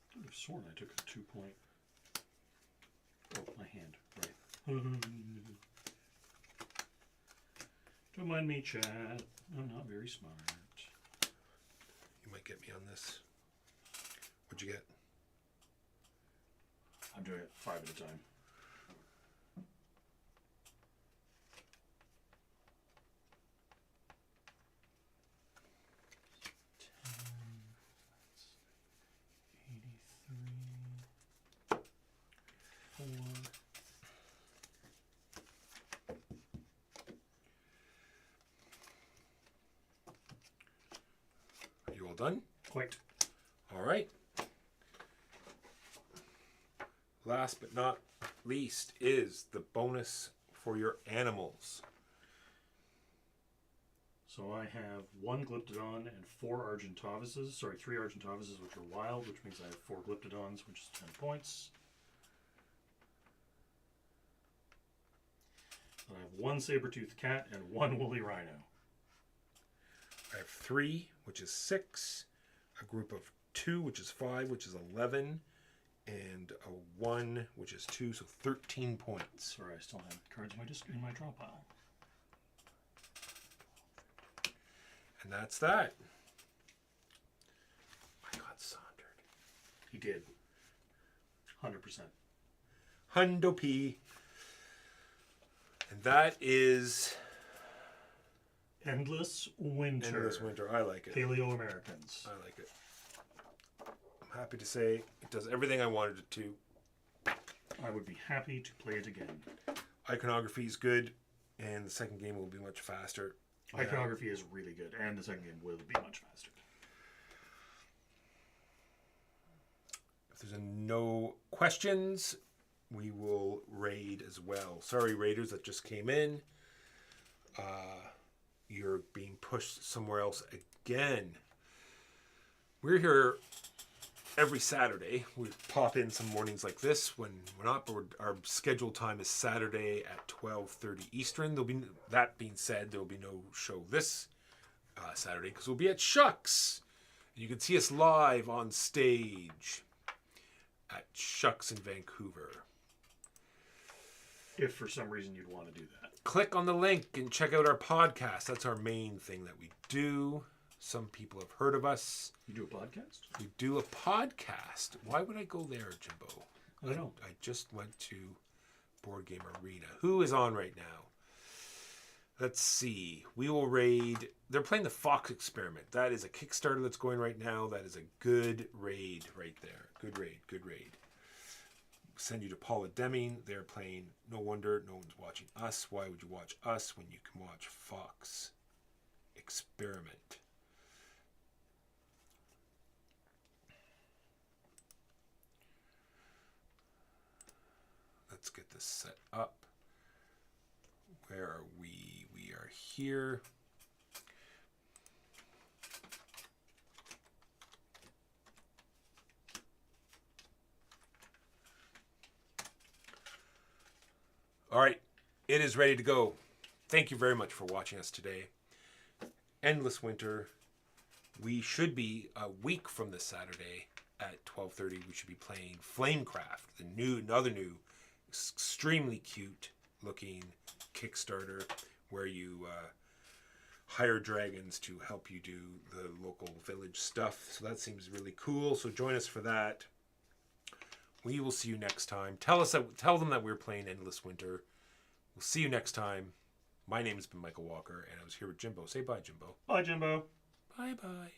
I could have sworn I took a 2-point. Oh, my hand. Right. Don't mind me, chat. I'm not very smart. You might get me on this. What'd you get? I'm doing it 5 at a time. Are you all done? Quite. All right. Last but not least is the bonus for your animals. So I have 1 Glyptodon and 4 Argentavises. Sorry, 3 Argentavises, which are wild, which means I have 4 Glyptodons, which is 10 points. I have 1 Saber-toothed cat and 1 woolly rhino. I have 3, which is 6, a group of 2, which is 5, which is 11, and a 1, which is 2, so 13 points. Sorry, I still have cards in my draw pile. And that's that. I got Saundered. He did. 100%. Hundo P. And that is Endless Winter. Endless Winter. I like it. Paleo-Americans. I like it. I'm happy to say it does everything I wanted it to. I would be happy to play it again. Iconography is good, and the second game will be much faster. Iconography is really good, and the second game will be much faster. If there's no questions, we will raid as well. Sorry, raiders that just came in. You're being pushed somewhere else again. We're here every Saturday. We pop in some mornings like this when we're not, but our scheduled time is Saturday at 12:30 Eastern. That being said, there will be no show this Saturday because we'll be at Shucks. You can see us live on stage at Shucks in Vancouver. If for some reason you'd want to do that. Click on the link and check out our podcast. That's our main thing that we do. Some people have heard of us. You do a podcast? We do a podcast. Why would I go there, Jimbo? I don't know. I just went to Board Game Arena. Who is on right now? Let's see. We will raid. They're playing the Fox Experiment. That is a Kickstarter that's going right now. That is a good raid right there. Good raid. Good raid. Send you to Paula Deming. They're playing No Wonder No One's Watching Us. Why would you watch us when you can watch Fox Experiment? Let's get this set up. Where are we? We are here. All right, it is ready to go. Thank you very much for watching us today. Endless Winter. We should be a week from this Saturday at 12:30. We should be playing Flamecraft, another new, extremely cute looking Kickstarter where you hire dragons to help you do the local village stuff. So that seems really cool. So join us for that. We will see you next time. Tell them that we're playing Endless Winter. We'll see you next time. My name has been Michael Walker, and I was here with Jimbo. Say bye, Jimbo. Bye, Jimbo. Bye-bye.